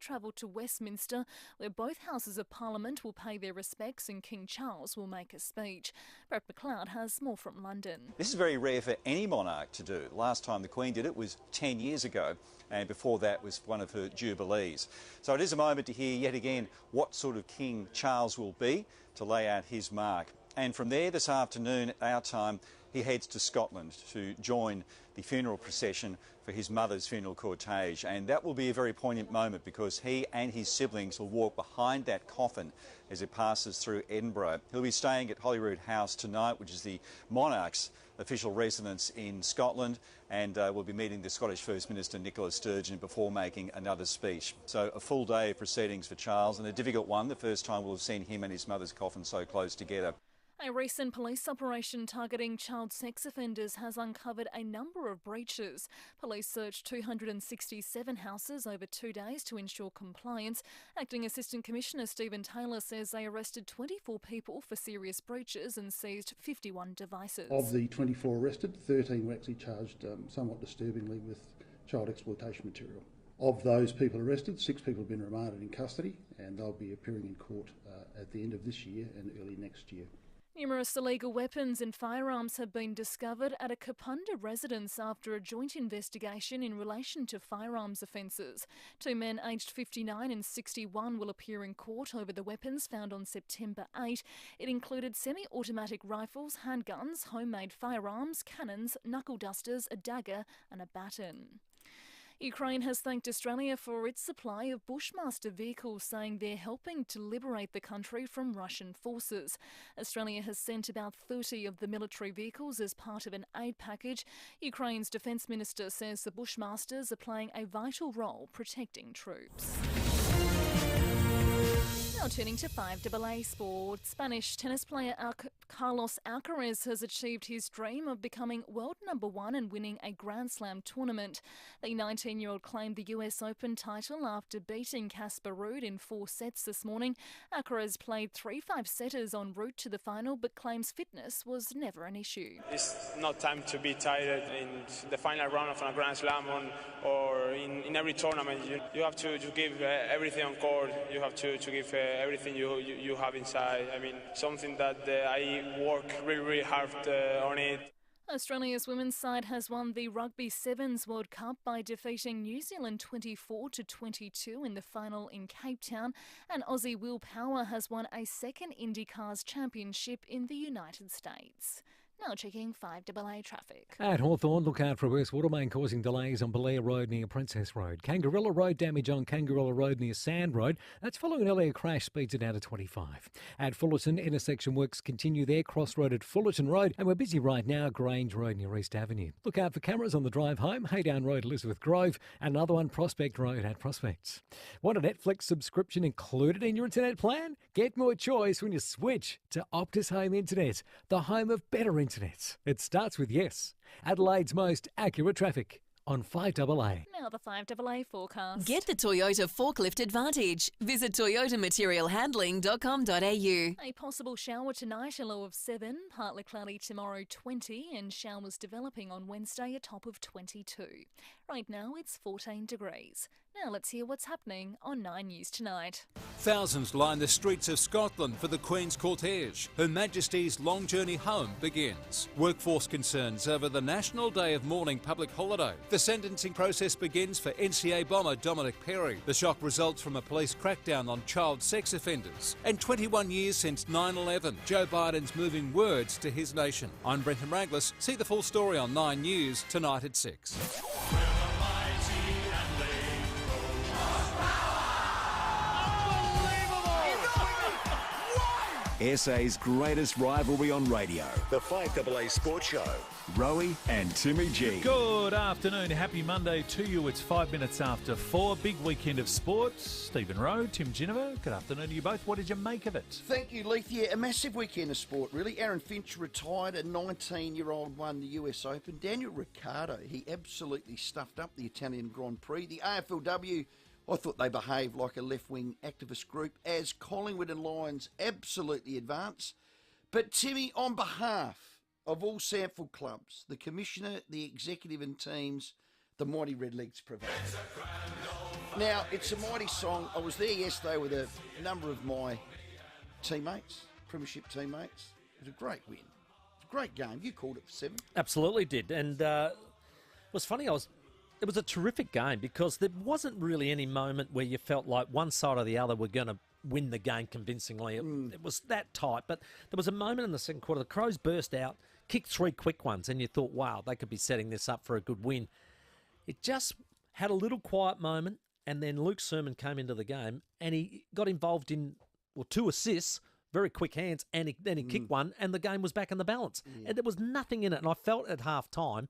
travel to Westminster, where both houses of Parliament will pay their respects and King Charles will make a speech. Brett McLeod has more from London. This is very rare for any monarch to do. Last time the Queen did it was 10 years ago, and before that was one of her jubilees. So it is a moment to hear yet again what sort of King Charles will be, to lay out his mark. And from there this afternoon at our time, he heads to Scotland to join the funeral procession for his mother's funeral cortege. And that will be a very poignant moment because he and his siblings will walk behind that coffin as it passes through Edinburgh. He'll be staying at Holyrood House tonight, which is the monarch's official residence in Scotland, and will be meeting the Scottish First Minister Nicola Sturgeon before making another speech. So a full day of proceedings for Charles, and a difficult one, the first time we'll have seen him and his mother's coffin so close together. A recent police operation targeting child sex offenders has uncovered a number of breaches. Police searched 267 houses over 2 days to ensure compliance. Acting Assistant Commissioner Stephen Taylor says they arrested 24 people for serious breaches and seized 51 devices. Of the 24 arrested, 13 were actually charged somewhat disturbingly with child exploitation material. Of those people arrested, 6 people have been remanded in custody, and they'll be appearing in court at the end of this year and early next year. Numerous illegal weapons and firearms have been discovered at a Kapunda residence after a joint investigation in relation to firearms offences. 2 men aged 59 and 61 will appear in court over the weapons found on September 8. It included semi-automatic rifles, handguns, homemade firearms, cannons, knuckle dusters, a dagger and a baton. Ukraine has thanked Australia for its supply of Bushmaster vehicles, saying they're helping to liberate the country from Russian forces. Australia has sent about 30 of the military vehicles as part of an aid package. Ukraine's Defence Minister says the Bushmasters are playing a vital role protecting troops. Now turning to FIVEAA sport. Spanish tennis player Carlos Alcaraz has achieved his dream of becoming world #1 and winning a Grand Slam tournament. The 19-year-old claimed the US Open title after beating Casper Ruud in 4 sets this morning. Alcaraz played 3 5-setters en route to the final, but claims fitness was never an issue. It's not time to be tired in the final round of a Grand Slam or in every tournament. You have to give everything on court. You have to give everything you have inside. I mean, something that I work really hard on it. Australia's women's side has won the Rugby Sevens World Cup by defeating New Zealand 24-22 in the final in Cape Town, and Aussie Will Power has won a second IndyCars championship in the United States. Now checking FIVEAA traffic. At Hawthorn, look out for a worse water main causing delays on Belair Road near Princess Road. Kangarilla Road damage on Kangarilla Road near Sand Road. That's following an earlier crash, speeds it down to 25. At Fullerton, intersection works continue there. Crossroad at Fullerton Road. And we're busy right now, Grange Road near East Avenue. Look out for cameras on the drive home. Haydown Road, Elizabeth Grove. And another one, Prospect Road at Prospects. Want a Netflix subscription included in your internet plan? Get more choice when you switch to Optus Home Internet, the home of better internet. It starts with yes. Adelaide's most accurate traffic on FIVEAA. Now the FIVEAA forecast. Get the Toyota Forklift Advantage. Visit toyotamaterialhandling.com.au. A possible shower tonight, a low of 7, partly cloudy tomorrow 20, and showers developing on Wednesday, a top of 22. Right now it's 14 degrees. Now let's hear what's happening on 9 News Tonight. Thousands line the streets of Scotland for the Queen's cortege. Her Majesty's long journey home begins. Workforce concerns over the National Day of Mourning public holiday. The sentencing process begins for NCA bomber Dominic Perry. The shock results from a police crackdown on child sex offenders. And 21 years since 9/11. Joe Biden's moving words to his nation. I'm Brenton Raglis. See the full story on 9 News tonight at 6. SA's greatest rivalry on radio. The FIVEAA Sports Show. Rowie and Timmy G. Good afternoon. Happy Monday to you. It's 5 minutes after 4. Big weekend of sports. Stephen Rowe, Tim Ginniver. Good afternoon to you both. What did you make of it? Thank you, Leith. Yeah, a massive weekend of sport, really. Aaron Finch retired. A 19-year-old won the US Open. Daniel Ricciardo, he absolutely stuffed up the Italian Grand Prix. The AFLW, I thought they behaved like a left-wing activist group as Collingwood and Lions absolutely advance. But Timmy, on behalf of all SANFL clubs, the Commissioner, the executive and teams, the mighty Redlegs prevail. Now, it's a mighty song. I was there yesterday with a number of my teammates, premiership teammates. It was a great win. It was a great game. You called it for 7. Absolutely did. And it was funny, it was a terrific game because there wasn't really any moment where you felt like one side or the other were going to win the game convincingly. It was that tight. But there was a moment in the second quarter, the Crows burst out, kicked 3 quick ones, and you thought, wow, they could be setting this up for a good win. It just had a little quiet moment, and then Luke Sermon came into the game, and he got involved in 2 assists, very quick hands, and then he kicked one, and the game was back in the balance. And there was nothing in it. And I felt at half-time,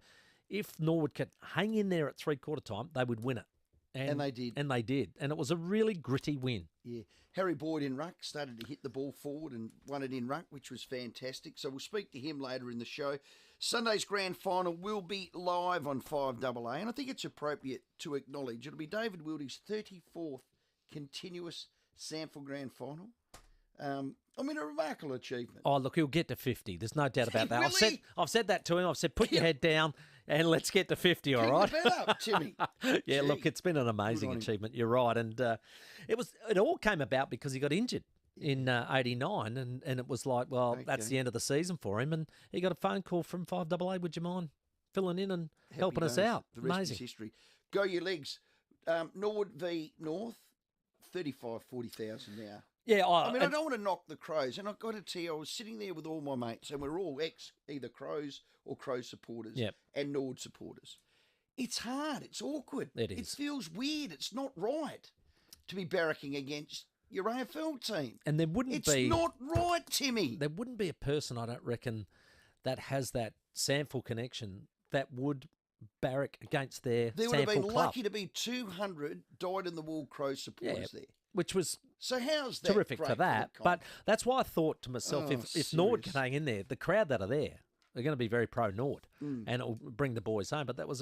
if Norwood could hang in there at three-quarter time, they would win it. And they did. And they did. And it was a really gritty win. Yeah. Harry Boyd in ruck started to hit the ball forward and won it in ruck, which was fantastic. So we'll speak to him later in the show. Sunday's grand final will be live on 5AA, and I think it's appropriate to acknowledge it'll be David Wildy's 34th continuous SANFL grand final. I mean, a remarkable achievement. Oh, look, he'll get to 50. There's no doubt about that. Really? I've said that to him. I've said, put your head down and let's get to 50, all right? Keep the bet up, Timmy. Yeah, look, it's been an amazing achievement. You're right. And it all came about because he got injured in 89, and it was like, well, that's the end of the season for him. And he got a phone call from 5AA, would you mind filling in and helping us out? The rest Amazing. is history. Go your legs. Norwood v North, 40,000 now. Yeah, I don't want to knock the Crows, and I've got to tell you, I was sitting there with all my mates, and we're all either Crows or Crows supporters and Norwood supporters. It's hard. It's awkward. It is. It feels weird. It's not right to be barracking against your AFL team. And there wouldn't be... It's not right, Timmy. There wouldn't be a person, I don't reckon, that has that SANFL connection that would barrack against their There SANFL would have been club. lucky to be 200 dyed-in-the-wool Crows supporters there. Which was how's that terrific great for that. the But that's why I thought to myself, Oh, if Norwood can hang in there, the crowd that are there, they're going to be very pro-Nord, and it'll bring the boys home. But it was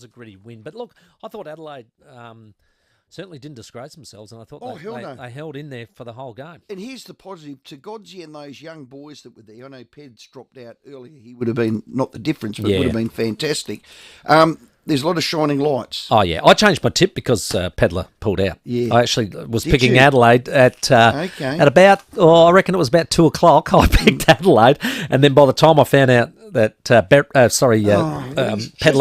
a gritty win. But look, I thought Adelaide certainly didn't disgrace themselves, and I thought they held in there for the whole game. And here's the positive. To Godsey and those young boys that were there, I know Ped's dropped out earlier. He would have been, not the difference, but it would have been fantastic. There's a lot of shining lights. Oh, yeah. I changed my tip because Pedler pulled out. Yeah. I actually was picking Adelaide at about, I reckon it was about 2 o'clock. I picked Adelaide. And then by the time I found out that Pedler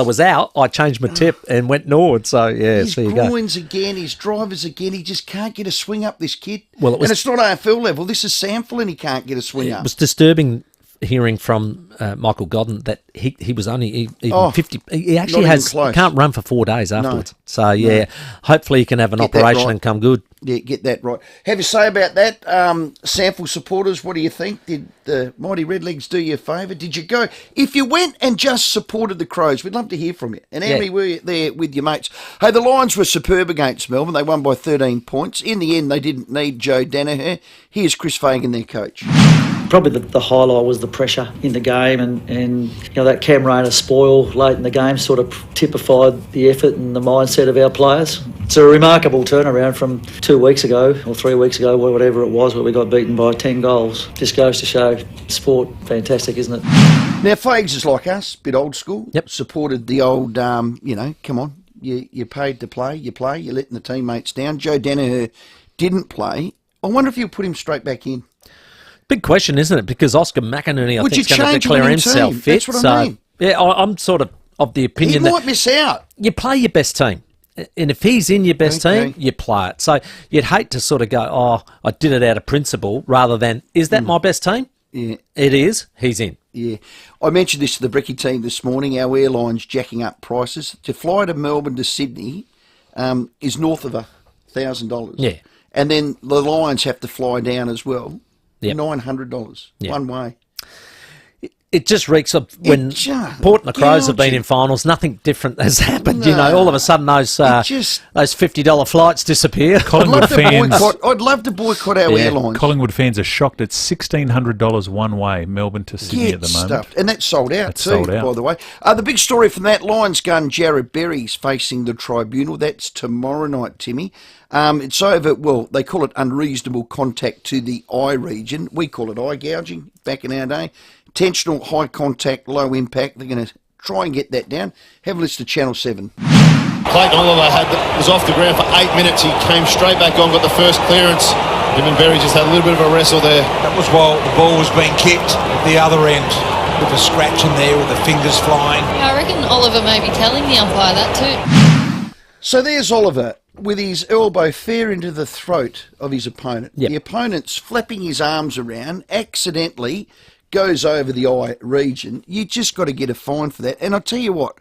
was out, I changed my tip and went Norwood. So, yeah, his there you go. groins again, his drivers again. He just can't get a swing up, this kid. Well, and it's not AFL level. This is SANFL and he can't get a swing up. It was disturbing hearing from Michael Godden that he was only 50. He actually can't run for 4 days afterwards. So hopefully he can have an operation and come good. Yeah, get that right. Have a say about that, SANFL supporters. What do you think? Did the mighty Redlegs do you a favour? Did you go? If you went and just supported the Crows, we'd love to hear from you. And how many were you there with your mates? Hey, the Lions were superb against Melbourne. They won by 13 points. In the end, they didn't need Joe Danaher. Here's Chris Fagan, their coach. Probably the highlight was the pressure in the game, and that Cam Rayner spoil late in the game sort of typified the effort and the mindset of our players. It's a remarkable turnaround from 2 weeks ago or 3 weeks ago, whatever it was, where we got beaten by 10 goals. Just goes to show sport, fantastic, isn't it? Now, Fags is like us, bit old school. Yep. Supported the old, come on, you're paid to play, you're letting the teammates down. Joe Danaher didn't play. I wonder if you'll put him straight back in. Big question, isn't it? Because Oscar McInerney, I think, is going to declare himself fit. That's what I mean. Yeah, I'm sort of the opinion he might miss out. You play your best team. And if he's in your best team, you play it. So you'd hate to sort of go, I did it out of principle, rather than, is that my best team? Yeah. It is. He's in. Yeah. I mentioned this to the Bricky team this morning. Our airline's jacking up prices. To fly to Melbourne to Sydney is north of $1,000. Yeah. And then the Lions have to fly down as well. Yep. $900 one way. It just reeks of when Port and the Crows have been in finals, nothing different has happened. No. All of a sudden those $50 flights disappear. I'd love to boycott our airlines. Collingwood fans are shocked at $1,600 one way, Melbourne to Sydney at the moment. Stuffed. And that's sold out by the way. The big story from that, Lions gun Jared Berry's facing the tribunal. That's tomorrow night, Timmy. It's over, they call it unreasonable contact to the eye region. We call it eye gouging back in our day. Intentional, high contact, low impact. They're going to try and get that down. Have a listen to Channel 7. Clayton Oliver was off the ground for 8 minutes. He came straight back on, got the first clearance. Him and Berry just had a little bit of a wrestle there. That was while the ball was being kicked at the other end, with a scratch in there, with the fingers flying. I reckon Oliver may be telling the umpire that too. So there's Oliver with his elbow fair into the throat of his opponent. Yep. The opponent's flapping his arms around, accidentally goes over the eye region. You just got to get a fine for that. And I'll tell you what,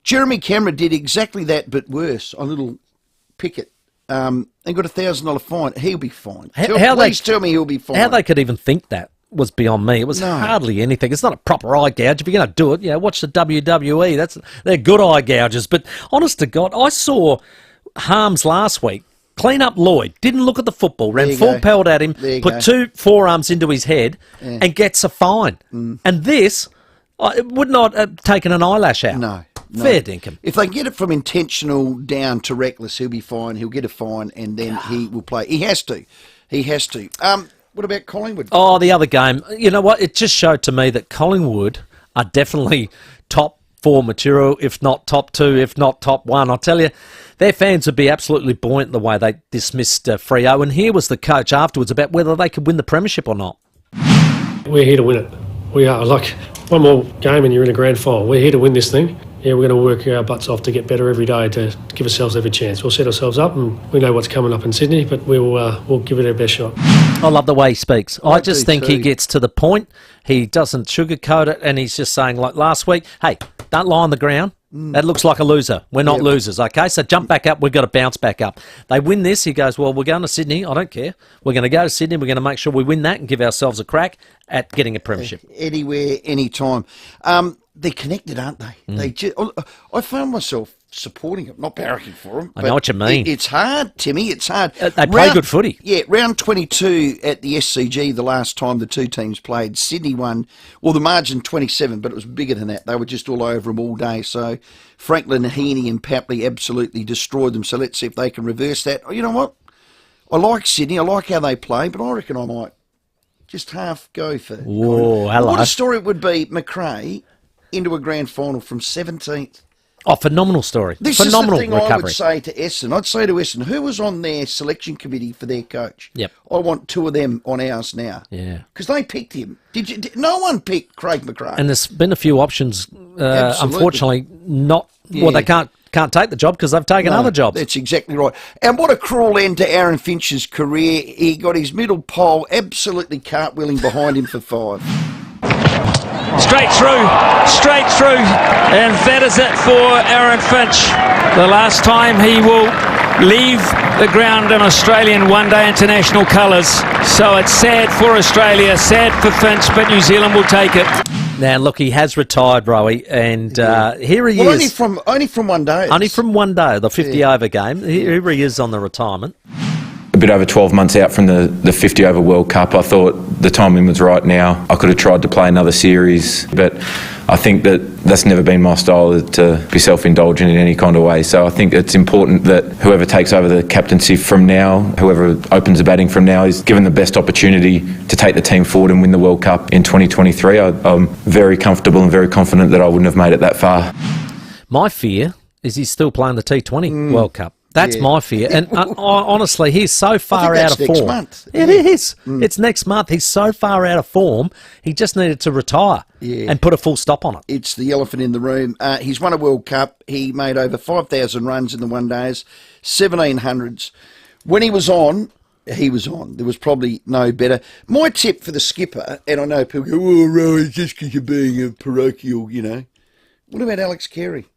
Jeremy Cameron did exactly that, but worse, on little Pickett. And got a $1,000 fine. He'll be fined. Please tell me he'll be fined. How they could even think that was beyond me. It was hardly anything. It's not a proper eye gouge. If you're going to do it, watch the WWE. They're good eye gouges. But honest to God, I saw Harms last week clean up Lloyd. Didn't look at the football. Ran full pelt at him. Put 2 forearms into his head and gets a fine. And this, it would not have taken an eyelash out. No. Fair dinkum. If they get it from intentional down to reckless, he'll be fine. He'll get a fine, and then he will play. He has to. What about Collingwood? Oh, the other game. You know what? It just showed to me that Collingwood are definitely top 4 material, if not top 2, if not top 1. I'll tell you, their fans would be absolutely buoyant the way they dismissed FIVEAA. And here was the coach afterwards about whether they could win the premiership or not. We're here to win it. We are. Like, one more game and you're in a grand final. We're here to win this thing. Yeah, we're going to work our butts off to get better every day to give ourselves every chance. We'll set ourselves up, and we know what's coming up in Sydney, but we'll give it our best shot. I love the way he speaks. I just think he gets to the point. He doesn't sugarcoat it, and he's just saying, like last week, hey, don't lie on the ground. That looks like a loser. We're not losers, okay? So jump back up. We've got to bounce back up. They win this. He goes, well, we're going to Sydney. I don't care. We're going to go to Sydney. We're going to make sure we win that and give ourselves a crack at getting a premiership. Anywhere, anytime. They're connected, aren't they? I found myself supporting them, not barracking for them. I know what you mean. It's hard, Timmy. It's hard. They play good footy. Yeah, round 22 at the SCG, the last time the two teams played, Sydney won, well, the margin 27, but it was bigger than that. They were just all over them all day. So Franklin, Heaney and Papley absolutely destroyed them. So let's see if they can reverse that. You know what? I like Sydney. I like how they play, but I reckon I might just half go for... Whoa, hello. What a story it would be, McRae into a grand final from 17th. Oh, phenomenal story. Phenomenal is the thing recovery. I would say to Essendon. I'd say to Essendon, who was on their selection committee for their coach? Yep. I want 2 of them on ours now. Yeah. Because they picked him. No one picked Craig McRae. And there's been a few options, unfortunately, not... Yeah. Well, they can't take the job because they've taken other jobs. That's exactly right. And what a cruel end to Aaron Finch's career. He got his middle pole absolutely cartwheeling behind him for 5. Straight through, and that is it for Aaron Finch. The last time he will leave the ground in Australian one-day international colours. So it's sad for Australia, sad for Finch, but New Zealand will take it. Now, look, he has retired, Rowie, and here he is. Only from one day. Only from one day, the 50-over game. Here he is on the retirement. A bit over 12 months out from the 50 over World Cup, I thought the timing was right now. I could have tried to play another series, but I think that's never been my style, to be self-indulgent in any kind of way. So I think it's important that whoever takes over the captaincy from now, whoever opens the batting from now, is given the best opportunity to take the team forward and win the World Cup in 2023. I'm very comfortable and very confident that I wouldn't have made it that far. My fear is he's still playing the T20 World Cup. That's my fear. And honestly, he's so far out of form. Next month. It is. It's next month. He's so far out of form, he just needed to retire and put a full stop on it. It's the elephant in the room. He's won a World Cup. He made over 5,000 runs in the one days, 1700s. When he was on, he was on. There was probably no better. My tip for the skipper, and I know people go, oh, Rowie, just because you're being a parochial, you know. What about Alex Carey?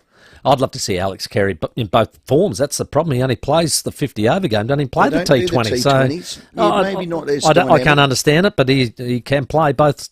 I'd love to see Alex Carey in both forms. That's the problem. He only plays the 50-over game. Doesn't he play the T20? So maybe not as I can't understand it, but he can play both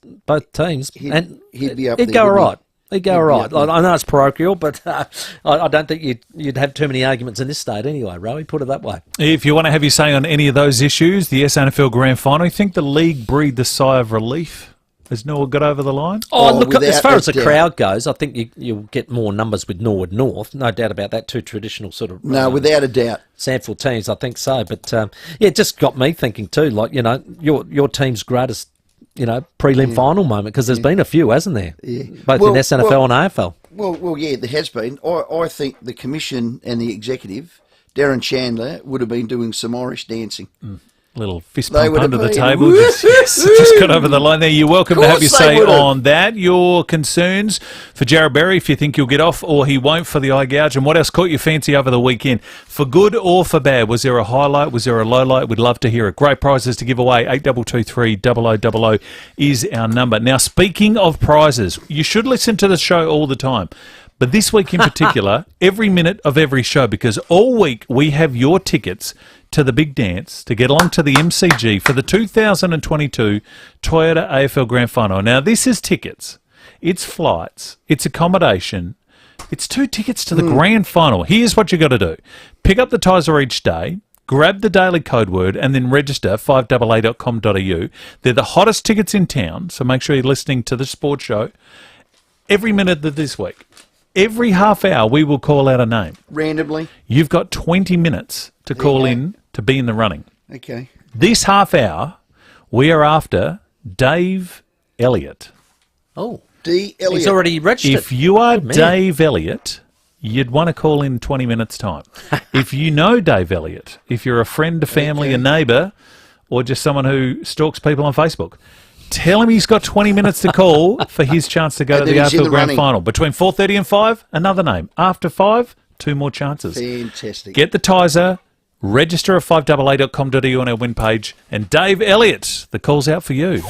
teams. He'd be up he'd there. Go all right. He'd go all right. I know it's parochial, but I don't think you'd have too many arguments in this state anyway, Rowie. Put it that way. If you want to have your say on any of those issues, the SANFL Grand Final, you think the league breathed a sigh of relief? Has Norwood got over the line? Look, as far as the crowd goes, I think you'll get more numbers with Norwood North. No doubt about that. Two traditional sort of... No, without a doubt. SANFL teams, I think so. But, it just got me thinking too, like, you know, your team's greatest prelim final moment, because there's been a few, hasn't there? Yeah. Both in SNFL and AFL. Well, yeah, there has been. I think the commission and the executive, Darren Chandler, would have been doing some Irish dancing. Little fist pump under the table. Woo-hoo! Just got over the line there. You're welcome to have your say would've. on that. Your concerns for Jarryd Berry, if you think you'll get off or he won't for the eye gouge. And what else caught your fancy over the weekend? For good or for bad? Was there a highlight? Was there a low light? We'd love to hear it. Great prizes to give away. 8223 0000 is our number. Now, speaking of prizes, you should listen to the show all the time. But this week in particular, every minute of every show, because all week we have your tickets to the big dance to get along to the MCG for the 2022 Toyota AFL Grand Final. Now, this is tickets, it's flights, it's accommodation, it's 2 tickets to the Grand Final. Here's what you got to do. Pick up the Tizer each day, grab the daily code word, and then register 5AA.com.au. They're the hottest tickets in town, so make sure you're listening to the sports show every minute of this week. Every half hour, we will call out a name. Randomly? You've got 20 minutes to call in to be in the running. Okay. This half hour, we are after Dave Elliott. Oh. D. Elliott. He's already registered. If you are Dave Elliott, you'd want to call in 20 minutes' time. If you know Dave Elliott, if you're a friend, a family, a neighbour, or just someone who stalks people on Facebook, tell him he's got 20 minutes to call for his chance to go to the AFL Grand Final. Between 4:30 and 5, another name. After 5, 2 more chances. Fantastic. Get the Tizer, register at 5AA.com.au on our win page, and Dave Elliott, the call's out for you.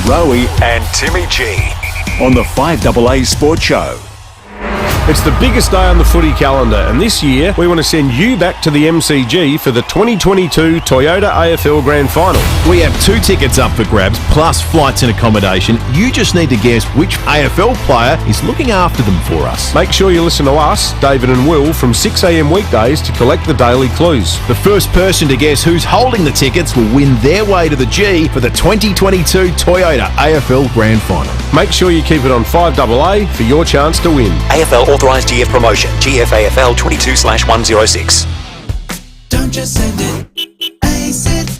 Rowie and Timmy G on the 5AA Sports Show. It's the biggest day on the footy calendar, and this year we want to send you back to the MCG for the 2022 Toyota AFL Grand Final. We have 2 tickets up for grabs, plus flights and accommodation. You just need to guess which AFL player is looking after them for us. Make sure you listen to us, David and Will, from 6 a.m. weekdays to collect the daily clues. The first person to guess who's holding the tickets will win their way to the G for the 2022 Toyota AFL Grand Final. Make sure you keep it on 5AA for your chance to win. AFL Authorised GF Promotion, GFAFL 22/106. Don't just send it, ace it.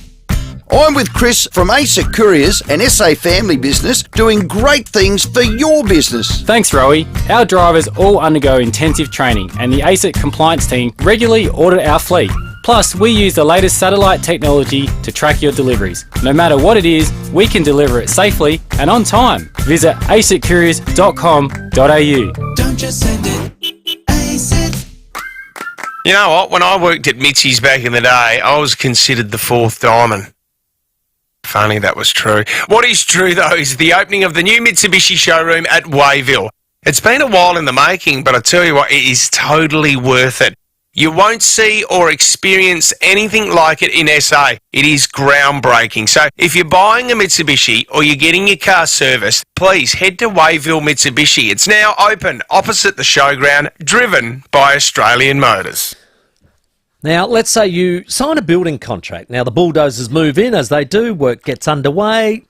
I'm with Chris from ASIC Couriers, an SA family business, doing great things for your business. Thanks, Rowie. Our drivers all undergo intensive training, and the ASIC compliance team regularly audit our fleet. Plus, we use the latest satellite technology to track your deliveries. No matter what it is, we can deliver it safely and on time. Visit asiccouriers.com.au. Don't just send it, ace it. You know what? When I worked at Mitzi's back in the day, I was considered the 4th diamond. Funny that was true. What is true, though, is the opening of the new Mitsubishi showroom at Wayville. It's been a while in the making, but I tell you what, it is totally worth it. You won't see or experience anything like it in SA. It is groundbreaking. So if you're buying a Mitsubishi or you're getting your car serviced, please head to Wayville Mitsubishi. It's now open opposite the showground, driven by Australian Motors. Now, let's say you sign a building contract. Now, the bulldozers move in. As they do, work gets underway.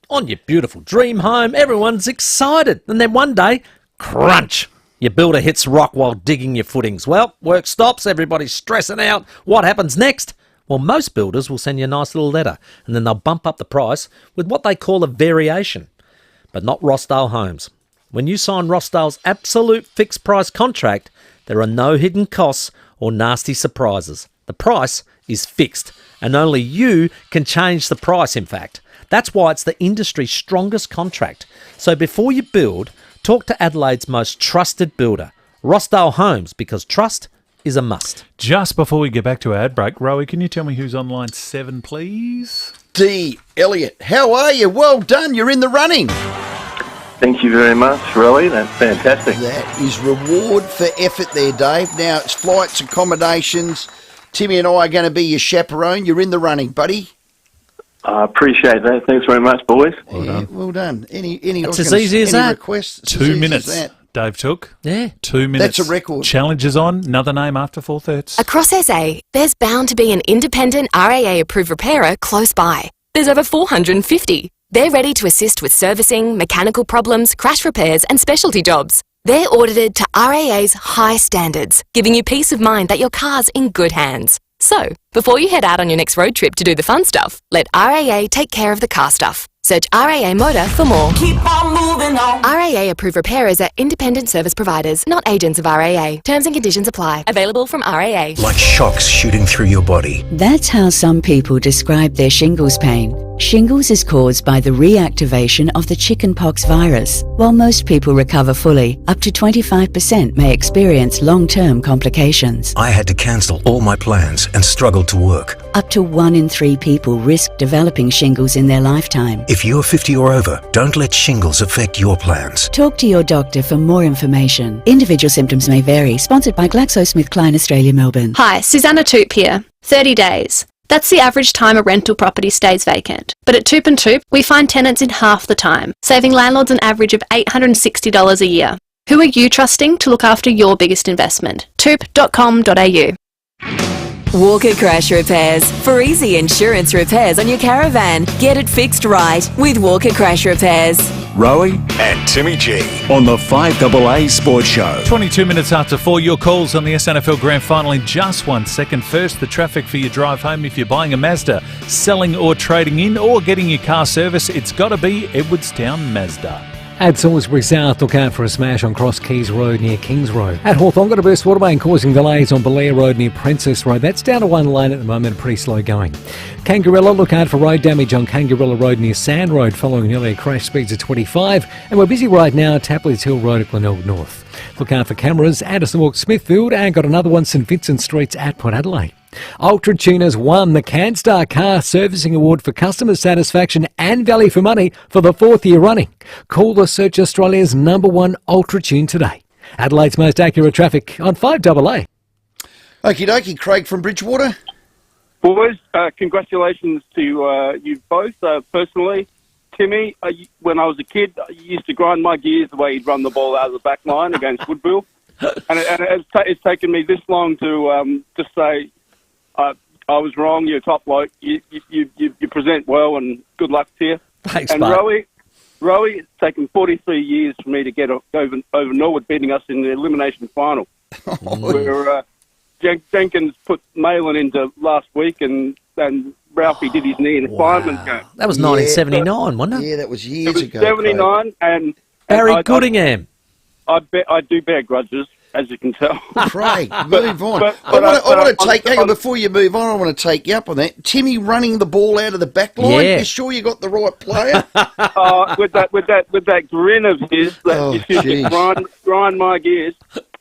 On your beautiful dream home, everyone's excited. And then one day, crunch! Your builder hits rock while digging your footings. Well, work stops, everybody's stressing out. What happens next? Well, most builders will send you a nice little letter, and then they'll bump up the price with what they call a variation. But not Rossdale Homes. When you sign Rossdale's absolute fixed price contract, there are no hidden costs or nasty surprises. The price is fixed, and only you can change the price, in fact. That's why it's the industry's strongest contract. So before you build, talk to Adelaide's most trusted builder, Rossdale Homes, because trust is a must. Just before we get back to our ad break, Rowie, can you tell me who's on line 7, please? D. Elliott, how are you? Well done, you're in the running. Thank you very much, Rowie. That's fantastic. That is reward for effort there, Dave. Now, it's flights, accommodations. Timmy and I are going to be your chaperone. You're in the running, buddy. I appreciate that. Thanks very much, boys. Well done. Any It's as easy as that. Requests? 2 minutes. Dave took. Yeah. 2 minutes. That's a record. Challenge is on. Another name after 4:30. Across SA, there's bound to be an independent RAA-approved repairer close by. There's over 450. They're ready to assist with servicing, mechanical problems, crash repairs and specialty jobs. They're audited to RAA's high standards, giving you peace of mind that your car's in good hands. So, before you head out on your next road trip to do the fun stuff, let RAA take care of the car stuff. Search RAA Motor for more. Keep on moving on. RAA approved repairers are independent service providers, not agents of RAA. Terms and conditions apply. Available from RAA. Like shocks shooting through your body. That's how some people describe their shingles pain. Shingles is caused by the reactivation of the chickenpox virus. While most people recover fully, up to 25% may experience long-term complications. I had to cancel all my plans and struggled to work. Up to 1 in 3 people risk developing shingles in their lifetime. If you're 50 or over, don't let shingles affect your plans. Talk to your doctor for more information. Individual symptoms may vary. Sponsored by GlaxoSmithKline Australia, Melbourne. Hi, Susanna Toop here. 30 days. That's the average time a rental property stays vacant. But at Toop & Toop, we find tenants in half the time, saving landlords an average of $860 a year. Who are you trusting to look after your biggest investment? Toop.com.au. Walker Crash Repairs. For easy insurance repairs on your caravan. Get it fixed right with Walker Crash Repairs. Rowie and Timmy G on the 5AA Sports Show. 22 minutes after 4, your calls on the SNFL Grand Final in just 1 second. First, the traffic for your drive home. If you're buying a Mazda, selling or trading in, or getting your car service, it's got to be Edwardstown Mazda. At Salisbury South, look out for a smash on Cross Keys Road near Kings Road. At Hawthorn, got a burst water main causing delays on Belair Road near Princess Road. That's down to 1 lane at the moment, pretty slow going. Kangarilla, look out for road damage on Kangarilla Road near Sand Road following an earlier crash, speeds of 25. And we're busy right now at Tapley's Hill Road at Glenelg North. Look out for cameras, Addison Walk, Smithfield, and got another one, St Vincent Streets at Port Adelaide. Ultra Tuners won the CanStar Car Servicing Award for Customer Satisfaction and Value for Money for the 4th year running. Call the Search Australia's #1 Ultra Tune today. Adelaide's most accurate traffic on 5AA. Okie dokie, Craig from Bridgewater. Boys, congratulations to you both. Personally, Timmy, when I was a kid, I used to grind my gears the way he'd run the ball out of the back line against Woodville. And it's taken me this long to say, I was wrong. You're top bloke. You present well, and good luck to you. Thanks, and mate. Rowie, it's taken 43 years for me to get over Norwood beating us in the elimination final. Where Jenkins put Malin into last week, and Ralphie did his knee in the fireman's game. That was 1979, wasn't it? Yeah, that was years ago. 79, and Barry Goodingham. I do bear grudges, as you can tell. Craig, move on. I want to take, hang on, before you move on, I want to take you up on that. Timmy running the ball out of the back line. Yeah. You sure you got the right player? With that grin of his, that you grind my gears.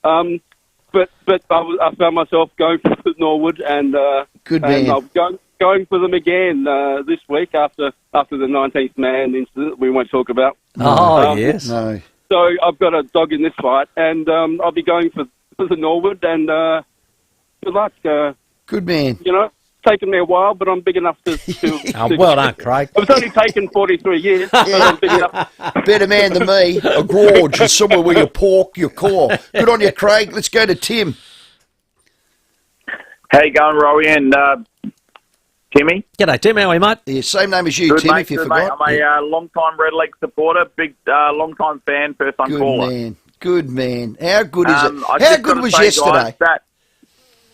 But I found myself going for Norwood, and good man. And I'm going for them again this week after the 19th man incident that we won't talk about. Yes. No. So I've got a dog in this fight, and I'll be going for the Norwood, and good luck. Good man. You know, it's taken me a while, but I'm big enough to well done, Craig. It's only taken 43 years. So I'm big enough. Better man than me. A gorge is somewhere where you pork your core. Good on you, Craig. Let's go to Tim. How you going, Rowie and Timmy? G'day, Tim. How are you, mate? Yeah, same name as you, Good, Tim, mate, if you good, forgot. Mate. I'm a long-time Red Leg supporter, big long-time fan, first-time Good caller. man. Good man. How good is it? I How just good gotta was say, yesterday? Guys,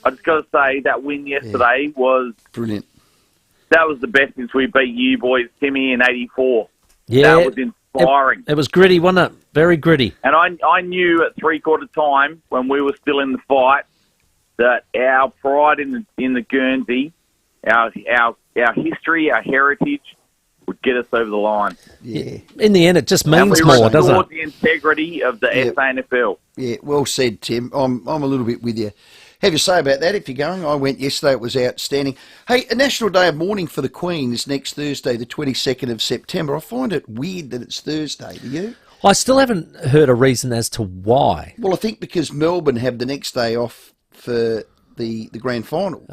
I just got to say that win yesterday was brilliant. That was the best since we beat you boys, Timmy, in '84. Yeah. That was inspiring. It was gritty, wasn't it? Very gritty. And I knew at three-quarter time, when we were still in the fight, that our pride in the Guernsey, our history, our heritage, would get us over the line. Yeah. In the end, it just And means we more, doesn't restored it? the integrity of the SANFL. Yeah, well said, Tim. I'm a little bit with you. Have you say about that if you're going? I went yesterday. It was outstanding. Hey, a National Day of Mourning for the Queen is next Thursday, the 22nd of September. I find it weird that it's Thursday. Do you? I still haven't heard a reason as to why. Well, I think because Melbourne have the next day off for the grand final.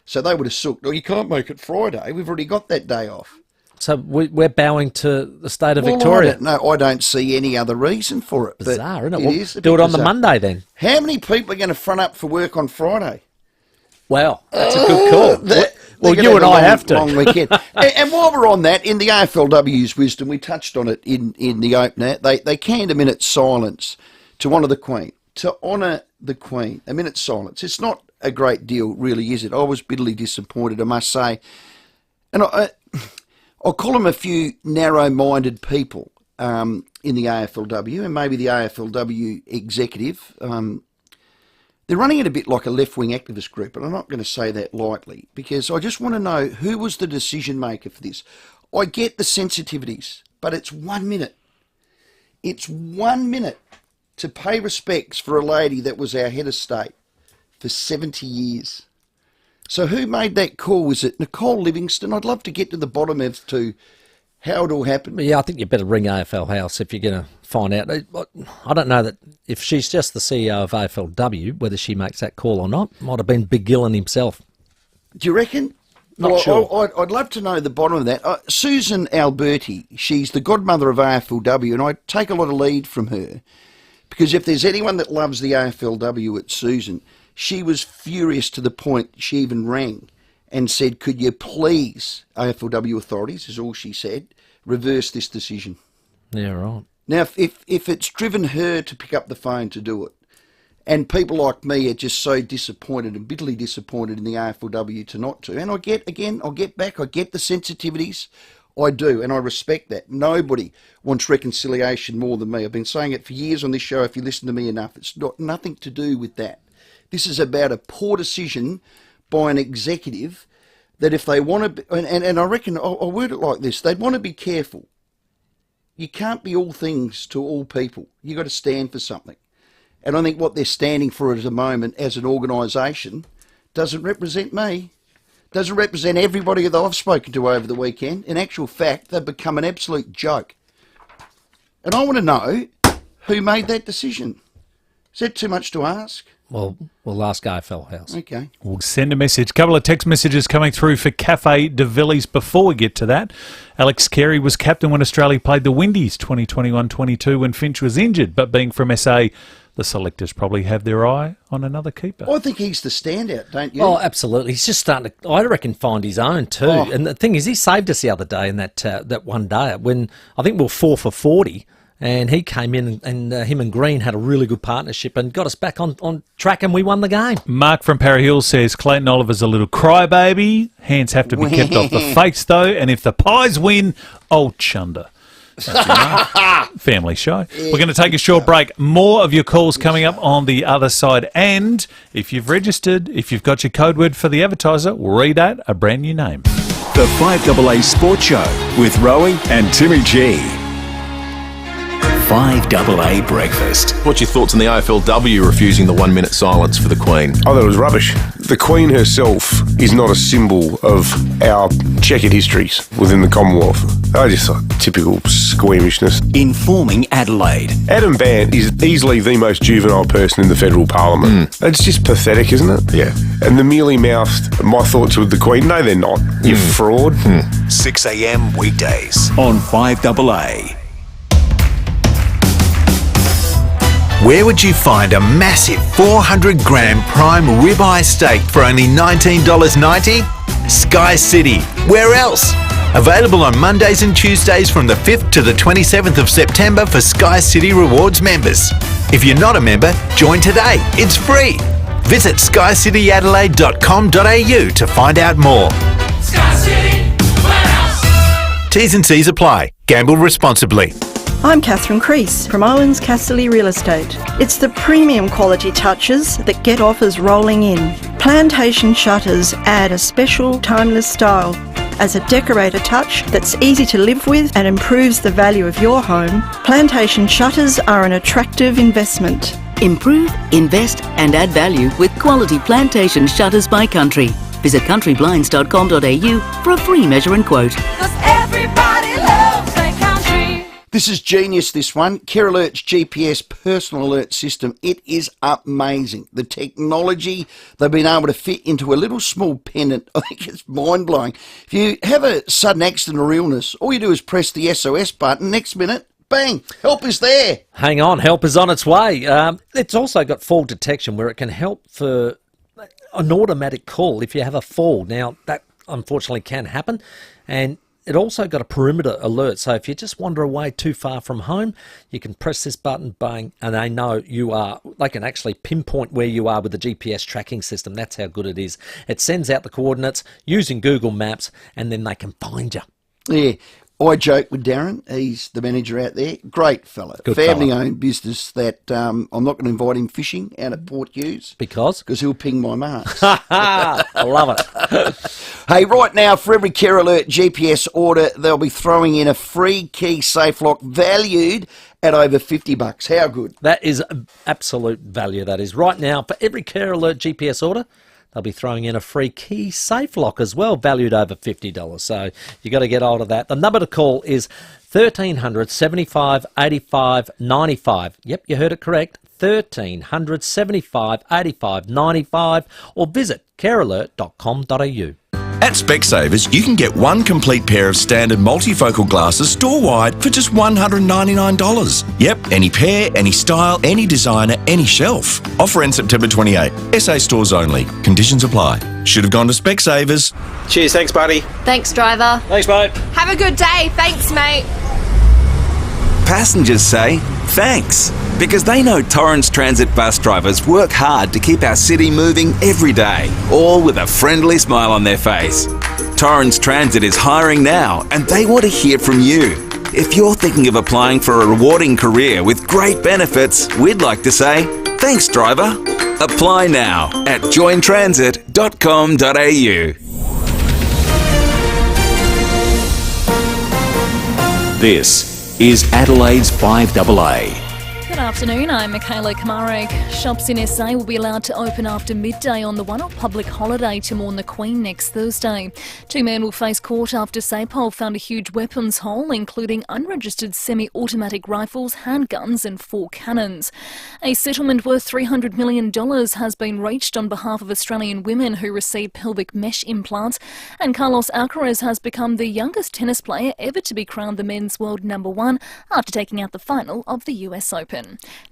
So they would have sucked. Well, you can't make it Friday. We've already got that day off. So we're bowing to the state of Well, Victoria. I don't see any other reason for it. Bizarre, but isn't it? It is a Do bit it on the bizarre. Monday then. How many people are going to front up for work on Friday? Well, that's a good call. Well, you and I have to. Long weekend. and while we're on that, in the AFLW's wisdom, we touched on it in the opener, they canned a minute's silence to honour the Queen. To honour the Queen. A minute's silence. It's not a great deal, really, is it? I was bitterly disappointed, I must say. And I'll call them a few narrow-minded people in the AFLW, and maybe the AFLW executive. They're running it a bit like a left-wing activist group, and I'm not going to say that lightly, because I just want to know who was the decision maker for this. I get the sensitivities, but it's 1 minute. It's 1 minute to pay respects for a lady that was our head of state for 70 years. So who made that call? Was it Nicole Livingston? I'd love to get to the bottom as to how it all happened. Yeah, I think you better ring AFL House if you're going to find out. I don't know that if she's just the CEO of AFLW, whether she makes that call or not. Might have been Big Gillen himself. Do you reckon? Not sure. I'd love to know the bottom of that. Susan Alberti, she's the godmother of AFLW, and I take a lot of lead from her, because if there's anyone that loves the AFLW, it's Susan. She was furious to the point she even rang and said, could you please, AFLW authorities, is all she said, reverse this decision. Yeah, right. Now, if it's driven her to pick up the phone to do it, and people like me are just so disappointed and bitterly disappointed in the AFLW to not to, and I get the sensitivities, I do, and I respect that. Nobody wants reconciliation more than me. I've been saying it for years on this show. If you listen to me enough, it's nothing to do with that. This is about a poor decision by an executive that if they want to, and I reckon, I'll word it like this, they'd want to be careful. You can't be all things to all people. You've got to stand for something. And I think what they're standing for at the moment as an organisation doesn't represent me. Doesn't represent everybody that I've spoken to over the weekend. In actual fact, they've become an absolute joke. And I want to know who made that decision. Is that too much to ask? Well, we'll ask AFL House. Okay. We'll send a message. Couple of text messages coming through for Cafe de Villiers before we get to that. Alex Carey was captain when Australia played the Windies 2021-22 when Finch was injured, but being from SA, the selectors probably have their eye on another keeper. I think he's the standout, don't you? Oh, absolutely. He's just starting to, I reckon, find his own too. Oh. And the thing is, he saved us the other day in that one day when I think we were 4 for 40. And he came in and him and Green had a really good partnership and got us back on track, and we won the game. Mark from Parra Hill says Clayton Oliver's a little crybaby. Hands have to be kept off the face, though. And if the Pies win, old chunder. Family show. We're going to take a short break. More of your calls coming up on the other side. And if you've registered, if you've got your code word for the advertiser, read out a brand new name. The 5AA Sports Show with Rowie and Timmy G. 5AA Breakfast. What's your thoughts on the AFLW refusing the 1 minute silence for the Queen? I thought it was rubbish. The Queen herself is not a symbol of our checkered histories within the Commonwealth. I just thought typical squeamishness. Informing Adelaide. Adam Band is easily the most juvenile person in the federal parliament. It's just pathetic, isn't it? Yeah. And the mealy-mouthed, my thoughts with the Queen, no, they're not. You fraud. 6 a.m. weekdays on 5AA. Where would you find a massive 400-gram prime ribeye steak for only $19.90? Sky City. Where else? Available on Mondays and Tuesdays from the 5th to the 27th of September for Sky City Rewards members. If you're not a member, join today. It's free. Visit skycityadelaide.com.au to find out more. Sky City, where else? T's and C's apply. Gamble responsibly. I'm Catherine Crease from Owens Casterly Real Estate. It's the premium quality touches that get offers rolling in. Plantation shutters add a special timeless style. As a decorator touch that's easy to live with and improves the value of your home, Plantation shutters are an attractive investment. Improve, invest and add value with quality Plantation shutters by Country. Visit countryblinds.com.au for a free measure and quote. Everybody loves their country. This is genius, this one. Care Alert's GPS personal alert system. It is amazing. The technology they've been able to fit into a little small pendant, I think it's mind-blowing. If you have a sudden accident or illness, all you do is press the SOS button. Next minute, bang, help is there. Hang on, help is on its way. It's also got fall detection where it can help for an automatic call if you have a fall. Now, that unfortunately can happen, and it also got a perimeter alert, so if you just wander away too far from home, you can press this button, bang, and they know you are. They can actually pinpoint where you are with the GPS tracking system. That's how good it is. It sends out the coordinates using Google Maps, and then they can find you. Yeah. I joke with Darren. He's the manager out there. Great fella. Good Family-owned business that I'm not going to invite him fishing out at Port Hughes. Because he'll ping my marks. I love it. Hey, right now, for every Care Alert GPS order, they'll be throwing in a free key safe lock valued at over $50. How good? That is absolute value, that is. Right now, for every Care Alert GPS order, they'll be throwing in a free key safe lock as well, valued over $50. So you got to get hold of that. The number to call is 1300 75 85 95. Yep, you heard it correct. 1300 75 85 95, or visit carealert.com.au. At Specsavers, you can get one complete pair of standard multifocal glasses store-wide for just $199. Yep, any pair, any style, any designer, any shelf. Offer ends September 28. SA stores only. Conditions apply. Should have gone to Specsavers. Cheers, thanks, buddy. Thanks, driver. Thanks, mate. Have a good day. Thanks, mate. Passengers say thanks, because they know Torrens Transit bus drivers work hard to keep our city moving every day, all with a friendly smile on their face. Torrens Transit is hiring now, and they want to hear from you. If you're thinking of applying for a rewarding career with great benefits, we'd like to say thanks, driver. Apply now at jointransit.com.au. This is Adelaide's FIVEAA. Good afternoon, I'm Michaela Kamarek. Shops in SA will be allowed to open after midday on the one-off public holiday to mourn the Queen next Thursday. Two men will face court after SAPOL found a huge weapons hole, including unregistered semi-automatic rifles, handguns and 4 cannons. A settlement worth $300 million has been reached on behalf of Australian women who received pelvic mesh implants, and Carlos Alcaraz has become the youngest tennis player ever to be crowned the men's world #1 after taking out the final of the US Open.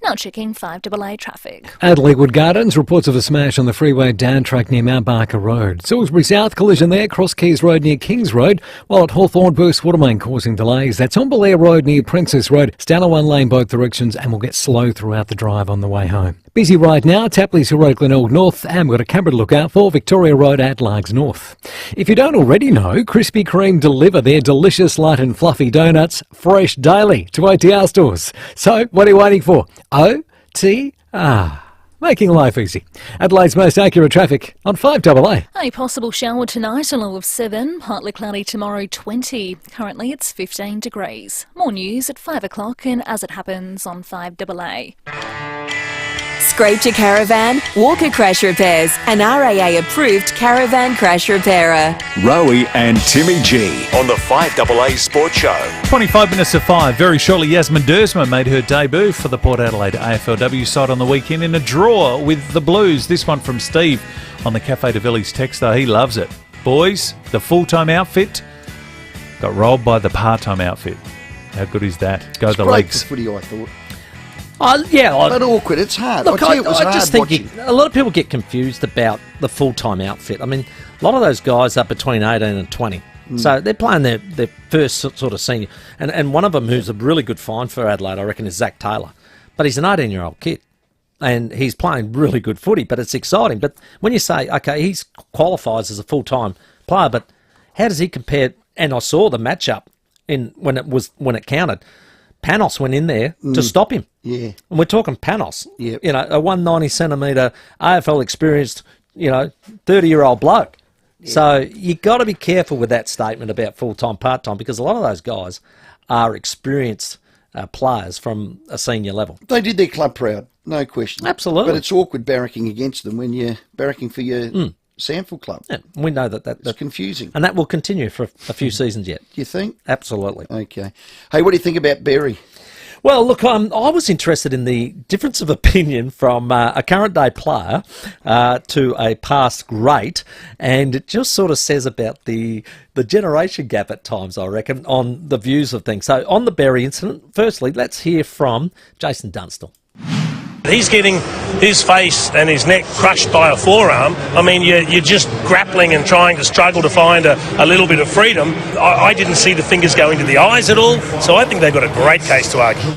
Now checking 5AA traffic. At Lakewood Gardens, reports of a smash on the freeway down track near Mount Barker Road. Salisbury South, collision there, Cross Keys Road near Kings Road, while at Hawthorn, burst water main causing delays. That's on Belair Road near Princess Road. It's down a one lane both directions and will get slow throughout the drive on the way home. Busy right now, Tapley's Road, Glenelg North, and we've got a camera to look out for, Victoria Road at Largs North. If you don't already know, Krispy Kreme deliver their delicious light and fluffy donuts fresh daily to OTR stores. So, what are you waiting for? OTR. Making life easy. Adelaide's most accurate traffic on 5AA. A possible shower tonight, a low of 7. Partly cloudy tomorrow, 20. Currently it's 15 degrees. More news at 5 o'clock and As It Happens on 5AA. Scraped your caravan? Walker Crash Repairs, an RAA-approved caravan crash repairer. Rowie and Timmy G On the 5AA Sports Show. 25 minutes to 5. Very shortly, Yasmin Dersma made her debut for the Port Adelaide AFLW side on the weekend in a draw with the Blues. This one from Steve on the Cafe de Villiers text, though. He loves it. Boys, the full-time outfit got rolled by the part-time outfit. How good is that? Go the legs. Footy, I thought. But awkward. It's hard. Look, I just think a lot of people get confused about the full-time outfit. I mean, a lot of those guys are between 18 and 20. So they're playing their first sort of senior. And one of them who's a really good find for Adelaide, I reckon, is Zach Taylor. But he's an 18-year-old kid. And he's playing really good footy, but it's exciting. But when you say, OK, he qualifies as a full-time player, but how does he compare? And I saw the matchup when it counted. Panos went in there to stop him. Yeah. And we're talking Panos. Yeah. You know, a 190-centimetre AFL experienced, 30-year-old bloke. Yeah. So you got to be careful with that statement about full-time, part-time, because a lot of those guys are experienced players from a senior level. They did their club proud, no question. Absolutely. But it's awkward barracking against them when you're barracking for your Sample club. Yeah, we know that's confusing. And that will continue for a few seasons yet. Do you think? Absolutely. Okay. Hey, what do you think about Berry? Well, look, I was interested in the difference of opinion from a current day player to a past great, and it just sort of says about the generation gap at times, I reckon, on the views of things. So on the Berry incident, firstly, let's hear from Jason Dunstall. He's getting his face and his neck crushed by a forearm. I mean, you're just grappling and trying to struggle to find a little bit of freedom. I didn't see the fingers going to the eyes at all, so I think they've got a great case to argue.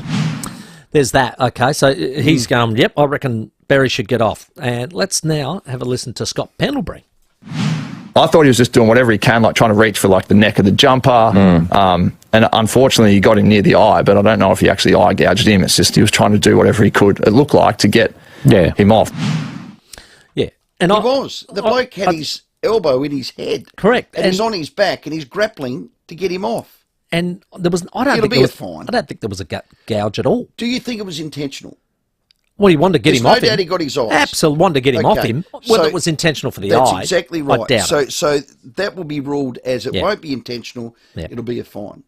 There's that. Okay, so he's going, yep, I reckon Berry should get off. And let's now have a listen to Scott Pendlebury. I thought he was just doing whatever he can, like trying to reach for like the neck of the jumper. And unfortunately, he got him near the eye, but I don't know if he actually eye gouged him. It's just he was trying to do whatever he could, it looked like, to get him off. Yeah. And The bloke had his elbow in his head. Correct. And he's on his back and he's grappling to get him off. And there was, I don't think there was a gouge at all. Do you think it was intentional? Well, he wanted to get him off him. No doubt he got his eyes. Absolutely wanted to get him off him. Whether it was intentional for the eye, that's exactly right. I doubt it. So that will be ruled as it won't be intentional. It'll be a fine.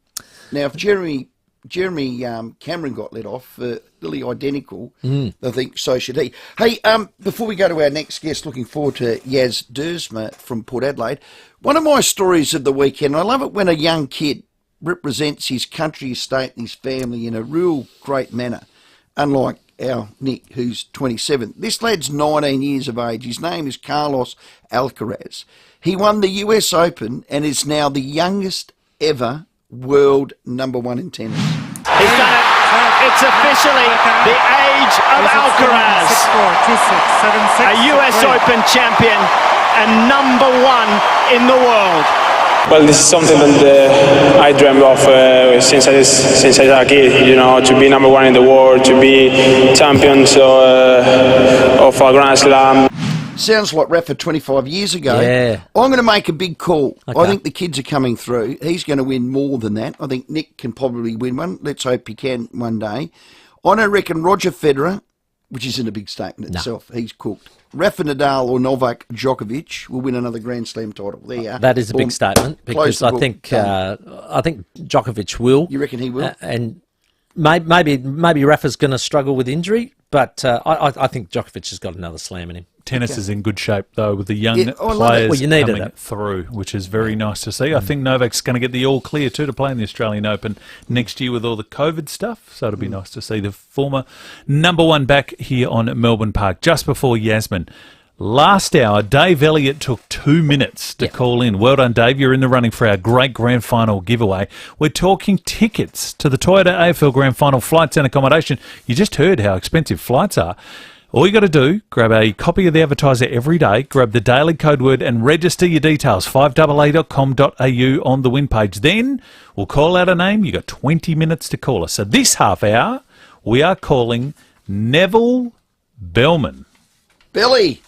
Now, if Jeremy Cameron got let off, really identical, I think so should he. Hey, before we go to our next guest, looking forward to Yaz Dersma from Port Adelaide. One of my stories of the weekend, I love it when a young kid represents his country, his state and his family in a real great manner, unlike our Nick, who's 27. This lad's 19 years of age. His name is Carlos Alcaraz. He won the US Open and is now the youngest ever world number one in tennis. He's done it. It's officially the age of Alcaraz. A US Open champion and number one in the world. Well, this is something that I dreamt of since I was a kid. You know, to be number one in the world, to be champions of a Grand Slam. Sounds like Rafa 25 years ago. Yeah. I'm going to make a big call. Okay. I think the kids are coming through. He's going to win more than that. I think Nick can probably win one. Let's hope he can one day. I don't reckon Roger Federer, which isn't a big statement itself, he's cooked. Rafa Nadal or Novak Djokovic will win another Grand Slam title. There you are. That is a big statement because I think Djokovic will. You reckon he will? And maybe Rafa's going to struggle with injury, but I think Djokovic has got another slam in him. Tennis is in good shape, though, with the young players coming through, which is very nice to see. I think Novak's going to get the all clear, too, to play in the Australian Open next year with all the COVID stuff. So it'll be nice to see the former number one back here on Melbourne Park. Just before Yasmin, last hour, Dave Elliott took 2 minutes to call in. Well done, Dave. You're in the running for our great grand final giveaway. We're talking tickets to the Toyota AFL Grand Final flights and accommodation. You just heard how expensive flights are. All you got to do, grab a copy of the Advertiser every day, grab the daily code word and register your details, 5AA.com.au on the win page. Then we'll call out a name. You got 20 minutes to call us. So this half hour, we are calling Neville Bellman. Billy.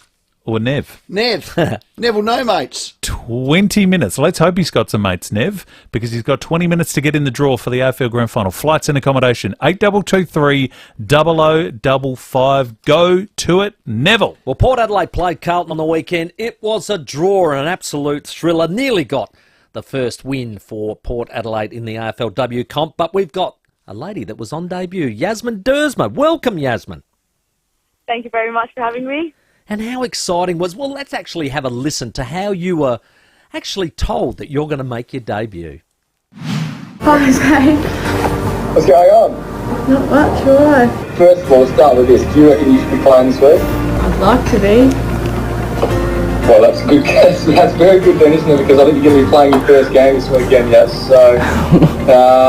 Or Nev. Neville, no mates. 20 minutes. Let's hope he's got some mates, Nev, because he's got 20 minutes to get in the draw for the AFL Grand Final. Flights and accommodation, 8223 0055. Go to it, Neville. Well, Port Adelaide played Carlton on the weekend. It was a draw and an absolute thriller. Nearly got the first win for Port Adelaide in the AFLW comp, but we've got a lady that was on debut, Yasmin Dersma. Welcome, Yasmin. Thank you very much for having me. And how exciting well, let's actually have a listen to how you were actually told that you're going to make your debut. Hi, mate. What's going on? Not much, why? First of all, let's start with this. Do you reckon you should be playing this week? I'd like to be. Well, that's good. That's very good then, isn't it? Because I think you're going to be playing your first game this weekend, yes. So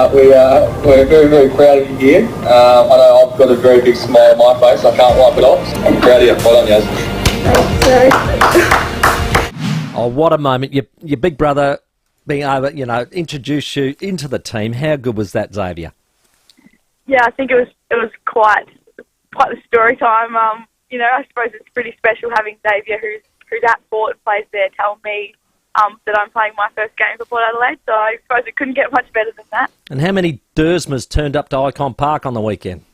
we're very, very proud of you here. I know I've got a very big smile on my face. I can't wipe it off. I'm proud of you. Well done, Yaz. Oh, what a moment. Your big brother being able, introduce you into the team. How good was that, Xavier? Yeah, I think it was quite the story time. I suppose it's pretty special having Xavier, who's at Port and plays there, tell me that I'm playing my first game for Port Adelaide. So I suppose it couldn't get much better than that. And how many Dersmas turned up to Icon Park on the weekend?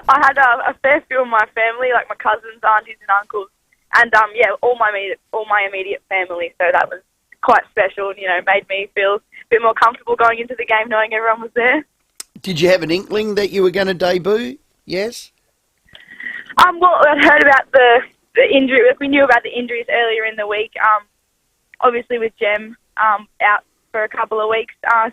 I had a fair few of my family, like my cousins, aunties and uncles, and all my immediate family. So that was quite special and, made me feel a bit more comfortable going into the game knowing everyone was there. Did you have an inkling that you were going to debut? Yes? Well, I'd heard about the injury. We knew about the injuries earlier in the week, obviously with Jem out for a couple of weeks. I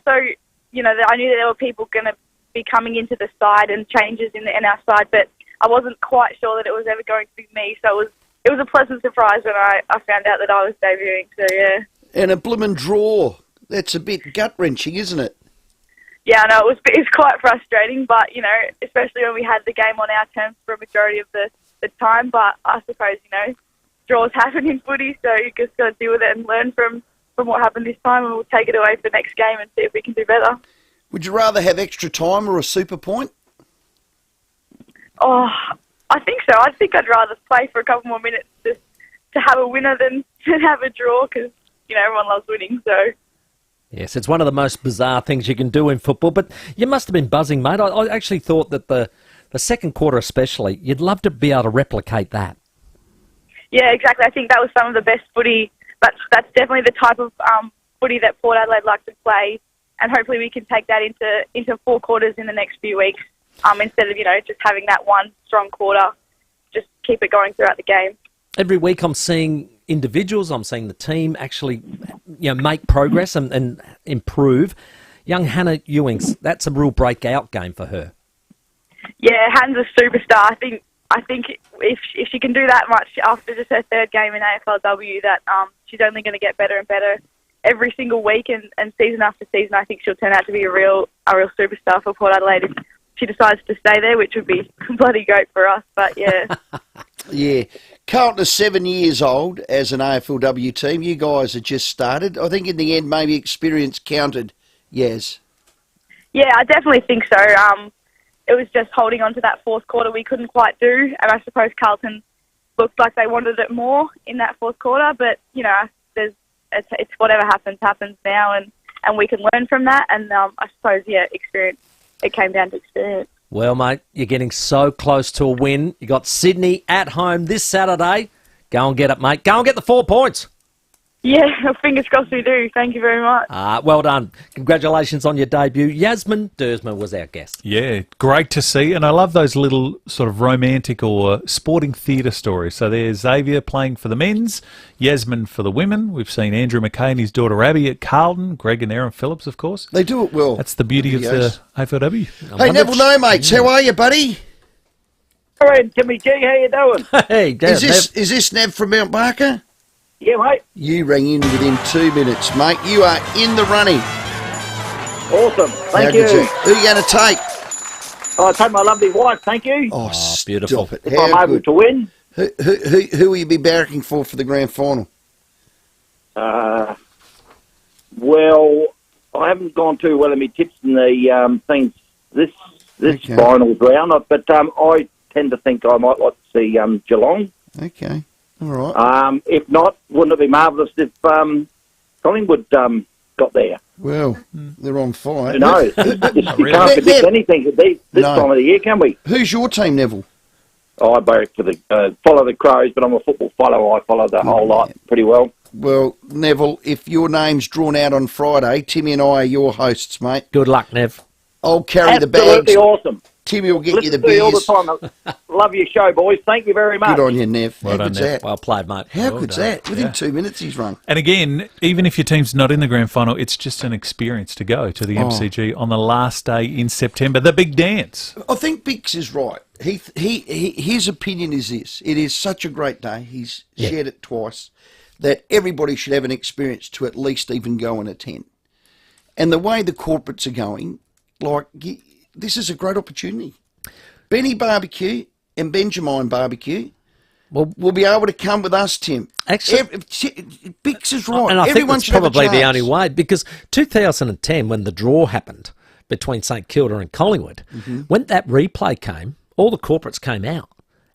knew that there were people going to be coming into the side and changes in our side, but I wasn't quite sure that it was ever going to be me. So it was a pleasant surprise when I found out that I was debuting. So, yeah. And a bloomin' draw. That's a bit gut-wrenching, isn't it? Yeah, no, it was quite frustrating, but, especially when we had the game on our terms for a majority of the time. But I suppose, draws happen in footy, so you just got to deal with it and learn from what happened this time, and we'll take it away for the next game and see if we can do better. Would you rather have extra time or a super point? Oh, I think so. I think I'd rather play for a couple more minutes just to have a winner than to have a draw, because, everyone loves winning, so... Yes, it's one of the most bizarre things you can do in football, but you must have been buzzing, mate. I actually thought that the second quarter especially, you'd love to be able to replicate that. Yeah, exactly. I think that was some of the best footy. That's definitely the type of footy that Port Adelaide like to play, and hopefully we can take that into 4 quarters in the next few weeks, instead of, just having that one strong quarter. Just keep it going throughout the game. Every week I'm seeing individuals, I'm seeing the team actually make progress and improve. Young Hannah Ewings, that's a real breakout game for her. Yeah, Hannah's a superstar. I think if she can do that much after just her 3rd game in AFLW, that she's only going to get better and better every single week and season after season. I think she'll turn out to be a real superstar for Port Adelaide if she decides to stay there, which would be bloody great for us. But yeah. Yeah. Carlton is 7 years old as an AFLW team. You guys have just started. I think in the end, maybe experience counted. Yes. Yeah, I definitely think so. It was just holding on to that 4th quarter we couldn't quite do, and I suppose Carlton looked like they wanted it more in that 4th quarter. But it's whatever happens now, and we can learn from that. And I suppose experience. It came down to experience. Well, mate, you're getting so close to a win. You got Sydney at home this Saturday. Go and get it, mate. Go and get the 4 points. Yeah, fingers crossed we do. Thank you very much. Well done. Congratulations on your debut. Yasmin Dersma was our guest. Yeah, great to see. And I love those little sort of romantic or sporting theatre stories. So there's Xavier playing for the men's, Yasmin for the women. We've seen Andrew McKay and his daughter Abby at Carlton, Greg and Aaron Phillips, of course. They do it well. That's the beauty of the AFLW. Hey, Neville, no, mates. How are you, buddy? All right, Timmy G, how you doing? Hey, is this Nev from Mount Barker? Yeah, mate. You rang in within 2 minutes, mate. You are in the running. Awesome. Thank you. Who are you going to take? I'll take my lovely wife, thank you. Oh, beautiful. Stop it. If I'm able to win. Who will you be barracking for the grand final? Well, I haven't gone too well in my tips in the things this finals round, but I tend to think I might like to see Geelong. Okay. All right. If not, wouldn't it be marvellous if Collingwood got there? Well, they're on fire. Who knows? You can't predict anything at this time of the year, can we? Who's your team, Neville? I barrack for the follow the Crows, but I'm a football follower. I follow the whole lot pretty well. Well, Neville, if your name's drawn out on Friday, Timmy and I are your hosts, mate. Good luck, Nev. I'll carry the bags. Absolutely awesome. Timmy will get you the Listen to you beers. all the time. Love your show, boys. Thank you very much. Good on you, Nev. Well How done, good's Nev. that? Well played, mate. How Well good's done. that? Within 2 minutes he's rung. And again, even if your team's not in the grand final, it's just an experience to go to the MCG on the last day in September, the big dance. I think Bix is right. His opinion is this. It is such a great day. He's shared it twice, that everybody should have an experience to at least even go and attend. And the way the corporates are going, this is a great opportunity. Benny Barbecue and Benjamin Barbecue will be able to come with us, Tim. Actually, Bix is right. And I Everyone think should that's have a probably the chance. only way, because 2010, when the draw happened between St Kilda and Collingwood, when that replay came, all the corporates came out,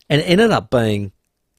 and it ended up being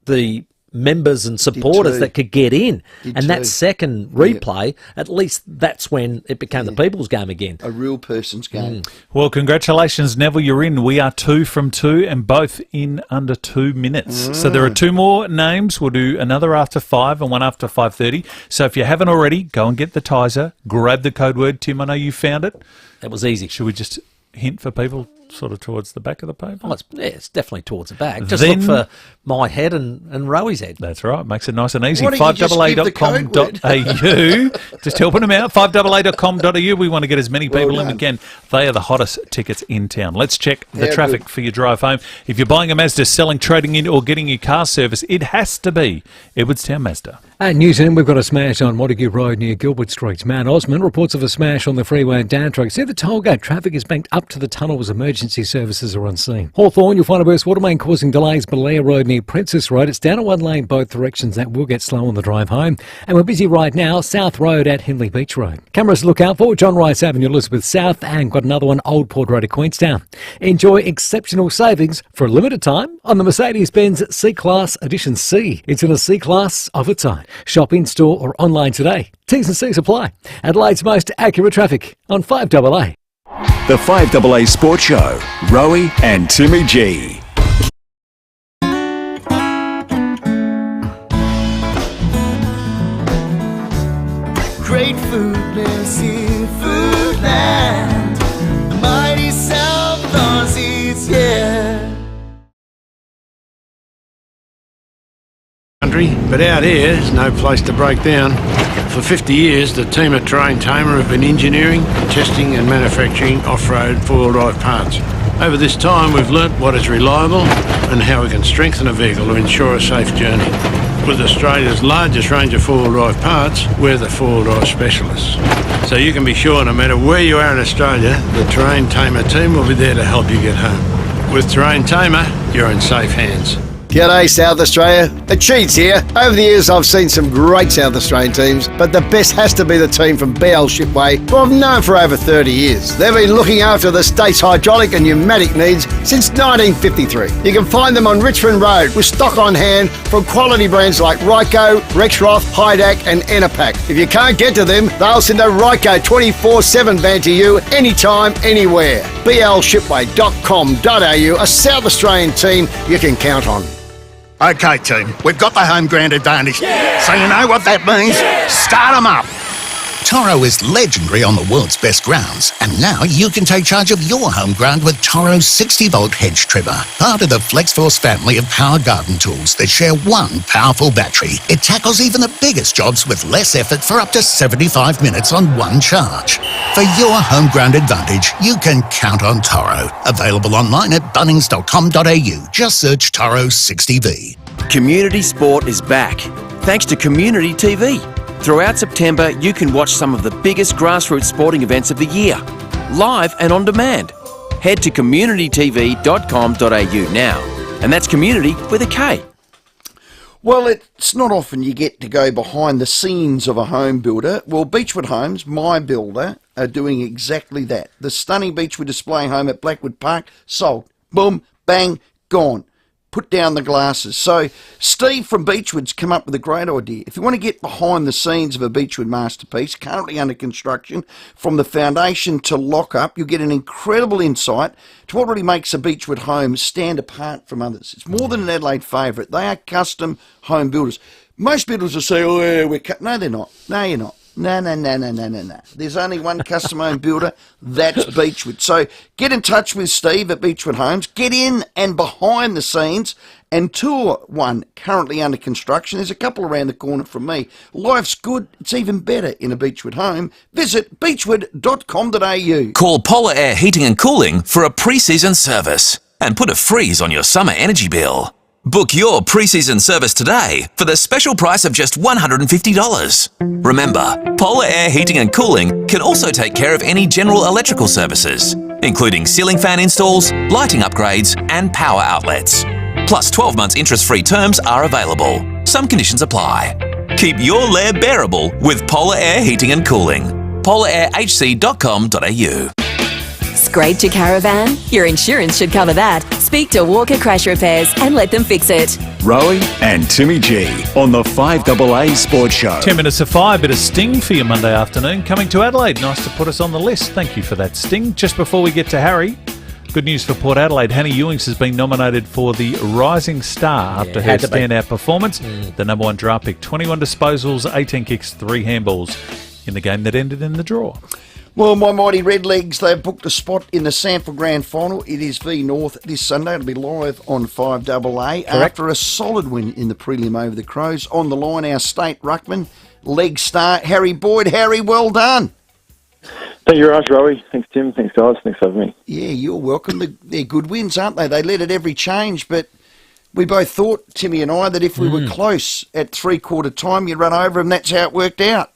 the members and supporters that could get in. That second replay, at least that's when it became the people's game again. A real person's game. Well, congratulations, Neville. You're in. We are 2 from 2 and both in under 2 minutes. So there are 2 more names. We'll do another after 5 and one after 5:30. So if you haven't already, go and get the Tizer. Grab the code word. Tim, I know you found it. That was easy. Should we just hint for people sort of towards the back of the paper? Oh, it's definitely towards the back. Just look for my head and Rowi's head. That's right. Makes it nice and easy. Why don't you just give the code word? 5AA.com.au. Just helping them out. 5AA.com.au. We want to get as many people in we can. They are the hottest tickets in town. Let's check the traffic for your drive home. If you're buying a Mazda, selling, trading in or getting your car service, it has to be Edwardstown Mazda. At New Zealand, we've got a smash on Montague Road near Gilbert Street. Mount Osmond reports of a smash on the freeway at Downtrack. See the tollgate traffic is banked up to the tunnel as emergency emergency services are on scene. Hawthorn, you'll find a burst water main causing delays Belair Road near Princess Road. It's down to one lane both directions. That will get slow on the drive home. And we're busy right now, South Road at Henley Beach Road. Cameras to look out for John Rice Avenue, Elizabeth South, and got another one, Old Port Road at Queenstown. Enjoy exceptional savings for a limited time on the Mercedes-Benz C-Class Edition C. It's in a C-Class of its own. Shop in-store or online today. T's and C's apply. Adelaide's most accurate traffic on 5AA. The 5AA Sports Show. Rowie and Timmy G. Great foodness in Foodland. The mighty South Aussies, yeah. Country, but out here is no place to break down. For 50 years, the team at Terrain Tamer have been engineering, testing and manufacturing off-road four-wheel drive parts. Over this time, we've learnt what is reliable and how we can strengthen a vehicle to ensure a safe journey. With Australia's largest range of four-wheel drive parts, we're the four-wheel drive specialists. So you can be sure no matter where you are in Australia, the Terrain Tamer team will be there to help you get home. With Terrain Tamer, you're in safe hands. G'day South Australia, Cheats here. Over the years I've seen some great South Australian teams, but the best has to be the team from BL Shipway, who I've known for over 30 years. They've been looking after the state's hydraulic and pneumatic needs since 1953. You can find them on Richmond Road with stock on hand from quality brands like Ryco, Rexroth, Hydac and Enerpac. If you can't get to them, they'll send a Ryco 24/7 van to you anytime, anywhere. blshipway.com.au, a South Australian team you can count on. Okay, team, we've got the home ground advantage. Yeah. So you know what that means? Yeah. Start them up. Toro is legendary on the world's best grounds, and now you can take charge of your home ground with Toro's 60-volt hedge trimmer, part of the FlexForce family of power garden tools that share one powerful battery. It tackles even the biggest jobs with less effort for up to 75 minutes on one charge. For your home ground advantage, you can count on Toro. Available online at bunnings.com.au. Just search Toro 60V. Community sport is back, thanks to Community TV. Throughout September, you can watch some of the biggest grassroots sporting events of the year, live and on demand. Head to communitytv.com.au now, and that's community with a K. Well, it's not often you get to go behind the scenes of a home builder. Well, Beechwood Homes, my builder, are doing exactly that. The stunning Beechwood display home at Blackwood Park, sold. Boom, bang, gone. Put down the glasses. So Steve from Beechwood's come up with a great idea. If you want to get behind the scenes of a Beechwood masterpiece currently under construction, from the foundation to lock-up, you'll get an incredible insight to what really makes a Beechwood home stand apart from others. It's more than an Adelaide favourite. They are custom home builders. Most builders will say, oh, yeah, we're no, they're not. No, you're not. No. There's only one custom home builder, that's Beechwood. So get in touch with Steve at Beechwood Homes. Get in and behind the scenes and tour one currently under construction. There's a couple around the corner from me. Life's good. It's even better in a Beechwood home. Visit beechwood.com.au. Call Polar Air Heating and Cooling for a pre-season service and put a freeze on your summer energy bill. Book your pre-season service today for the special price of just $150. Remember, Polar Air Heating and Cooling can also take care of any general electrical services, including ceiling fan installs, lighting upgrades, and power outlets. Plus 12 months interest-free terms are available. Some conditions apply. Keep your lair bearable with Polar Air Heating and Cooling. polarairhc.com.au. Scraped your caravan? Your insurance should cover that. Speak to Walker Crash Repairs and let them fix it. Rowie and Timmy G on the 5AA Sports Show. 10 minutes to 5, bit of Sting for your Monday afternoon. Coming to Adelaide, nice to put us on the list. Thank you for that, Sting. Just before we get to Harry, good news for Port Adelaide. Hannah Ewings has been nominated for the Rising Star after her standout performance. The number one draft pick, 21 disposals, 18 kicks, 3 handballs in the game that ended in the draw. Well, my mighty Redlegs, they've booked a spot in the Sanford Grand Final. It is v North this Sunday. It'll be live on 5AA. After a solid win in the prelim over the Crows. On the line, our state ruckman, leg star, Harry Boyd. Harry, well done. Thank you very much, Rowie. Thanks, Tim. Thanks, guys. Thanks for having me. Yeah, you're welcome. They're good wins, aren't they? They led at every change, but we both thought, Timmy and I, that if we were close at three-quarter time, you'd run over them. That's how it worked out.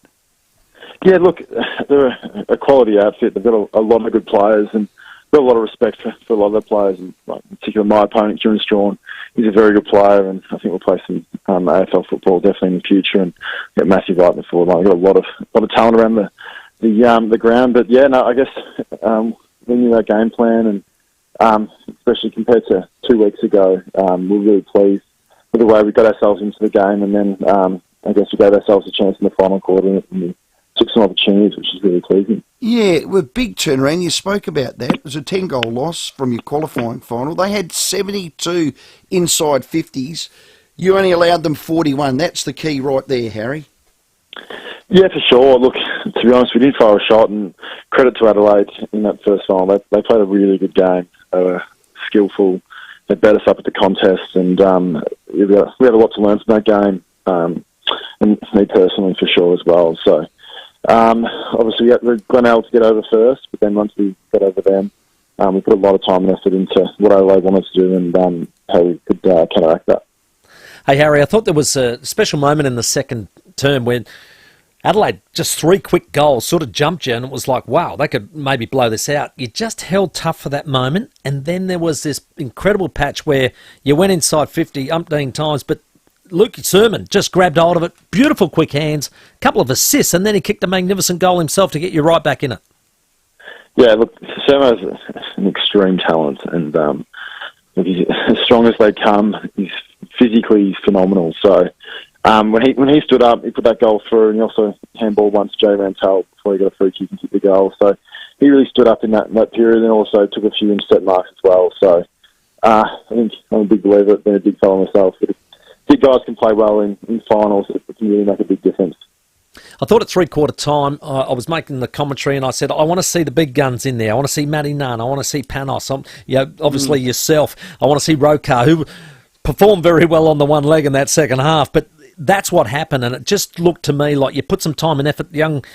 Yeah, look, they're a quality outfit. They've got a lot of good players, and got a lot of respect for a lot of the players, and like, in particular my opponent, Kieran Strawn. He's a very good player, and I think we'll play some AFL football definitely in the future, and get massive right in the forward line. We've got a lot of talent around the ground, but yeah, no, I guess we knew our game plan, and especially compared to 2 weeks ago, we're really pleased with the way we got ourselves into the game, and then I guess we gave ourselves a chance in the final quarter, and we took some opportunities, which is really pleasing. Yeah, well, big turnaround. You spoke about that. It was a 10-goal loss from your qualifying final. They had 72 inside 50s. You only allowed them 41. That's the key right there, Harry. Yeah, for sure. Look, to be honest, we did fire a shot, and credit to Adelaide in that first final. They played a really good game. They were skillful. They bet us up at the contest, and we had a lot to learn from that game, and me personally for sure as well. So obviously we weren't able to get over first, but then once we got over them, we put a lot of time and effort into what Adelaide wanted to do, and how we could counteract that. Hey, Harry, I thought there was a special moment in the second term when Adelaide, just 3 quick goals, sort of jumped you, and it was like, wow, they could maybe blow this out. You just held tough for that moment, and then there was this incredible patch where you went inside 50 umpteen times, but Luke Sermon just grabbed hold of it. Beautiful quick hands, couple of assists, and then he kicked a magnificent goal himself to get you right back in it. Yeah, look, Sermon has an extreme talent, and he's as strong as they come. He's physically phenomenal. So when he stood up, he put that goal through, and he also handballed once Jay Rantel before he got a free kick and kicked the goal. So he really stood up in that period, and also took a few intercept marks as well. So I think I'm a big believer. I've been a big fellow myself. But if big guys can play well in finals, it can really make a big difference. I thought at three-quarter time, I was making the commentary, and I said, I want to see the big guns in there. I want to see Matty Nunn. I want to see Panos. Obviously yourself. I want to see Rokar, who performed very well on the one leg in that second half. But that's what happened, and it just looked to me like you put some time and effort. Young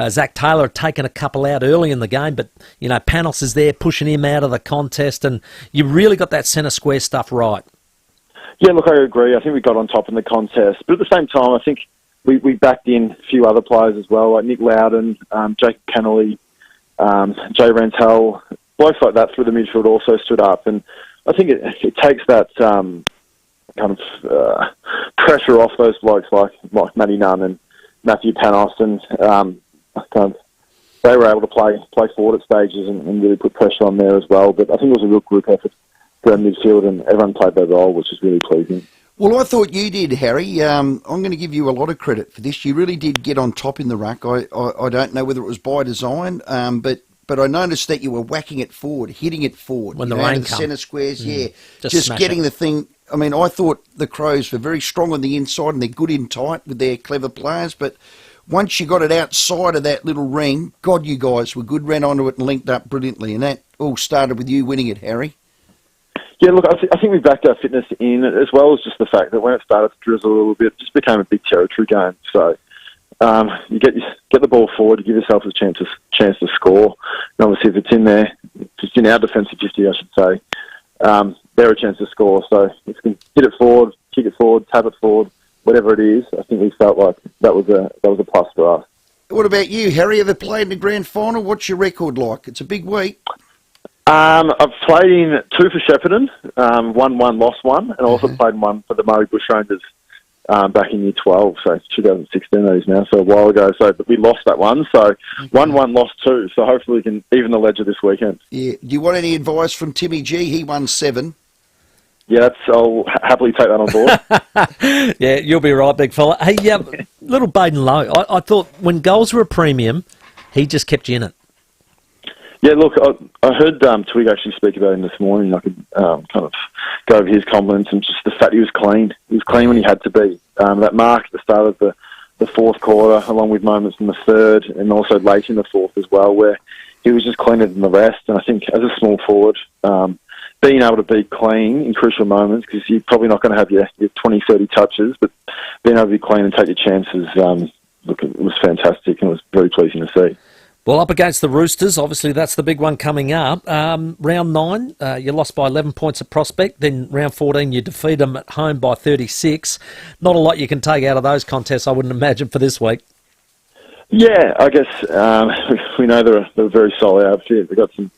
Zach Taylor had taken a couple out early in the game, but Panos is there pushing him out of the contest, and you really got that centre square stuff right. Yeah, look, I agree. I think we got on top in the contest, but at the same time, I think we backed in a few other players as well, like Nick Loudon, Jacob Kennelly, Jay Rantel, blokes like that through the midfield also stood up, and I think it takes that kind of pressure off those blokes like Matty Nunn and Matthew Panos, and they were able to play forward at stages and really put pressure on there as well. But I think it was a real group effort for our midfield, and everyone played their role, which is really pleasing. Well, I thought you did, Harry. I'm going to give you a lot of credit for this. You really did get on top in the ruck. I don't know whether it was by design, but I noticed that you were whacking it forward, hitting it forward. When the rain the come. centre squares, Just getting the thing. I mean, I thought the Crows were very strong on the inside, and they're good in tight with their clever players, but once you got it outside of that little ring, God, you guys were good, ran onto it and linked up brilliantly, and that all started with you winning it, Harry. Yeah, look, I think we backed our fitness in, as well as just the fact that when it started to drizzle a little bit, it just became a big territory game. So you get the ball forward, you give yourself a chance to score. And obviously, if it's in there, just in our defensive 50, I should say, they're a chance to score. So if you can hit it forward, kick it forward, tap it forward, whatever it is, I think we felt like that was a plus for us. What about you, Harry? Ever played in the grand final? What's your record like? It's a big week. I've played in 2 for Shepparton, won 1, lost 1, and also played in 1 for the Murray Bushrangers back in year 12, so 2016 that is now, so a while ago. So but we lost that one, so 1, lost 2, so hopefully we can even the ledger this weekend. Yeah. Do you want any advice from Timmy G? He won 7. Yeah, I'll happily take that on board. Yeah, you'll be right, big fella. Hey, little Baden Lowe, I thought when goals were a premium, he just kept you in it. Yeah, look, I heard Twig actually speak about him this morning. I could kind of go over his compliments and just the fact he was clean. He was clean when he had to be. That mark at the start of the fourth quarter, along with moments in the third, and also late in the fourth as well, where he was just cleaner than the rest. And I think as a small forward, being able to be clean in crucial moments, because you're probably not going to have your 20, 30 touches, but being able to be clean and take your chances, look, it was fantastic and it was very pleasing to see. Well, up against the Roosters, obviously that's the big one coming up. Round 9, you lost by 11 points at Prospect. Then round 14, you defeat them at home by 36. Not a lot you can take out of those contests, I wouldn't imagine, for this week. Yeah, I guess we know they're a very solid outfit. They've got some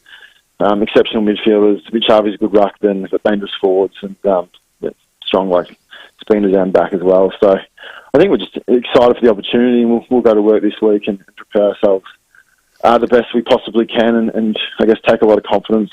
exceptional midfielders. Which Harvey's a good ruckman, they've got dangerous forwards and strong spinners down back as well. So I think we're just excited for the opportunity, and we'll go to work this week and prepare ourselves the best we possibly can, and I guess take a lot of confidence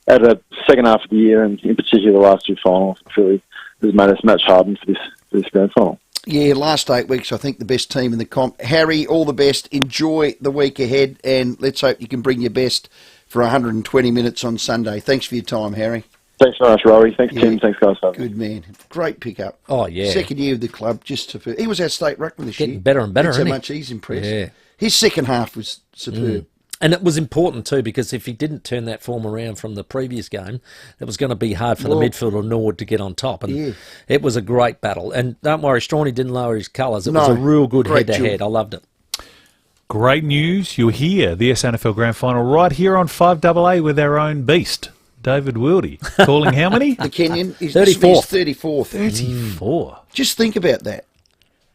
out of the second half of the year, and in particular the last two finals. Really has made us match hardened for this grand final. Yeah, last 8 weeks, I think the best team in the comp. Harry, all the best. Enjoy the week ahead, and let's hope you can bring your best for 120 minutes on Sunday. Thanks for your time, Harry. Thanks very much, Rory. Thanks, Tim. Thanks, guys. Good man. Great pickup. Oh, yeah. Second year of the club. He was our state ruckman this year. Better and better, That's how isn't he? much he's impressed. Yeah. His second half was superb. And it was important too, because if he didn't turn that form around from the previous game, it was going to be hard for the midfield of Norwood to get on top. And it was a great battle. And don't worry, Strawny didn't lower his colours. It was a real good head-to-head. I loved it. Great news. You'll hear the SNFL Grand Final right here on 5AA with our own beast, David Wildy. Calling how many? The Kenyan. He's 34th. 34th. 34. Just think about that.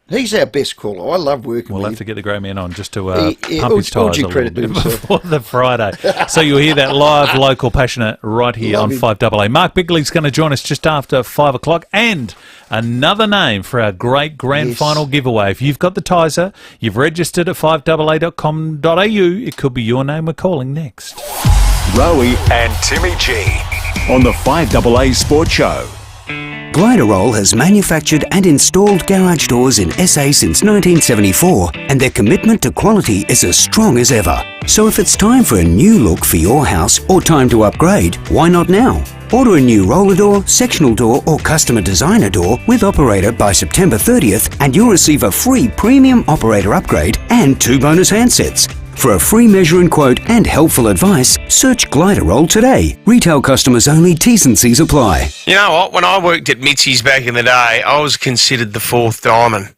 He's our best caller. I love working with him. We'll have to get the great man on just to He pump his tyres a little bit before the Friday. So you'll hear that live, local, passionate right here on 5AA. Mark Bigley's going to join us just after 5 o'clock. And another name for our great grand final giveaway. If you've got the Tizer, you've registered at 5AA.com.au, it could be your name we're calling next. Rowie and Timmy G on the 5AA Sports Show. Gliderol has manufactured and installed garage doors in SA since 1974, and their commitment to quality is as strong as ever. So if it's time for a new look for your house or time to upgrade, why not now? Order a new roller door, sectional door or customer designer door with operator by September 30th, and you'll receive a free premium operator upgrade and 2 bonus handsets. For a free measure and quote and helpful advice, search Gliderol today. Retail customers only. T's and C's apply. You know what? When I worked at Mitzi's back in the day, I was considered the fourth diamond.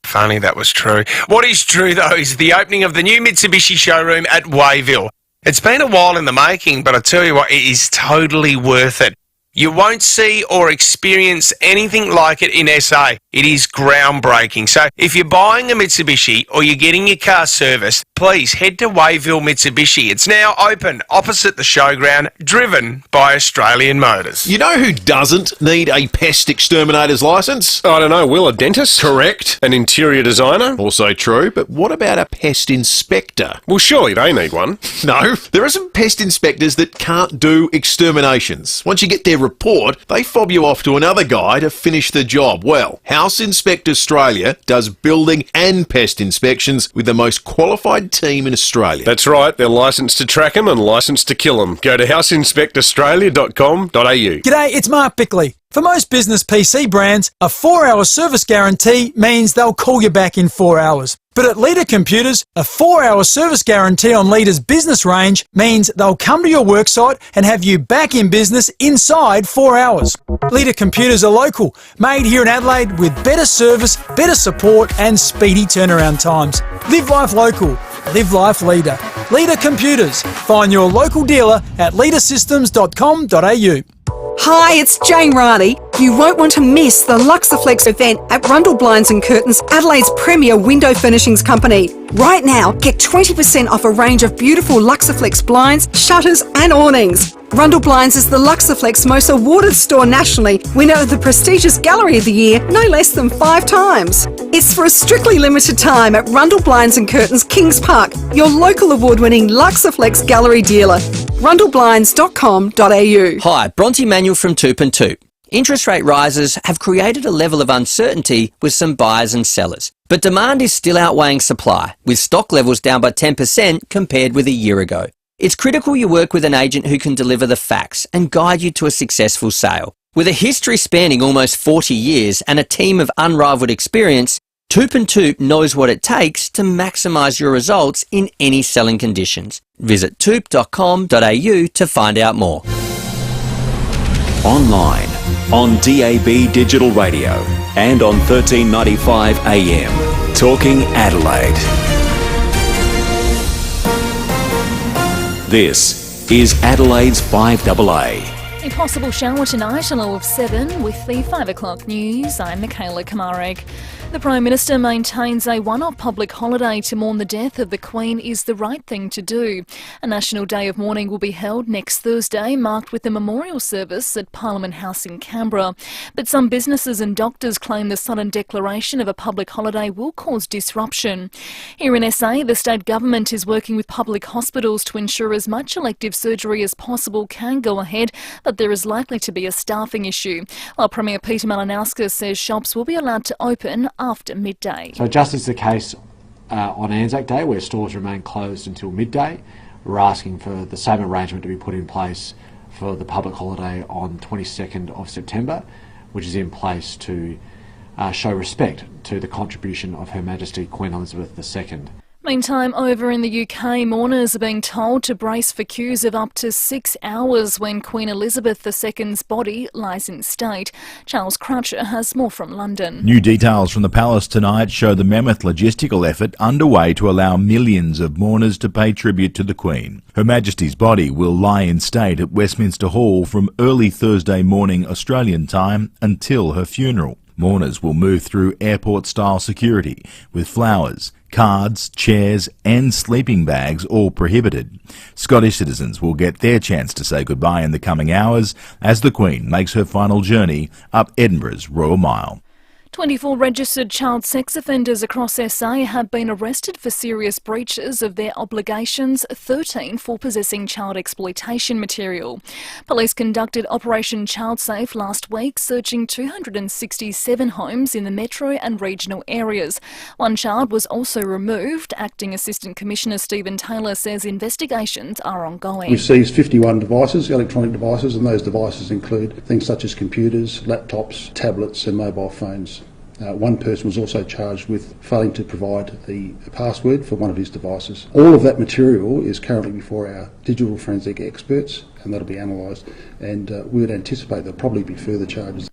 Funny that was true. What is true, though, is the opening of the new Mitsubishi showroom at Wayville. It's been a while in the making, but I tell you what, it is totally worth it. You won't see or experience anything like it in SA. It is groundbreaking. So if you're buying a Mitsubishi or you're getting your car serviced, please head to Wayville Mitsubishi. It's now open opposite the showground, driven by Australian Motors. You know who doesn't need a pest exterminator's licence? I don't know, Will, a dentist? Correct. An interior designer? Also true, but what about a pest inspector? Well, surely they need one. No, there are some pest inspectors that can't do exterminations. Once you get their report, they fob you off to another guy to finish the job. Well, House Inspect Australia does building and pest inspections with the most qualified team in Australia. That's right, they're licensed to track them and licensed to kill them. Go to houseinspectaustralia.com.au. G'day, it's Mark Bickley. For most business PC brands, a 4-hour service guarantee means they'll call you back in 4 hours. But at Leader Computers, a 4-hour service guarantee on Leader's business range means they'll come to your worksite and have you back in business inside 4 hours. Leader Computers are local, made here in Adelaide with better service, better support and speedy turnaround times. Live life local. Live life Leader. Leader Computers. Find your local dealer at leadersystems.com.au. Hi, it's Jane Riley. You won't want to miss the Luxaflex event at Rundle Blinds and Curtains, Adelaide's premier window furnishings company. Right now, get 20% off a range of beautiful Luxaflex blinds, shutters and awnings. Rundle Blinds is the Luxaflex most awarded store nationally, winner of the prestigious Gallery of the Year no less than 5 times. It's for a strictly limited time at Rundle Blinds and Curtains, Kings Park, your local award-winning Luxaflex gallery dealer. rundleblinds.com.au. Hi, Bronte Manuel from Toop and Toop. Interest rate rises have created a level of uncertainty with some buyers and sellers. But demand is still outweighing supply, with stock levels down by 10% compared with a year ago. It's critical you work with an agent who can deliver the facts and guide you to a successful sale. With a history spanning almost 40 years and a team of unrivaled experience, Toop and Toop knows what it takes to maximise your results in any selling conditions. Visit toop.com.au to find out more. Online, on DAB Digital Radio and on 1395 AM. Talking Adelaide. This is Adelaide's 5AA. A possible shower tonight, a low of 7 with the 5 o'clock news. I'm Michaela Kamarek. The Prime Minister maintains a one-off public holiday to mourn the death of the Queen is the right thing to do. A National Day of Mourning will be held next Thursday, marked with a memorial service at Parliament House in Canberra. But some businesses and doctors claim the sudden declaration of a public holiday will cause disruption. Here in SA, the state government is working with public hospitals to ensure as much elective surgery as possible can go ahead, but there is likely to be a staffing issue. While Premier Peter Malinauskas says shops will be allowed to open after midday. So just as the case on Anzac Day, where stores remain closed until midday, we're asking for the same arrangement to be put in place for the public holiday on 22nd of September, which is in place to show respect to the contribution of Her Majesty Queen Elizabeth II. Meantime, over in the UK, mourners are being told to brace for queues of up to 6 hours when Queen Elizabeth II's body lies in state. Charles Crutcher has more from London. New details from the palace tonight show the mammoth logistical effort underway to allow millions of mourners to pay tribute to the Queen. Her Majesty's body will lie in state at Westminster Hall from early Thursday morning Australian time until her funeral. Mourners will move through airport-style security with flowers, cards, chairs and sleeping bags all prohibited. Scottish citizens will get their chance to say goodbye in the coming hours as the Queen makes her final journey up Edinburgh's Royal Mile. 24 registered child sex offenders across SA have been arrested for serious breaches of their obligations, 13 for possessing child exploitation material. Police conducted Operation Child Safe last week, searching 267 homes in the metro and regional areas. One child was also removed. Acting Assistant Commissioner Stephen Taylor says investigations are ongoing. We seized 51 devices, electronic devices, and those devices include things such as computers, laptops, tablets and mobile phones. One person was also charged with failing to provide the password for one of his devices. All of that material is currently before our digital forensic experts, and that'll be analysed, and we would anticipate there'll probably be further charges.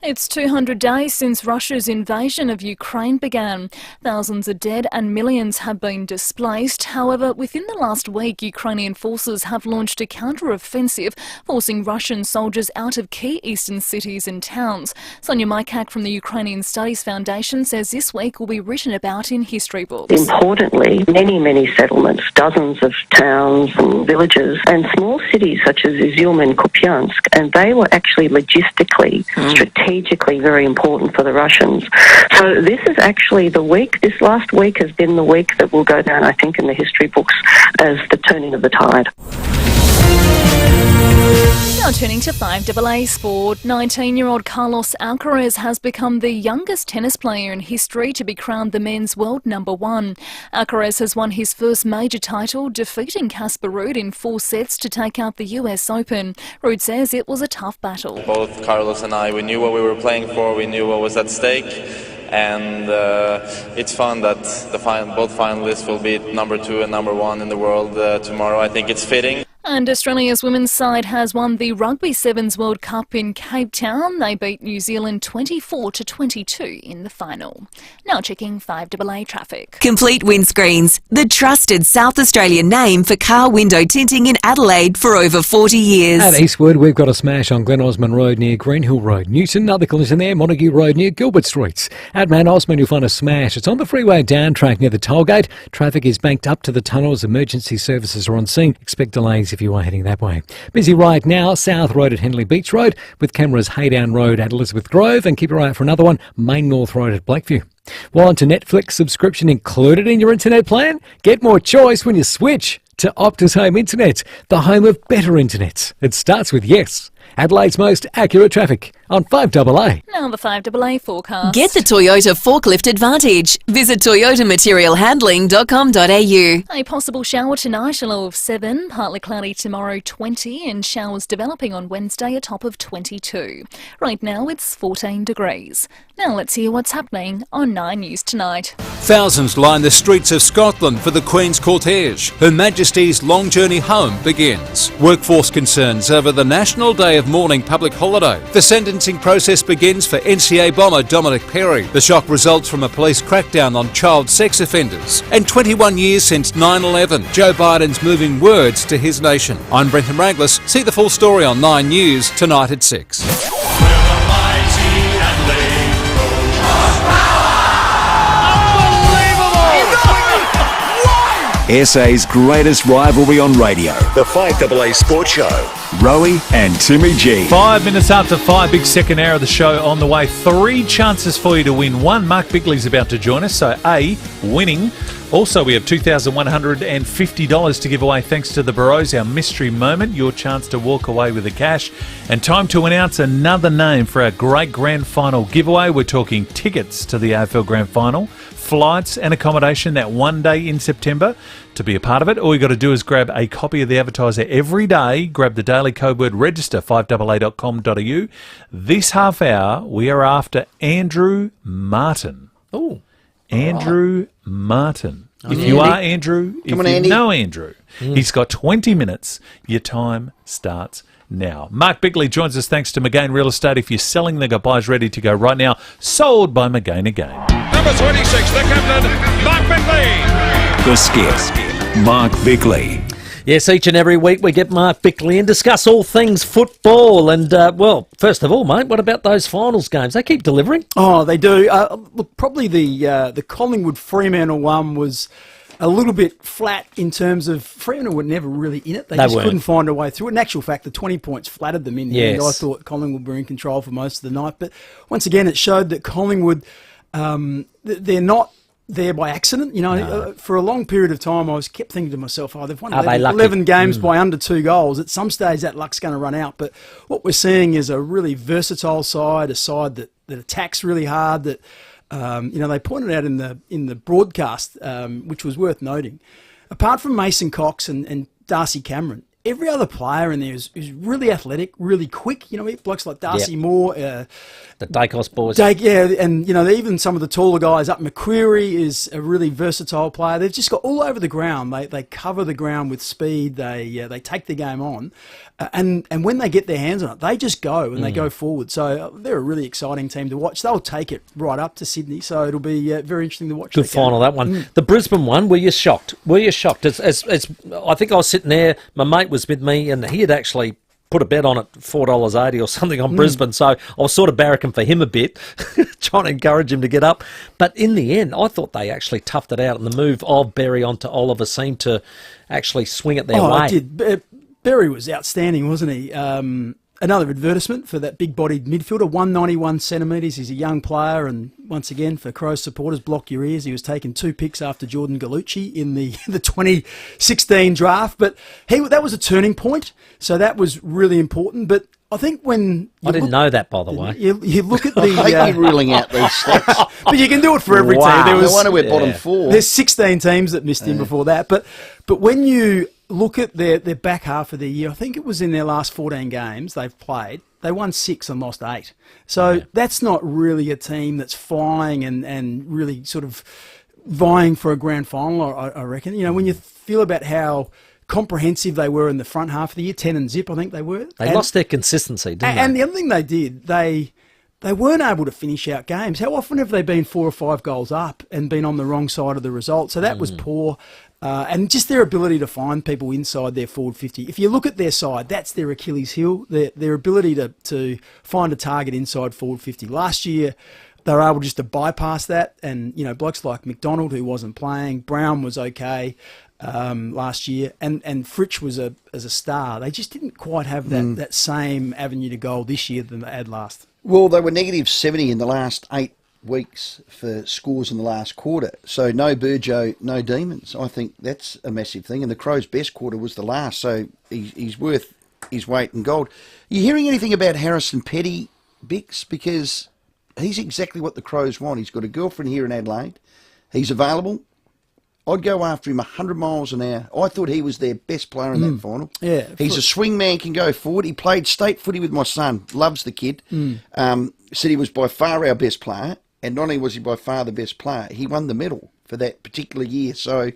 It's 200 days since Russia's invasion of Ukraine began. Thousands are dead and millions have been displaced. However, within the last week, Ukrainian forces have launched a counter-offensive, forcing Russian soldiers out of key eastern cities and towns. Sonia Mikak from the Ukrainian Studies Foundation says this week will be written about in history books. Importantly, many settlements, dozens of towns and villages, and small cities such as Izium and Kupiansk, and they were actually logistically, strategically very important for the Russians. So this is actually this last week has been the week that will go down, I think, in the history books as the turning of the tide. Now turning to 5AA sport, 19-year-old Carlos Alcaraz has become the youngest tennis player in history to be crowned the men's world #1. Alcaraz has won his first major title, defeating Casper Ruud in 4 sets to take out the US Open. Ruud says it was a tough battle. Both Carlos and I, we knew what we were playing for, we knew what was at stake. And it's fun that both finalists will be #2 and #1 in the world tomorrow. I think it's fitting. And Australia's women's side has won the Rugby Sevens World Cup in Cape Town. They beat New Zealand 24-22 in the final. Now checking 5AA traffic. Complete Windscreens, the trusted South Australian name for car window tinting in Adelaide for over 40 years. At Eastwood, we've got a smash on Glen Osmond Road near Greenhill Road. Newton, another collision there, Montague Road near Gilbert Streets. At Mount Osmond, you'll find a smash. It's on the freeway down track near the tollgate. Traffic is banked up to the tunnels. Emergency services are on scene. Expect delays if you are heading that way. Busy right now, South Road at Henley Beach Road, with cameras Haydown Road at Elizabeth Grove, and keep your eye out for another one, Main North Road at Blackview. Well, on to Netflix subscription included in your internet plan? Get more choice when you switch to Optus Home Internet, the home of better internet. It starts with yes. Adelaide's most accurate traffic on 5AA. Now the 5AA forecast. Get the Toyota Forklift Advantage. Visit toyotamaterialhandling.com.au. A possible shower tonight, a low of 7, partly cloudy tomorrow 20, and showers developing on Wednesday, a top of 22. Right now it's 14 degrees. Now let's hear what's happening on 9 News Tonight. Thousands line the streets of Scotland for the Queen's cortege. Her Majesty's long journey home begins. Workforce concerns over the National Day of Mourning public holiday. The sentencing process begins for NCA bomber Dominic Perry. The shock results from a police crackdown on child sex offenders. And 21 years since 9/11. Joe Biden's moving words to his nation. I'm Brenton Raglis. See the full story on 9 News tonight at 6. SA's greatest rivalry on radio. The FIVEAA Sports Show. Rowie and Timmy G. 5 minutes after 5, big second hour of the show on the way. 3 chances for you to win. 1, Mark Bigley's about to join us, so A, winning. Also, we have $2,150 to give away thanks to the Burrows, our mystery moment, your chance to walk away with the cash. And time to announce another name for our great grand final giveaway. We're talking tickets to the AFL Grand Final, flights and accommodation that one day in September. To be a part of it, all you got to do is grab a copy of the Advertiser every day, grab the daily code word register, 5AA.com.au. This half hour, we are after Andrew Martin. Oh, Andrew Martin. If you are Andrew, if you know Andrew, he's got 20 minutes. Your time starts now. Mark Bigley joins us thanks to McGain Real Estate. If you're selling, they've got buyers ready to go right now. Sold by McGain again. Number 26, the captain, Mark Bigley. The Skip, Mark Bigley. Yes, each and every week we get Mark Bigley and discuss all things football. And, well, first of all, mate, what about those finals games? They keep delivering. Oh, they do. Look, probably the Collingwood Fremantle one was a little bit flat in terms of Fremantle were never really in it. They just couldn't find a way through it. In actual fact, the 20 points flattered them in the end. I thought Collingwood were in control for most of the night. But once again, it showed that Collingwood, they're not there by accident. You know, for a long period of time, I kept thinking to myself, they've won 11 games by under 2 goals. At some stage, that luck's going to run out. But what we're seeing is a really versatile side, a side that attacks really hard, that they pointed out in the broadcast, which was worth noting. Apart from Mason Cox and Darcy Cameron, every other player in there is really athletic, really quick. You know, blokes like Darcy Moore, the Dacos boys. And even some of the taller guys up. McQuarrie is a really versatile player. They've just got all over the ground. They cover the ground with speed. They take the game on, and when they get their hands on it, they just go and they go forward. So they're a really exciting team to watch. They'll take it right up to Sydney. So it'll be very interesting to watch. Good final, that one. The Brisbane one. Were you shocked? As I think I was sitting there. My mate was with me, and he had actually put a bet on it, $4.80 or something on Brisbane. So I was sort of barracking for him a bit, trying to encourage him to get up. But in the end, I thought they actually toughed it out, and the move of Berry onto Oliver seemed to actually swing it their way. It did. Berry was outstanding, wasn't he? Another advertisement for that big-bodied midfielder, 191 centimetres. He's a young player, and once again, for Crows supporters, block your ears. He was taken 2 picks after Jordan Gallucci in the 2016 draft. But that was a turning point, so that was really important. But I think when I didn't know that, by the way. You look at the... I hate you ruling out these stats. But you can do it for every team. No wonder we're bottom 4. There's 16 teams that missed him before that. But when you look at their back half of the year, I think it was in their last 14 games they've played, they won 6 and lost 8. So that's not really a team that's flying and really sort of vying for a grand final, I reckon. You know, when you feel about how comprehensive they were in the front half of the year, 10 and zip, I think they were. They lost their consistency, didn't they? And the other thing they did, they weren't able to finish out games. How often have they been 4 or 5 goals up and been on the wrong side of the result? So that was poor. And just their ability to find people inside their forward 50. If you look at their side, that's their Achilles heel, their ability to find a target inside forward 50. Last year, they were able just to bypass that. And, blokes like McDonald, who wasn't playing, Brown was okay last year, and Fritsch was as a star. They just didn't quite have that same avenue to goal this year than they had last. Well, they were negative 70 in the last 8 weeks for scores in the last quarter. So no Burjo, no Demons. I think that's a massive thing. And the Crows' best quarter was the last, so he's worth his weight in gold. Are you hearing anything about Harrison Petty, Bix? Because he's exactly what the Crows want. He's got a girlfriend here in Adelaide. He's available. I'd go after him 100 miles an hour. I thought he was their best player in that final. Yeah, he's a swing man, can go forward. He played state footy with my son. Loves the kid. Said he was by far our best player. And not only was he by far the best player, he won the medal for that particular year. So,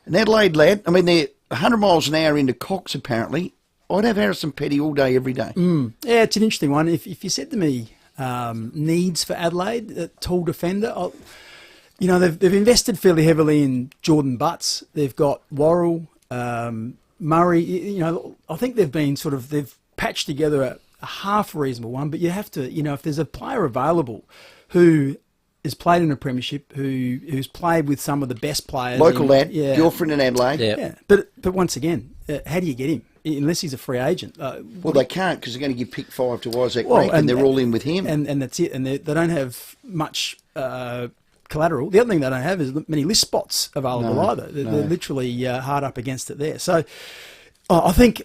an Adelaide lad, I mean, they're 100 miles an hour into Cox, apparently. I'd have Harrison Petty all day, every day. Yeah, it's an interesting one. If you said to me, needs for Adelaide, a tall defender, they've invested fairly heavily in Jordan Butts. They've got Worrell, Murray. I think they've patched together a half reasonable one, but you have to, if there's a player available who has played in a premiership, who's played with some of the best players. Local lad, girlfriend in Adelaide. Yeah. But once again, how do you get him? Unless he's a free agent. Well, they can't because they're going to give pick 5 to Isaac Rank, and they're all in with him. And that's it. And they don't have much collateral. The other thing they don't have is many list spots available either. They're literally hard up against it there. So I think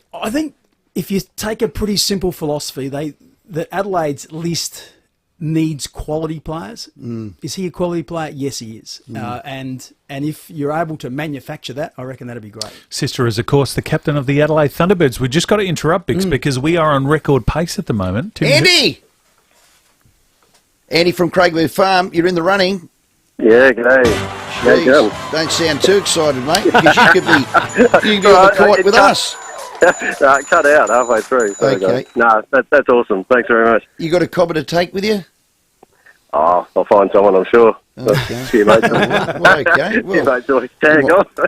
if you take a pretty simple philosophy, that Adelaide's list needs quality players. Is he a quality player? Yes, he is. And if you're able to manufacture that, I reckon that'd be great. Sister is, of course, the captain of the Adelaide Thunderbirds. We've just got to interrupt, Bix, because we are on record pace at the moment. Andy from Craigmere Farm, you're in the running. Yeah, g'day. Jeez, don't sound too excited, mate, because you could be on the kite with us. Cut out halfway through. Okay. No, that's awesome. Thanks very much. You got a cobber to take with you? Oh, I'll find someone, I'm sure. Okay. A few mates. Okay.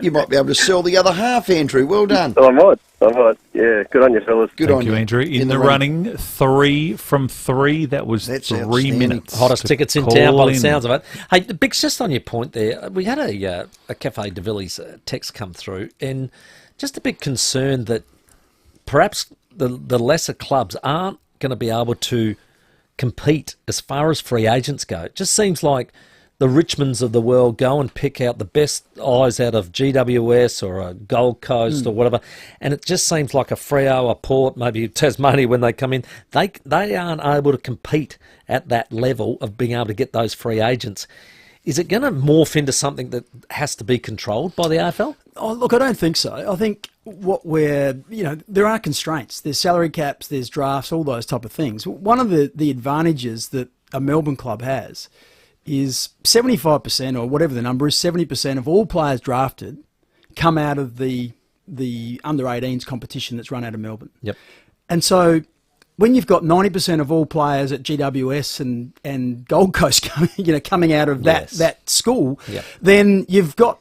You might be able to sell the other half, Andrew. Well done. I might. Yeah, good on you, fellas. Thank you, Andrew. In the running, 3 from 3. That was 3 minutes. Hottest tickets in town by the sounds of it. Hey, Bix, just on your point there, we had a Cafe de Villiers text come through, and just a bit concerned that perhaps the lesser clubs aren't going to be able to compete as far as free agents go. It just seems like the Richmonds of the world go and pick out the best eyes out of GWS or a Gold Coast or whatever, and it just seems like a Freo, a Port, maybe Tasmania when they come in, they aren't able to compete at that level of being able to get those free agents. Is it going to morph into something that has to be controlled by the AFL? Oh, look, I don't think so. I think there are constraints. There's salary caps, there's drafts, all those type of things. One of the advantages that a Melbourne club has is 75%, or whatever the number is, 70% of all players drafted come out of the under-18s competition that's run out of Melbourne. Yep. And so when you've got 90% of all players at GWS and Gold Coast coming out of that school, then you've got,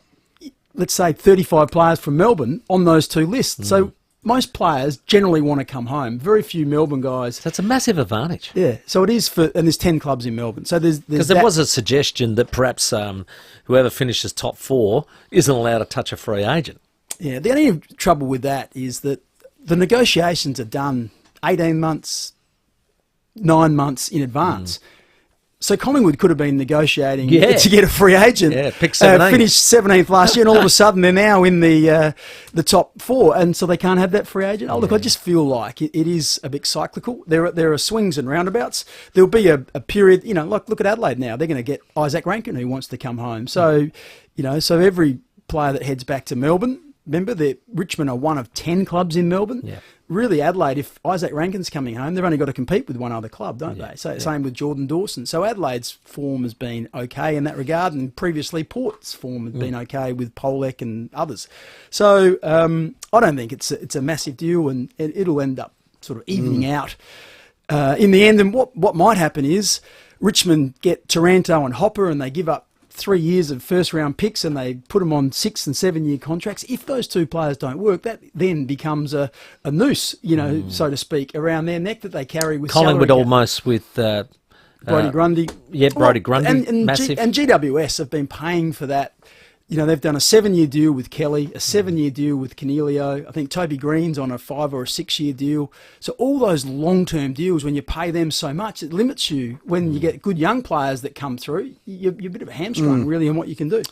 let's say, 35 players from Melbourne on those two lists. So most players generally want to come home. Very few Melbourne guys. That's a massive advantage. Yeah. So it is and there's 10 clubs in Melbourne. So because there was a suggestion that perhaps whoever finishes top 4 isn't allowed to touch a free agent. Yeah. The only trouble with that is that the negotiations are done 18 months, 9 months in advance. So Collingwood could have been negotiating to get a free agent. Yeah, pick 17. Finished 17th last year, and all of a sudden they're now in the top 4, and so they can't have that free agent. Oh, look, I just feel like it is a bit cyclical. There are swings and roundabouts. There'll be a period, look at Adelaide now. They're going to get Isaac Rankin, who wants to come home. So, so every player that heads back to Melbourne, remember that Richmond are one of 10 clubs in Melbourne. Yeah. Really, Adelaide, if Isaac Rankin's coming home, they've only got to compete with one other club, don't they? So same with Jordan Dawson. So Adelaide's form has been okay in that regard, and previously Port's form has been okay with Polek and others. So I don't think it's a massive deal, and it'll end up sort of evening out in the end. And what might happen is Richmond get Taranto and Hopper, and they give up 3 years of first-round picks, and they put them on 6 and 7-year contracts. If those two players don't work, that then becomes a noose, so to speak, around their neck that they carry with Collingwood salary almost with Brodie Grundy. Yeah, Brodie Grundy, massive. And GWS have been paying for that. They've done a 7-year deal with Kelly, a 7-year deal with Cornelio. I think Toby Green's on a 5 or a 6-year deal. So all those long-term deals, when you pay them so much, it limits you. When you get good young players that come through, you're a bit of a hamstrung, really, on what you can do.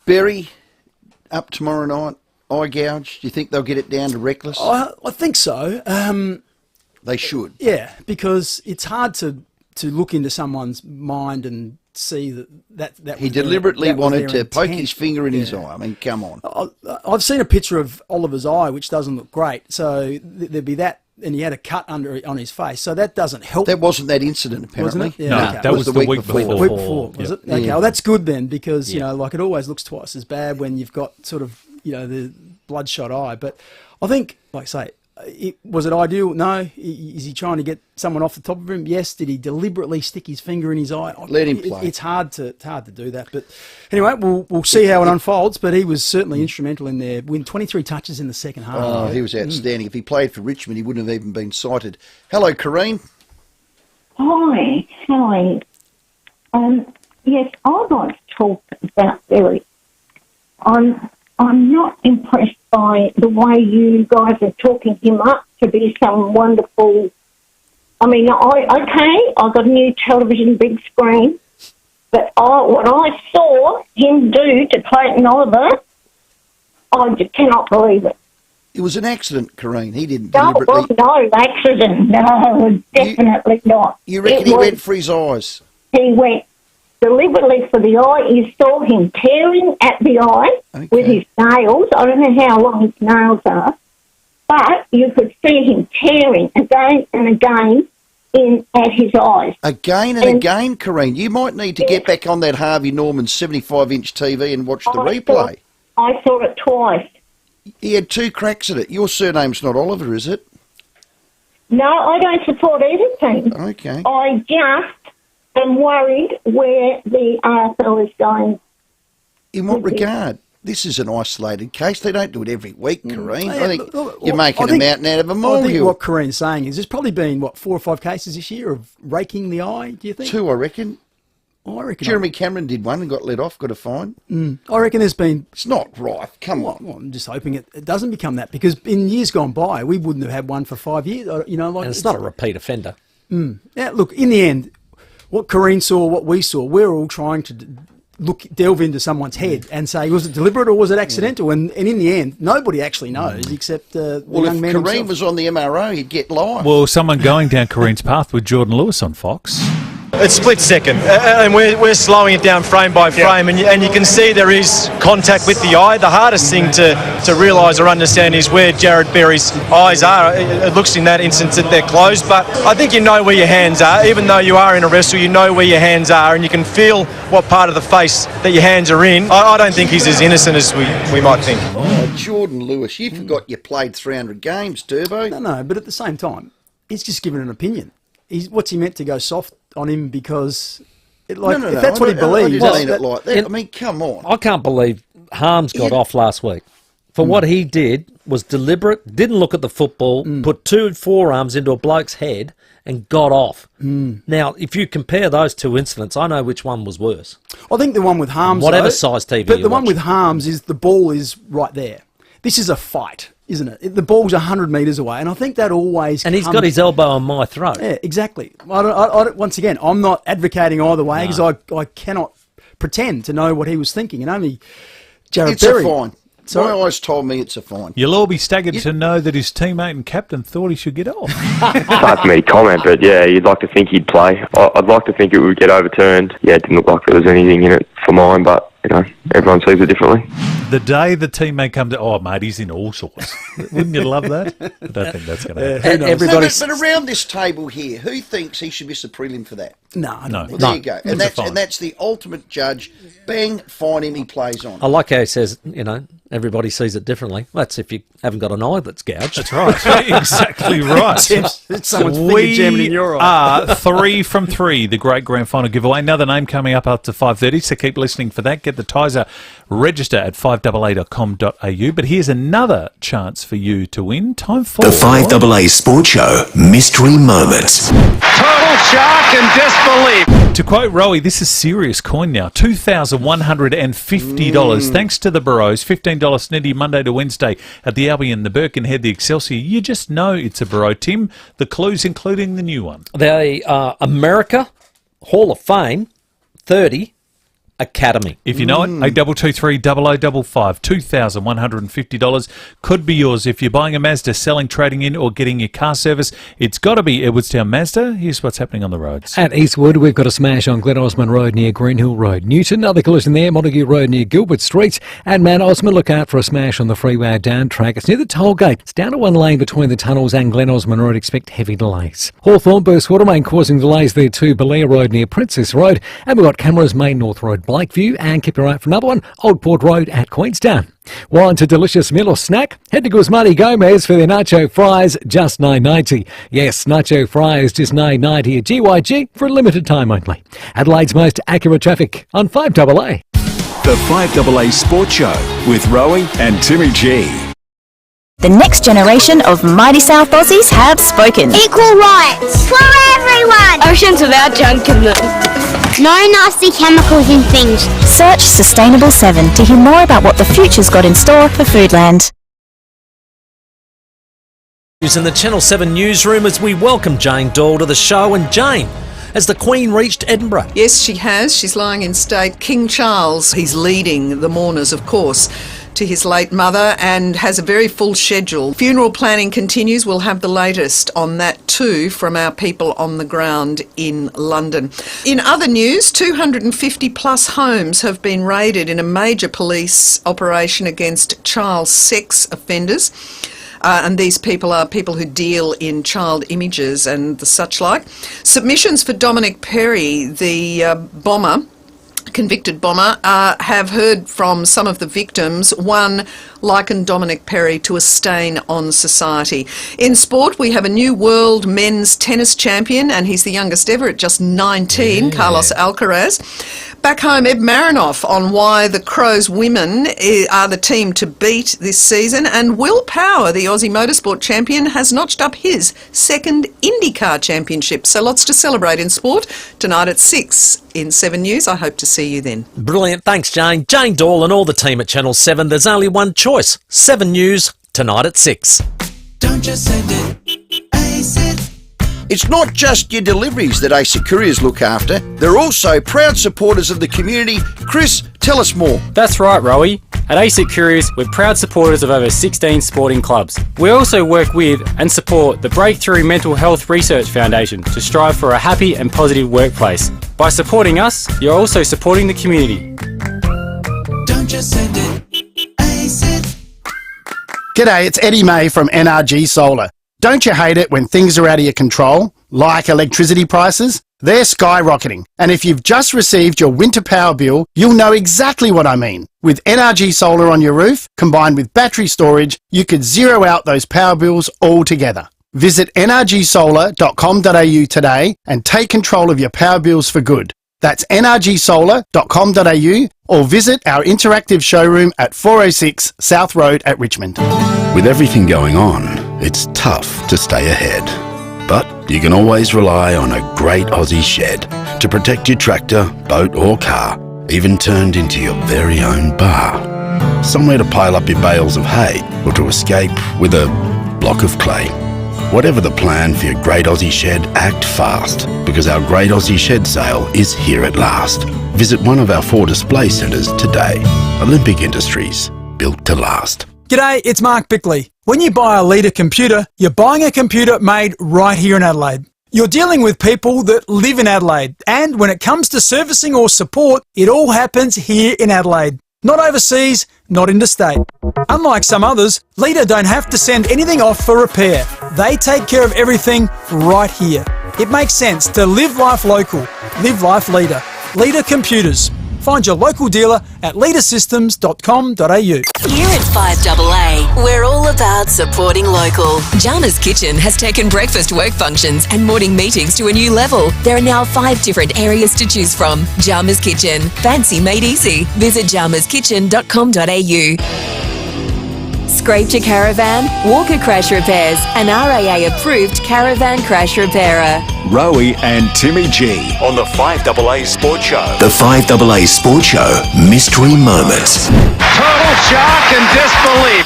Berry, up tomorrow night, eye gouge. Do you think they'll get it down to reckless? I think so. They should. Yeah, because it's hard to look into someone's mind and see that he deliberately wanted to poke his finger in his eye. I mean, come on. I've seen a picture of Oliver's eye, which doesn't look great. So there'd be that, and he had a cut on his face. So that doesn't help. That wasn't that incident, apparently. Wasn't it? Yeah, no, that was the week before. Week before, was it? Okay, well, that's good then, because, it always looks twice as bad when you've got sort of, the bloodshot eye. But I think, like I say, was it ideal? No. Is he trying to get someone off the top of him? Yes. Did he deliberately stick his finger in his eye? Let him play. It's hard to do that. But anyway, we'll see how it unfolds. But he was certainly instrumental in their win. 23 touches in the second half. Oh, he was outstanding. If he played for Richmond, he wouldn't have even been cited. Hello, Kareen. Hi. Yes, I'd like to talk about Berry. I'm not impressed by the way you guys are talking him up to be some wonderful. I mean, I got a new television, big screen, but what I saw him do to Clayton Oliver, I just cannot believe it. It was an accident, Corrine. He didn't No, it deliberately... was no accident. No, definitely not. You reckon he went for his eyes? He went deliberately for the eye. You saw him tearing at the eye with his nails. I don't know how long his nails are, but you could see him tearing again and again at his eyes. Again and again, Corine. You might need to get back on that Harvey Norman 75-inch TV and watch the replay. I saw it twice. He had 2 cracks at it. Your surname's not Oliver, is it? No, I don't support either team. Okay. I just am worried where the AFL is going. In what regard? This is an isolated case. They don't do it every week, Corine. I think you're making a mountain out of a molehill. I think what Corine's saying is there's probably been, 4 or 5 cases this year of raking the eye, do you think? 2, I reckon. I reckon. Jeremy Cameron did one and got let off, got a fine. I reckon there's been... It's not right. Come on. Well, I'm just hoping it doesn't become that, because in years gone by, we wouldn't have had one for 5 years. You know, like And it's not a repeat offender. Yeah, look, in the end, what Corine saw, what we saw, we're all trying to delve into someone's head and say, was it deliberate or was it accidental? And in the end, nobody actually knows except the young man if Corine himself. was on the MRO, he'd get live. Well, someone going down Corine's path with Jordan Lewis on Fox. It's split second, and we're slowing it down frame by frame, and you can see there is contact with the eye. The hardest thing to realise or understand is where Jared Berry's eyes are. It looks in that instance that they're closed, but I think you know where your hands are. Even though you are in a wrestle, you know where your hands are, and you can feel what part of the face that your hands are in. I don't think he's as innocent as we might think. Oh, Jordan Lewis, you forgot you played 300 games, Turbo. No, but at the same time, he's just given an opinion. What's he meant to go soft on him because... If that's what he believes... I didn't mean it like that. I mean, come on. I can't believe Harms got off last week. For what he did was deliberate, didn't look at the football, put 2 forearms into a bloke's head and got off. Now, if you compare those 2 incidents, I know which one was worse. I think the one with Harms... Whatever size TV But the one with Harms is the ball is right there. This is a fight, isn't it? The ball's 100 metres away, and I think that always And he's got his elbow on my throat. Yeah, exactly. Once again, I'm not advocating either way because I cannot pretend to know what he was thinking, and only Jared Berry... It's a fine. My eyes told me it's a fine. You'll all be staggered to know that his teammate and captain thought he should get off. It's hard for me to comment, but yeah, you'd like to think he'd play. I'd like to think it would get overturned. Yeah, it didn't look like there was anything in it for mine, but, you know, everyone sees it differently. The day the teammate comes to, oh, mate, he's in all sorts. Wouldn't you love that? I don't think that's going to happen. But around this table here, who thinks he should miss a prelim for that? No. Well, there you go. And that's the ultimate judge. Bang, fine him, he plays on. I like how he says, you know, everybody sees it differently. That's if you haven't got an eye that's gouged. That's right. Exactly right. Someone's We jamming in your eye. are 3 from 3, the great grand final giveaway. Another name coming up to 5:30, so keep listening for that. Get the Tizer, register at 5AA.com.au. But here's another chance for you to win. Time for... The 5AA Sports Show Mystery Moment. Total shock and disbelief. To quote Rowie, this is serious coin now. $2,150 thanks to the Burrows. $15 snitty Monday to Wednesday at the Albion, the Birkenhead, the Excelsior. You just know it's a Burrow. Tim, the clues including the new one. They are America, Hall of Fame, 30, Academy. If you know it, 8223 0055. $2,150 could be yours if you're buying a Mazda, selling, trading in, or getting your car service. It's got to be Edwardstown Mazda. Here's what's happening on the roads. At Eastwood, we've got a smash on Glen Osmond Road near Greenhill Road. Newton, another collision there, Montague Road near Gilbert Street. And Mount Osmond, look out for a smash on the freeway down track. It's near the toll gate. It's down to 1 lane between the tunnels and Glen Osmond Road. Expect heavy delays. Hawthorne, burst water main causing delays there too. Belair Road near Princess Road. And we've got cameras, Main North Road, Blakeview, and keep your eye out for another one, Old Port Road at Queenstown. Want a delicious meal or snack? Head to Guzmani Gomez for their nacho fries, just $9.90. Yes, nacho fries, just $9.90 at GYG for a limited time only. Adelaide's most accurate traffic on 5AA. The 5AA Sports Show with Rowie and Timmy G. The next generation of mighty South Aussies have spoken. Equal rights for everyone. Oceans without junk in them. No nasty chemicals in things. Search Sustainable 7 to hear more about what the future's got in store for Foodland. News in the Channel 7 newsroom as we welcome Jane Doyle to the show. And Jane, has the Queen reached Edinburgh? Yes, she has. She's lying in state. King Charles, he's leading the mourners, of course, to his late mother and has a very full schedule. Funeral planning continues. We'll have the latest on that too from our people on the ground in London. In other news, 250 plus homes have been raided in a major police operation against child sex offenders. And these people are people who deal in child images and the such like. Submissions for Dominic Perry, the convicted bomber, have heard from some of the victims. One likened Dominic Perry to a stain on society. In sport, we have a new world men's tennis champion, and he's the youngest ever at just 19, Carlos Alcaraz. Back home, Eb Marinoff on why the Crows women are the team to beat this season. And Will Power, the Aussie motorsport champion, has notched up his second IndyCar championship. So lots to celebrate in sport tonight at 6 in 7 News. I hope to see you then. Brilliant. Thanks, Jane. Jane Doyle and all the team at Channel 7. There's only one choice. 7 News tonight at 6. Don't just send it, ace it. It's not just your deliveries that ACE Couriers look after. They're also proud supporters of the community. Chris, tell us more. That's right, Rowie. At ACE Couriers, we're proud supporters of over 16 sporting clubs. We also work with and support the Breakthrough Mental Health Research Foundation to strive for a happy and positive workplace. By supporting us, you're also supporting the community. Don't just send it, ace it. G'day, it's Eddie May from NRG Solar. Don't you hate it when things are out of your control, like electricity prices? They're skyrocketing. And if you've just received your winter power bill, you'll know exactly what I mean. With NRG Solar on your roof, combined with battery storage, you could zero out those power bills altogether. Visit nrgsolar.com.au today and take control of your power bills for good. That's nrgsolar.com.au or visit our interactive showroom at 406 South Road at Richmond. With everything going on, it's tough to stay ahead. But you can always rely on a great Aussie shed to protect your tractor, boat or car, even turned into your very own bar. Somewhere to pile up your bales of hay or to escape with a block of clay. Whatever the plan for your Great Aussie Shed, act fast, because our Great Aussie Shed sale is here at last. Visit one of our 4 display centres today. Olympic Industries, built to last. G'day, it's Mark Bickley. When you buy a Leader computer, you're buying a computer made right here in Adelaide. You're dealing with people that live in Adelaide, and when it comes to servicing or support, it all happens here in Adelaide. Not overseas, not interstate. Unlike some others, Leader don't have to send anything off for repair. They take care of everything right here. It makes sense to live life local. Live life Leader. Leader Computers. Find your local dealer at leadersystems.com.au. Here at FIVEAA, we're all about supporting local. Jama's Kitchen has taken breakfast work functions and morning meetings to a new level. There are now 5 different areas to choose from. Jama's Kitchen. Fancy made easy. Visit jamaskitchen.com.au. Scraped your caravan? Walker Crash Repairs, an RAA-approved caravan crash repairer. Rowie and Timmy G on the 5AA Sport Show. The 5AA Sport Show Mystery Moment. Total shock and disbelief.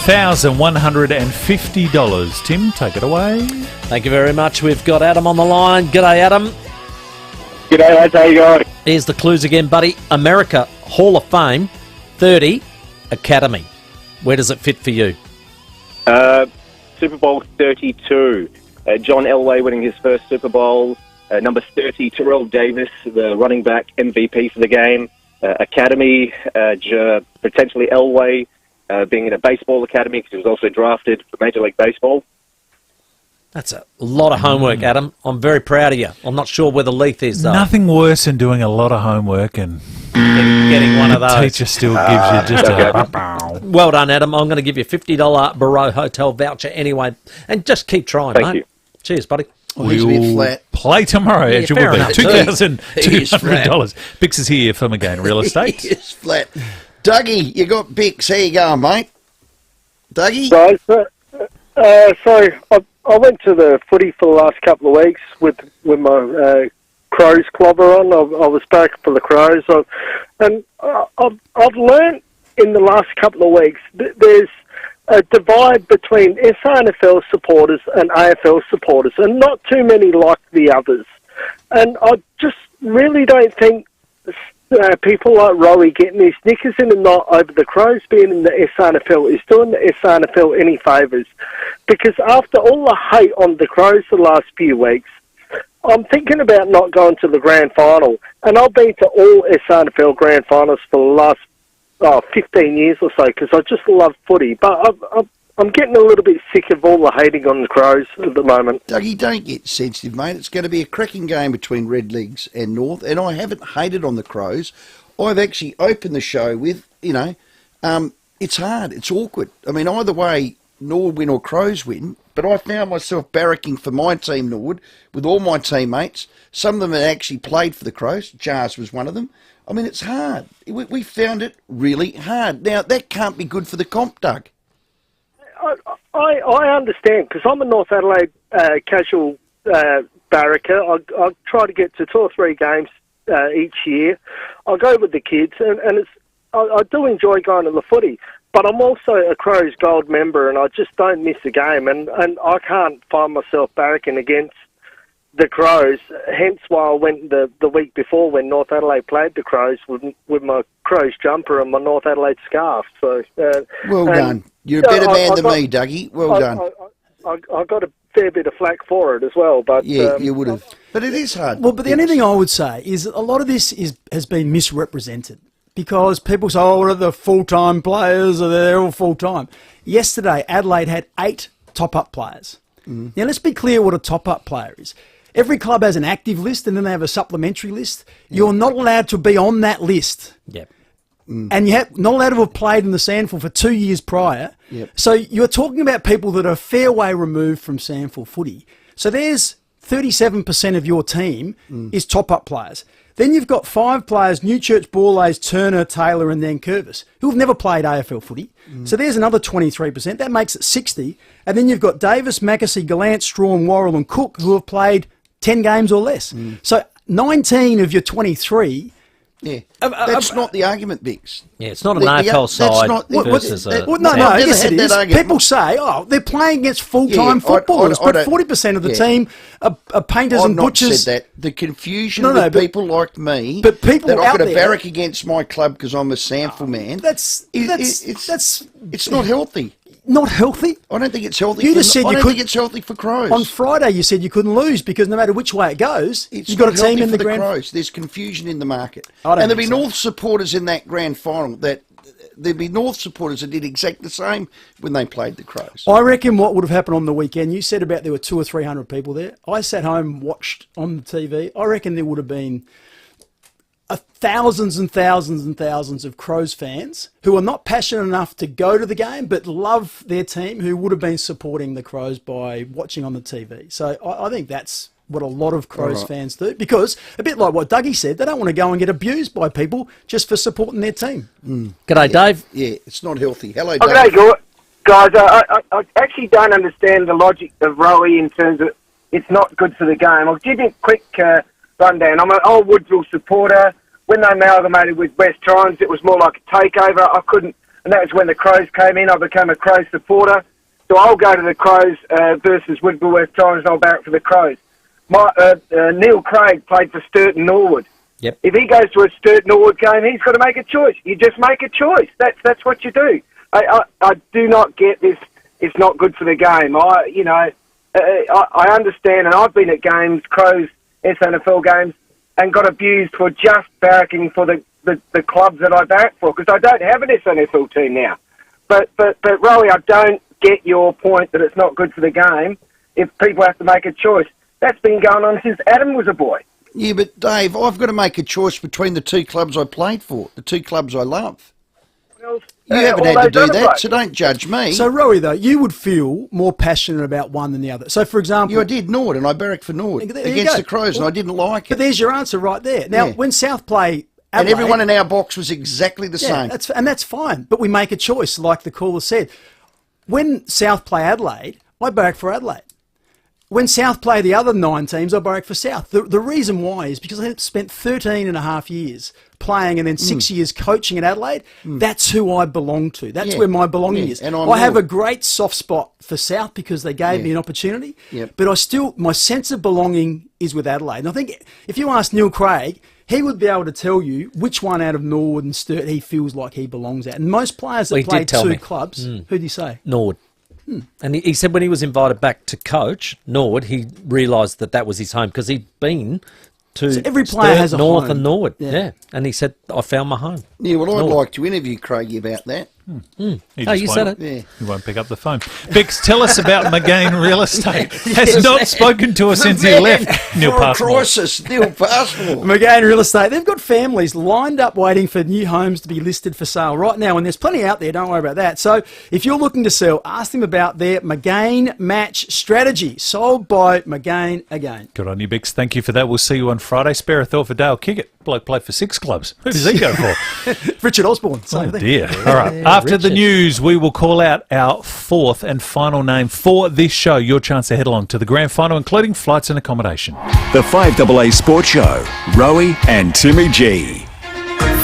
$2,150. Tim, take it away. Thank you very much. We've got Adam on the line. G'day, Adam. G'day, lads. How you going? Here's the clues again, buddy. America Hall of Fame, 30, Academy. Where does it fit for you? Super Bowl 32. John Elway winning his first Super Bowl. Number 30, Terrell Davis, the running back MVP for the game. Academy, potentially Elway being in a baseball academy because he was also drafted for Major League Baseball. That's a lot of homework, Adam. I'm very proud of you. I'm not sure where the Leith is, though. Nothing worse than doing a lot of homework and getting one of those. Teacher still gives you just a... Well done, Adam. I'm going to give you a $50 Barreau Hotel voucher anyway. And just keep trying, Thank mate. you. Cheers, buddy. We'll play tomorrow. Yeah, It will fair be enough. $2,200. Bix is here from again real estate. It's flat. Dougie, you got Bix. How you going, mate? Dougie? Guys, sorry, I went to the footy for the last couple of weeks with my Crows clobber on. I was back for the Crows. I've learned in the last couple of weeks that there's a divide between SANFL supporters and AFL supporters, and not too many like the others. And I just really don't think people like Rowie getting his knickers in a knot over the Crows being in the SANFL is doing the SANFL any favours. Because after all the hate on the Crows the last few weeks, I'm thinking about not going to the grand final. And I've been to all SANFL grand finals for the last 15 years or so, because I just love footy. But I'm getting a little bit sick of all the hating on the Crows at the moment. Dougie, don't get sensitive, mate. It's going to be a cracking game between Redlegs and North, and I haven't hated on the Crows. I've actually opened the show with, it's hard, it's awkward. I mean, either way, Nord win or Crows win, but I found myself barracking for my team, Nord, with all my teammates. Some of them had actually played for the Crows. Jars was one of them. I mean, it's hard. We found it really hard. Now, that can't be good for the comp, Doug. I understand, because I'm a North Adelaide casual barracker. I try to get to 2 or 3 games each year. I go with the kids, and I do enjoy going to the footy. But I'm also a Crows Gold member, and I just don't miss a game. And I can't find myself barracking against the Crows, hence why I went the week before when North Adelaide played the Crows with my Crows jumper and my North Adelaide scarf. So well done. You're a better man than me, Dougie. Well done. I got a fair bit of flack for it as well. But yeah, you would have. But it is hard. Well, but the only thing I would say is a lot of this has been misrepresented, because people say, oh, what are the full-time players? They're all full-time. Yesterday, Adelaide had 8 top-up players. Now, let's be clear what a top-up player is. Every club has an active list, and then they have a supplementary list. You're not allowed to be on that list. Yep. And you're not allowed to have played in the SANFL for 2 years prior. Yep. So you're talking about people that are a fair way removed from SANFL footy. So there's 37% of your team is top-up players. Then you've got 5 players, Newchurch, Borlays, Turner, Taylor and then Curvis, who have never played AFL footy. So there's another 23%. That makes it 60. And then you've got Davis, Mackesy, Gallant, Strawn, Worrell and Cook, who have played 10 games or less. So 19 of your 23... Yeah, that's not the argument, Biggs. Yeah, it's not an AFL side versus a... No, yes it is. People say, they're playing against full-time footballers, but 40% of the team are painters and butchers. I've not said that. The confusion with people like me, but people that I've got to there, barrack against my club because I'm a SANFL man, it's not healthy. Not healthy? I don't think it's healthy. You just said I don't think it's healthy for Crows. On Friday, you said you couldn't lose because no matter which way it goes, you've got a team in the grand. Crows. There's confusion in the market, and there'll be North supporters in that grand final. There'll be North supporters that did exactly the same when they played the Crows. I reckon what would have happened on the weekend. You said about there were 200 or 300 people there. I sat home, watched on the TV. I reckon there would have been thousands and thousands and thousands of Crows fans who are not passionate enough to go to the game but love their team, who would have been supporting the Crows by watching on the TV. So I think that's what a lot of Crows fans do, because a bit like what Dougie said, they don't want to go and get abused by people just for supporting their team. G'day, Dave. Yeah, it's not healthy. Hello, Dave. G'day, guys. I actually don't understand the logic of Rowie in terms of it's not good for the game. I'll give you a quick rundown. I'm an old Woodville supporter. When they amalgamated with West Torrens, it was more like a takeover. I couldn't, and that was when the Crows came in. I became a Crows supporter. So I'll go to the Crows versus Woodville West Torrens, and I'll back for the Crows. Neil Craig played for Sturton Norwood. Yep. If he goes to a Sturton Norwood game, he's got to make a choice. You just make a choice. That's what you do. I do not get this. It's not good for the game. I understand, and I've been at games, Crows, SNFL games, and got abused for just barracking for the clubs that I back for, because I don't have an SNFL team now. But Rowie, I don't get your point that it's not good for the game if people have to make a choice. That's been going on since Adam was a boy. Yeah, but Dave, I've got to make a choice between the 2 clubs I played for, the 2 clubs I love. You haven't had to do that, so don't judge me. So, Rowie, though, you would feel more passionate about one than the other. So, for example... Yeah, I did, Nord, and I barracked for Nord against the Crows, and I didn't like it. But there's your answer right there. Now, when South play Adelaide... And everyone in our box was exactly the same. That's fine, but we make a choice, like the caller said. When South play Adelaide, I barrack for Adelaide. when South play the other 9 teams, I barrack for South. The reason why is because I spent 13 and a half years playing and then 6 years coaching at Adelaide. That's who I belong to. That's where my belonging is. And I have a great soft spot for South because they gave me an opportunity. Yep. But my sense of belonging is with Adelaide. And I think if you ask Neil Craig, he would be able to tell you which one out of Norwood and Sturt he feels like he belongs at. And most players that play 2 clubs, who do you say? Norwood. And he said when he was invited back to coach Norwood, he realised that was his home because he'd been to so every player has a North home. and Norwood. Yeah. And he said, I found my home. Yeah, well, I'd Norwood. like to interview Craigie about that. Oh, you said it. Yeah. He won't pick up the phone. Bix, tell us about McGain Real Estate. Has not spoken to us since he left. Neil Passmore. Crisis, Neil Passmore. McGain Real Estate, they've got families lined up waiting for new homes to be listed for sale right now, and there's plenty out there, don't worry about that. So if you're looking to sell, ask them about their McGain Match Strategy, sold by McGain again. Good on you, Bix. Thank you for that. We'll see you on Friday. Spare a thought for Dale Kickett. Bloke played for 6 clubs. Who does he go for? Richard Osborne, same thing. Dear. All right. After the news, we will call out our 4th and final name for this show. Your chance to head along to the grand final, including flights and accommodation. The 5AA Sports Show. Rowie and Timmy G.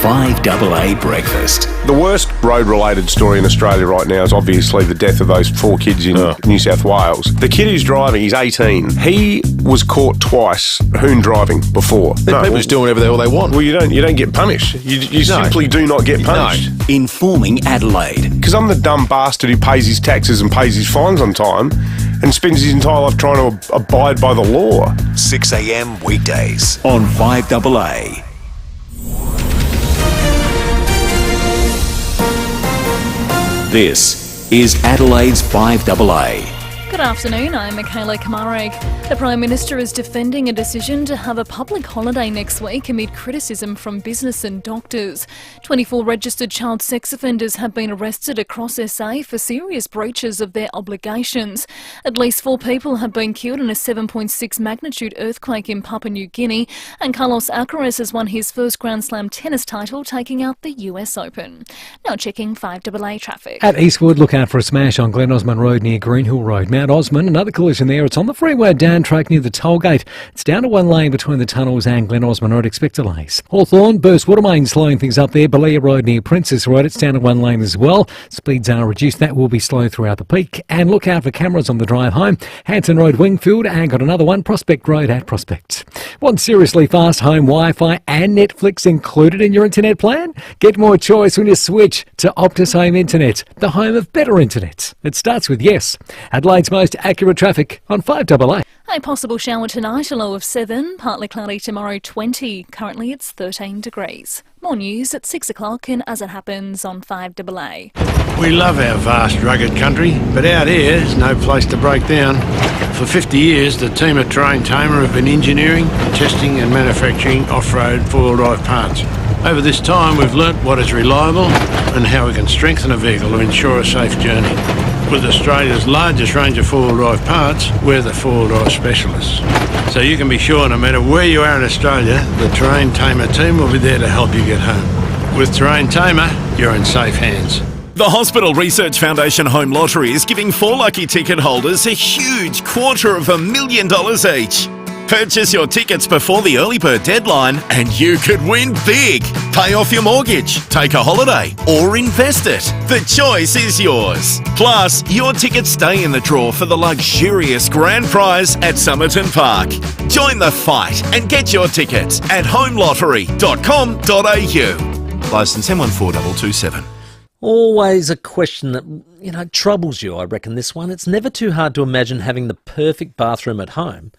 5AA Breakfast. The worst road-related story in Australia right now is obviously the death of those 4 kids in New South Wales. The kid who's driving, he's 18. He was caught twice hoon driving before. People just do whatever the hell they want. Well, you don't get punished. You simply do not get punished. Informing Adelaide. Because I'm the dumb bastard who pays his taxes and pays his fines on time and spends his entire life trying to abide by the law. 6 a.m. weekdays on 5AA. This is Adelaide's 5AA. Good afternoon, I'm Michaela Kamarek. The Prime Minister is defending a decision to have a public holiday next week amid criticism from business and doctors. 24 registered child sex offenders have been arrested across SA for serious breaches of their obligations. At least 4 people have been killed in a 7.6 magnitude earthquake in Papua New Guinea, and Carlos Alcaraz has won his first Grand Slam tennis title, taking out the US Open. Now checking 5AA traffic. At Eastwood, look out for a smash on Glen Osmond Road near Greenhill Road. Mount Osmond, another collision there. It's on the freeway down track near the toll gate. It's down to 1 lane between the tunnels and Glen Osmond Road. Expect delays. Hawthorn, burst water main slowing things up there. Balea Road near Princess Road. It's down to 1 lane as well. Speeds are reduced. That will be slow throughout the peak. And look out for cameras on the drive home. Hanson Road, Wingfield, and got another one. Prospect Road at Prospect. Want seriously fast home Wi-Fi and Netflix included in your internet plan? Get more choice when you switch to Optus Home Internet, the home of better internet. It starts with yes. Adelaide's most accurate traffic on 5AA. A possible shower tonight, a low of 7, partly cloudy tomorrow 20. Currently it's 13 degrees. More news at 6 o'clock and As It Happens on 5AA. We love our vast rugged country, but out here is no place to break down. For 50 years the team at Terrain Tamer have been engineering, testing and manufacturing off-road four-wheel drive parts. Over this time we've learnt what is reliable and how we can strengthen a vehicle to ensure a safe journey. With Australia's largest range of four-wheel drive parts, we're the four-wheel drive specialists. So you can be sure no matter where you are in Australia, the Terrain Tamer team will be there to help you get home. With Terrain Tamer, you're in safe hands. The Hospital Research Foundation Home Lottery is giving 4 lucky ticket holders a huge $250,000 each. Purchase your tickets before the early bird deadline and you could win big. Pay off your mortgage, take a holiday or invest it. The choice is yours. Plus, your tickets stay in the draw for the luxurious grand prize at Somerton Park. Join the fight and get your tickets at homelottery.com.au. Licence M14227. Always a question that, troubles you, I reckon, this one. It's never too hard to imagine having the perfect bathroom at home.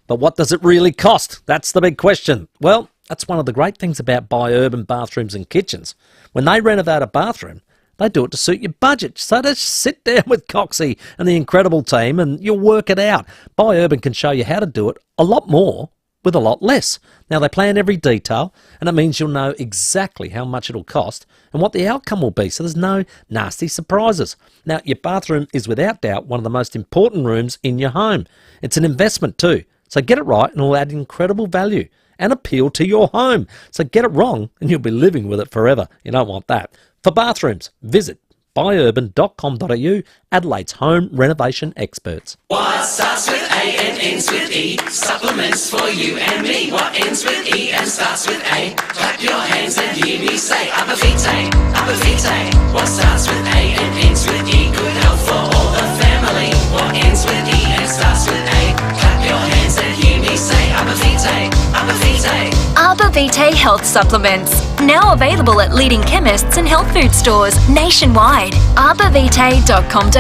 But what does it really cost? That's the big question. Well, that's one of the great things about Urban bathrooms and kitchens. When they renovate a bathroom, they do it to suit your budget. So just sit down with Coxie and the incredible team and you'll work it out. Urban can show you how to do it a lot more with a lot less. Now, they plan every detail, and it means you'll know exactly how much it'll cost and what the outcome will be, so there's no nasty surprises. Now, your bathroom is without doubt one of the most important rooms in your home. It's an investment too. So get it right and it'll add incredible value and appeal to your home. So get it wrong and you'll be living with it forever. You don't want that. For bathrooms, visit buyurban.com.au, Adelaide's home renovation experts. What starts with A and ends with E? Supplements for you and me. What ends with E and starts with A? Clap your hands and hear me say Upper Vitae, Upper Vitae. What starts with A and ends with E? Good health for all the family. What ends with E and starts with A? Clap your hands and hear me say Upper Vitae, Upper Vitae. Arbor Vitae Health Supplements. Now available at leading chemists and health food stores nationwide. arborvitae.com.au.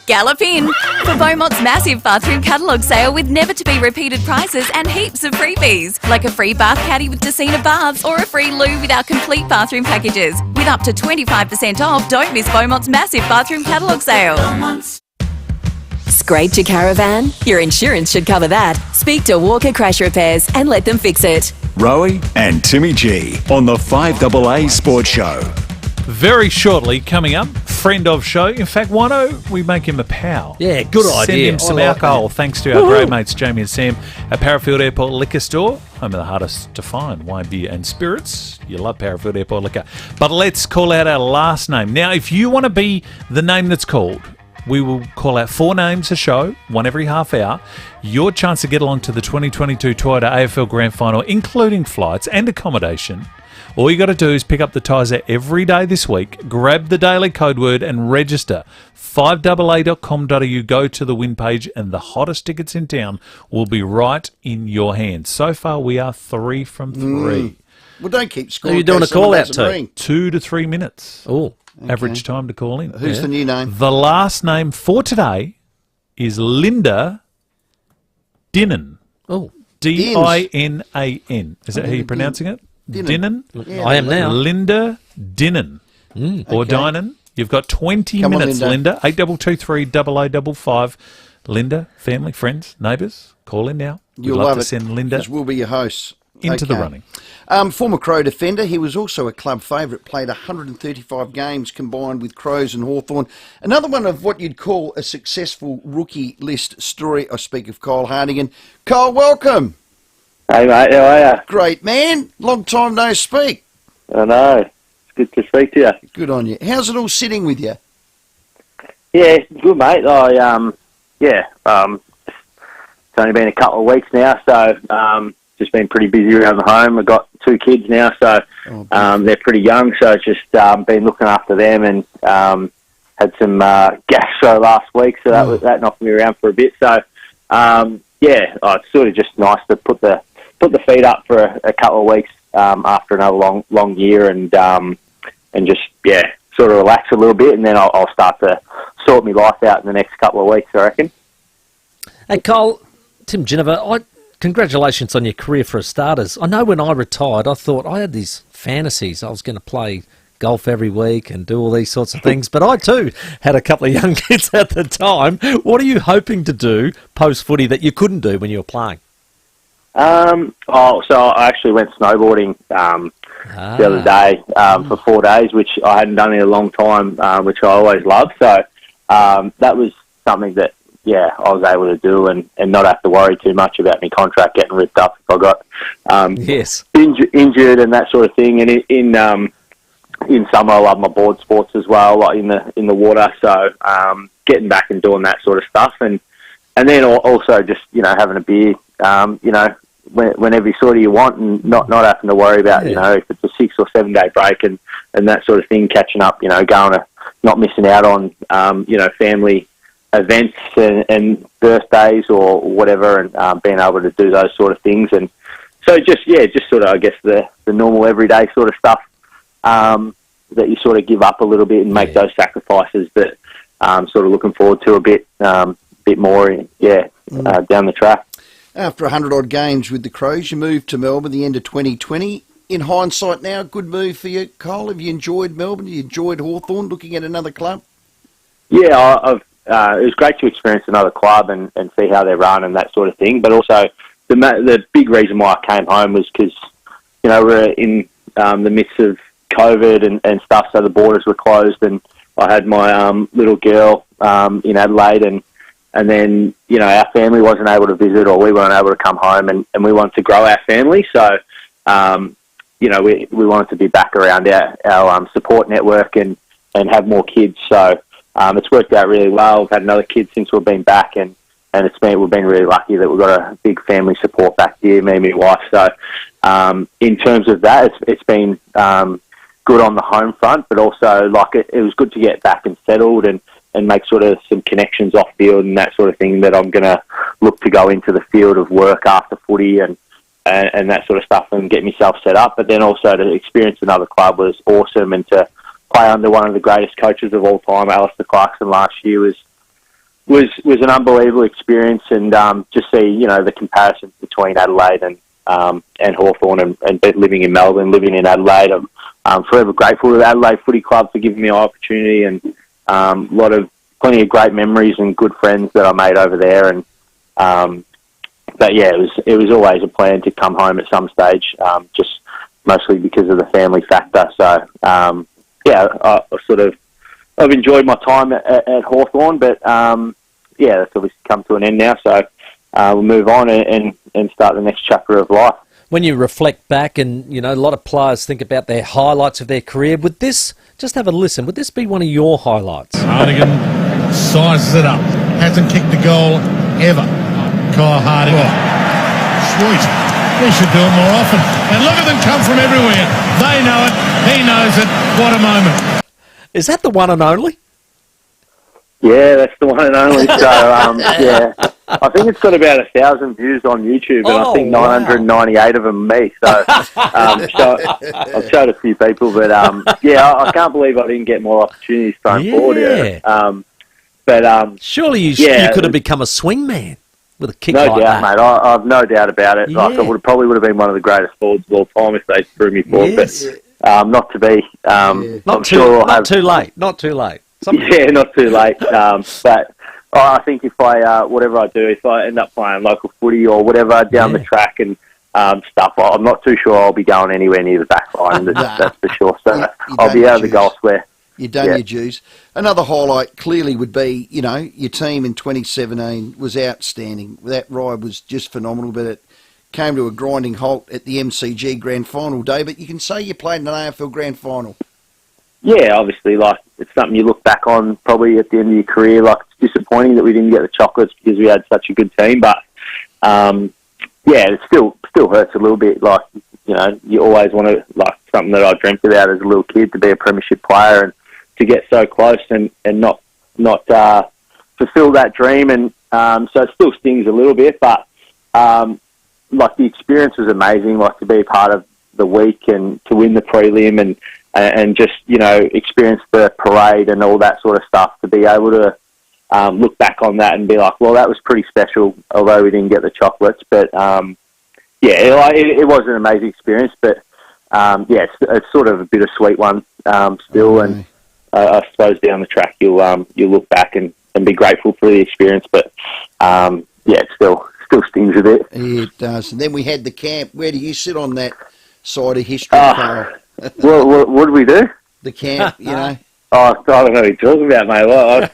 Gallop in for Beaumont's massive bathroom catalogue sale with never-to-be-repeated prices and heaps of freebies, like a free bath caddy with Decina baths or a free loo with our complete bathroom packages. With up to 25% off, don't miss Beaumont's massive bathroom catalogue sale. Scraped your caravan? Your insurance should cover that. Speak to Walker Crash Repairs and let them fix it. Rowie and Timmy G on the 5AA Sports Show. Very shortly, coming up, friend of show. In fact, why don't we make him a pal? Yeah, good Send idea. him some I like alcohol, that. thanks to our great mates Jamie and Sam at Parafield Airport Liquor Store. Home of the hardest to find wine, beer and spirits. You love Parafield Airport Liquor. But let's call out our last name. Now, if you want to be the name that's called, we will call out 4 names a show, one every half hour. Your chance to get along to the 2022 Toyota AFL Grand Final, including flights and accommodation. All you got to do is pick up the Tizer every day this week, grab the daily code word and register. 5AA.com.au, go to the win page and the hottest tickets in town will be right in your hands. So far we are 3 from 3. Well, don't keep score. Who are you doing a call out to? 2 to 3 minutes. Oh. Average time to call in. Who's the new name? The last name for today is Linda Dinnan. Oh. Dinnan. Is that how you're pronouncing it? Dinnan? Yeah, I am now. Linda Dinnan. Or okay. Dinan. You've got 20 Come on, minutes, Linda. 8223 8855. Linda, family, friends, neighbours, call in now. We'd You'll love love to it, send Linda because we'll be your hosts. into the Okay. running. Former Crow defender, he was also a club favourite, played 135 games combined with Crows and Hawthorn. Another one of what you'd call a successful rookie list story. I speak of Kyle Hardigan. Kyle, welcome. Hey mate, how are you? Great man. Long time no speak. I know. It's good to speak to you. Good on you. How's it all sitting with you? Yeah, good mate. It's only been a couple of weeks now, so just been pretty busy around the home. I've got 2 kids now, so they're pretty young, so it's just been looking after them and had some gastro last week, so that knocked me around for a bit. So it's sort of just nice to put the feet up for a couple of weeks after another long year and just sort of relax a little bit, and then I'll start to sort my life out in the next couple of weeks, I reckon. Hey, Cole, Tim Ginniver, congratulations on your career for starters. I know when I retired, I thought I had these fantasies. I was going to play golf every week and do all these sorts of things, but I too had a couple of young kids at the time. What are you hoping to do post-footy that you couldn't do when you were playing? So I actually went snowboarding the other day for 4 days, which I hadn't done in a long time, which I always loved. So that was something that, I was able to do and not have to worry too much about my contract getting ripped up if I got injured and that sort of thing. And in summer, I love my board sports as well, like in the water. So getting back and doing that sort of stuff, and then also just having a beer, whenever sort of you want, and not having to worry about if it's a 6 or 7 day break and that sort of thing, catching up, going to not missing out on family events and birthdays or whatever, and being able to do those sort of things. And so just sort of, I guess, the normal everyday sort of stuff that you sort of give up a little bit and make those sacrifices that sort of looking forward to a bit more down the track. After 100-odd games with the Crows, you moved to Melbourne the end of 2020. In hindsight now, good move for you, Cole. Have you enjoyed Melbourne? Have you enjoyed Hawthorn, looking at another club? Yeah, it was great to experience another club and see how they run and that sort of thing. But also, the big reason why I came home was because, we're in the midst of COVID and stuff, so the borders were closed, and I had my little girl in Adelaide, and then, our family wasn't able to visit, or we weren't able to come home, and we wanted to grow our family. So, we wanted to be back around our support network and and have more kids. So it's worked out really well. We've had another kid since we've been back, and we've been really lucky that we've got a big family support back here, me and my wife. So in terms of that, it's been good on the home front, but also it was good to get back and settled and make sort of some connections off field and that sort of thing, that I'm going to look to go into the field of work after footy and that sort of stuff and get myself set up. But then also to experience another club was awesome, and to play under one of the greatest coaches of all time, Alistair Clarkson, last year was an unbelievable experience. And just see the comparisons between Adelaide and Hawthorn and living in Melbourne, living in Adelaide. I'm forever grateful to the Adelaide Footy Club for giving me an opportunity, and plenty of great memories and good friends that I made over there. And but yeah, it was always a plan to come home at some stage, just mostly because of the family factor. So I've enjoyed my time at Hawthorn, but that's obviously come to an end now. So we'll move on and start the next chapter of life. When you reflect back, and a lot of players think about their highlights of their career, would this, just have a listen, would this be one of your highlights? Hardigan sizes it up. Hasn't kicked a goal ever. Kyle Hardigan. Sweet. We should do it more often. And look at them come from everywhere. They know it. He knows it. What a moment. Is that the one and only? Yeah, that's the one and only. So, I think it's got about 1,000 views on YouTube, and I think 998 of them me. So, I've showed a few people, but I can't believe I didn't get more opportunities going forward. Surely you could have become a swingman with a kick no like doubt, that. mate. I've no doubt about it. Yeah. Like, I probably would have been one of the greatest forwards of all time if they threw me forward, but not to be. Not too late. Not too late. Yeah, not too late. But I think if whatever I do, if I end up playing local footy or whatever down the track and stuff, I'm not too sure I'll be going anywhere near the back line. That's for sure. So I'll be out of the goal square. You've done your dues. Another highlight clearly would be, your team in 2017 was outstanding. That ride was just phenomenal, but it came to a grinding halt at the MCG Grand Final day. But you can say you played in an AFL Grand Final. Yeah, obviously, it's something you look back on probably at the end of your career. It's disappointing that we didn't get the chocolates because we had such a good team, but it still hurts a little bit. You always want to, something that I dreamt about as a little kid, to be a premiership player and to get so close and not fulfill that dream. And so it still stings a little bit, but the experience was amazing. To be a part of the week and to win the prelim and just, experience the parade and all that sort of stuff, to be able to look back on that and be like, well, that was pretty special, although we didn't get the chocolates. But, it was an amazing experience. But, it's sort of a bittersweet one still. And I suppose down the track you'll look back and be grateful for the experience. But, it still stings a bit. It does. And then we had the camp. Where do you sit on that side of history, Carl? What did we do? The camp, Oh, I don't know what you're talking about, mate. Well,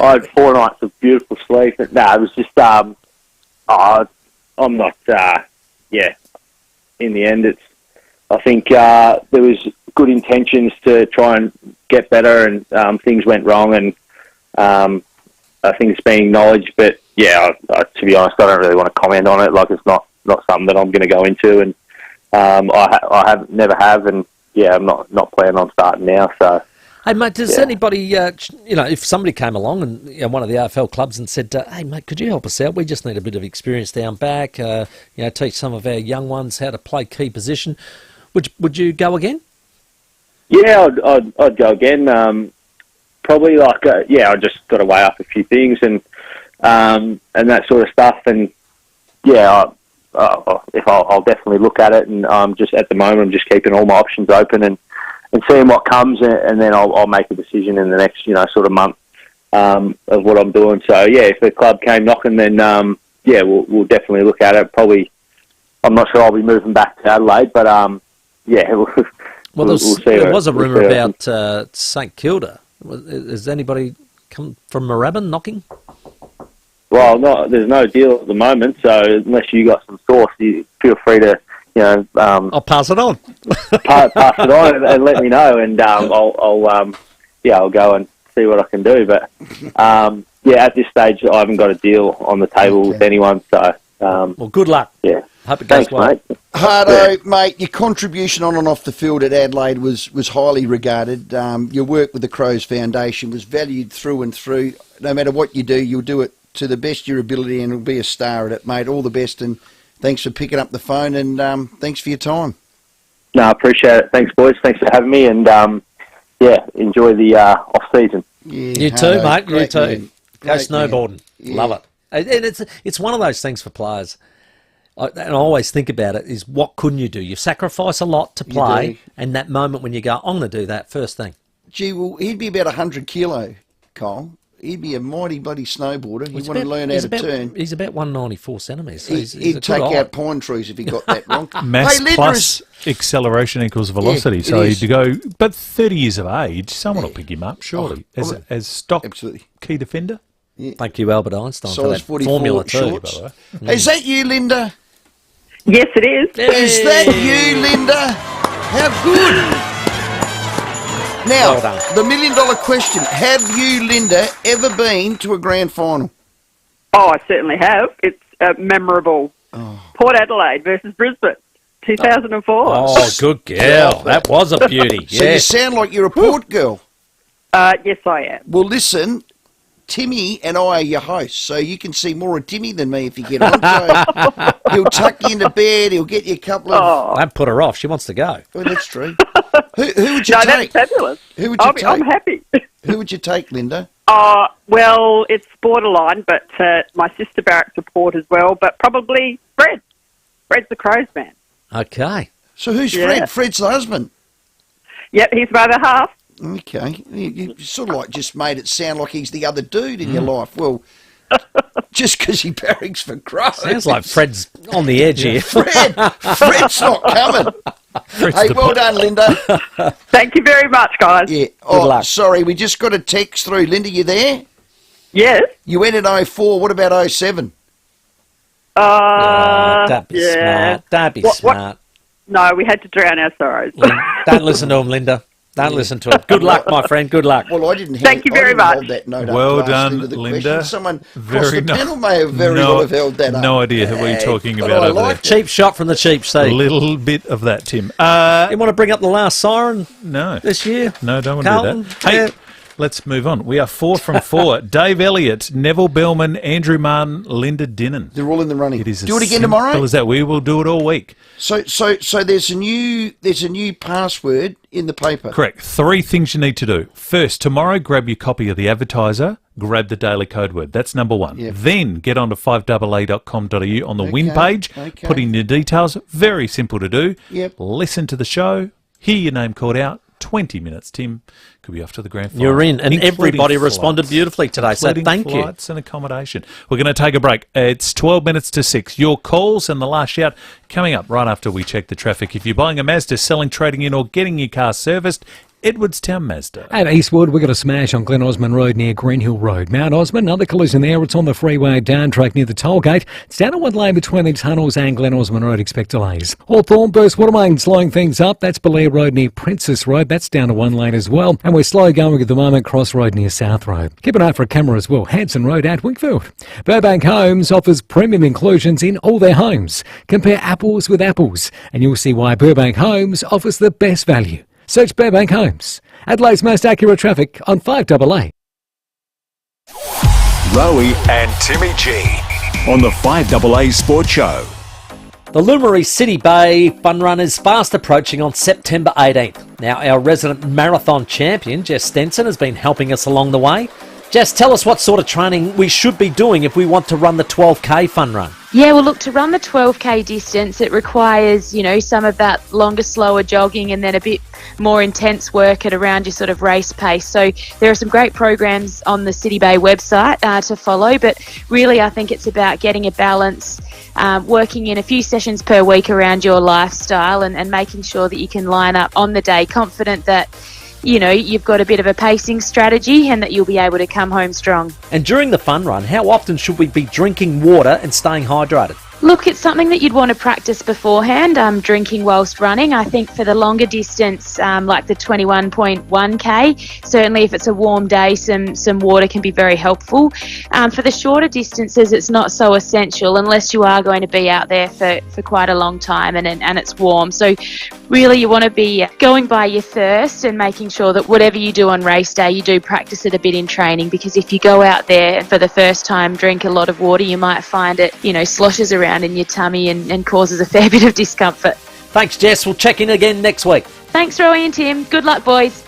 I had 4 nights of beautiful sleep. It was just, I'm not, in the end, I think there was good intentions to try and get better, and things went wrong, and I think it's being acknowledged, but to be honest, I don't really want to comment on it. It's not something that I'm going to go into, and I never have, and I'm not planning on starting now. So, hey mate, does anybody, if somebody came along and one of the AFL clubs and said, "Hey mate, could you help us out? We just need a bit of experience down back. Teach some of our young ones how to play key position." Would you go again? Yeah, I'd go again. Probably I just got to weigh up a few things and that sort of stuff, and I'll definitely look at it, and just at the moment I'm just keeping all my options open and seeing what comes, and then I'll make a decision in the next sort of month of what I'm doing. So if the club came knocking, then we'll definitely look at it. Probably I'm not sure I'll be moving back to Adelaide, but we'll see. There was a rumour about St Kilda. Has anybody come from Moorabbin knocking? Well, there's no deal at the moment, so unless you got some source, you feel free to, I'll pass it on. pass it on and let me know, and I'll go and see what I can do. But at this stage, I haven't got a deal on the table with anyone. So well, good luck. Yeah, hope it goes thanks, well. mate. Hardo, mate, your contribution on and off the field at Adelaide was highly regarded. Your work with the Crows Foundation was valued through and through. No matter what you do, you'll do it to the best of your ability and you'll be a star at it, mate. All the best, and thanks for picking up the phone, and thanks for your time. No, I appreciate it. Thanks, boys. Thanks for having me, and enjoy the off-season. Yeah, You too, Hardo, mate. You great too. man. Go Great snowboarding. man. Yeah. Love it. And it's one of those things for players. And I always think about it, is what couldn't you do? You sacrifice a lot to play, and that moment when you go, I'm going to do that first thing. Gee, well, he'd be about 100 kilo, Kyle. He'd be a mighty bloody snowboarder. He'd want to learn how to turn. He's about 194 centimetres. So He'd take out pine trees if he got that wrong. Mass Linda plus acceleration equals velocity. Yeah, so it is. he'd go, but 30 years of age, someone will pick him up, surely, as stock key defender. Yeah. Thank you, Albert Einstein, for Size that 44 Formula 2, shorts. by the way. Is that you, Linda? Yes, it is. Is that you, Linda? How good! Now, Well done. the $1 million question. Have you, Linda, ever been to a grand final? Oh, I certainly have. It's memorable. Port Adelaide versus Brisbane, 2004. Oh, good girl. That was a beauty. So you sound like you're a Port girl. Yes, I am. Well, listen, Timmy and I are your hosts, so you can see more of Timmy than me if you get on. So he'll tuck you into bed, he'll get you a couple of... That put her off. She wants to go. Well, that's true. Who would you No, take? that's fabulous. Who would you take? I'm happy. Who would you take, Linda? Well, it's borderline, but my sister barracks a Port as well, but probably Fred. Fred's the Crows man. Okay. So who's Yeah. Fred? Fred's the husband. Yep, he's my other half. Okay. You sort of like just made it sound like he's the other dude in your life. Well, just because he barracks for Crows. Sounds like Fred's on the edge here. Fred's not coming. Hey, well done, Linda. Thank you very much, guys. Yeah. Oh, sorry, we just got a text through. Linda, you there? Yes. You went in 04. What about 07? Don't be smart. Don't be smart. No, we had to drown our sorrows. Don't listen to him, Linda. Don't listen to him. Good luck, my friend. Good luck. Well, I didn't. Thank you very much. Hold that note Well up done, into the Linda. question. Someone across Very the panel may have well have held that up. No idea what you're talking but about I over like there. Cheap shot from the cheap seat. A little bit of that, Tim. You want to bring up the last siren No. this year? No, don't want Carlton? to do that. Hey, let's move on. We are 4 from 4. Dave Elliott, Neville Bellman, Andrew Martin, Linda Dinnan. They're all in the running. It is Do it as again simple tomorrow? as that. We will do it all week. So there's a new password in the paper. Correct. 3 things you need to do. First, tomorrow, grab your copy of The Advertiser, grab the daily code word. That's number 1. Yep. Then get on to 5AA.com.au on the win page, okay. put in your details. Very simple to do. Yep. Listen to the show, hear your name called out. 20 minutes, Tim. Could be off to the grand final. You're in, and Including everybody responded flights. beautifully today, so Including thank you. flights and accommodation. We're going to take a break. It's 12 minutes to 6. Your calls and the last shout coming up right after we check the traffic. If you're buying a Mazda, selling, trading in, or getting your car serviced, Edwardstown Mazda. At Eastwood, we've got a smash on Glen Osmond Road near Greenhill Road. Mount Osmond, another collision there. It's on the freeway down track near the toll gate. It's down to one lane between the tunnels and Glen Osmond Road. Expect delays. Hawthorne, Burst Watermain slowing things up. That's Belair Road near Princess Road. That's down to one lane as well. And we're slow going at the moment, Cross Road near South Road. Keep an eye for a camera as well. Hanson Road at Winkfield. Burbank Homes offers premium inclusions in all their homes. Compare apples with apples, and you'll see why Burbank Homes offers the best value. Search Burbank Homes. Adelaide's most accurate traffic on 5AA. Rowie and Timmy G on the 5AA Sports Show. The Lumarie City Bay Fun Run is fast approaching on September 18th. Now, our resident marathon champion, Jess Stenson, has been helping us along the way. Jess, tell us what sort of training we should be doing if we want to run the 12K Fun Run. Yeah, well, look, to run the 12K distance, it requires, some of that longer, slower jogging and then a bit more intense work at around your sort of race pace. So there are some great programs on the City Bay website to follow, but really I think it's about getting a balance, working in a few sessions per week around your lifestyle and making sure that you can line up on the day confident that you've got a bit of a pacing strategy and that you'll be able to come home strong. And during the fun run, how often should we be drinking water and staying hydrated? Look, it's something that you'd want to practice beforehand, drinking whilst running. I think for the longer distance, like the 21.1k, certainly if it's a warm day, some water can be very helpful. For the shorter distances, it's not so essential unless you are going to be out there for quite a long time and it's warm. So really you want to be going by your thirst and making sure that whatever you do on race day, you do practice it a bit in training, because if you go out there and for the first time drink a lot of water, you might find it, sloshes around in your tummy and causes a fair bit of discomfort. Thanks, Jess. We'll check in again next week. Thanks, Rowie and Tim. Good luck, boys.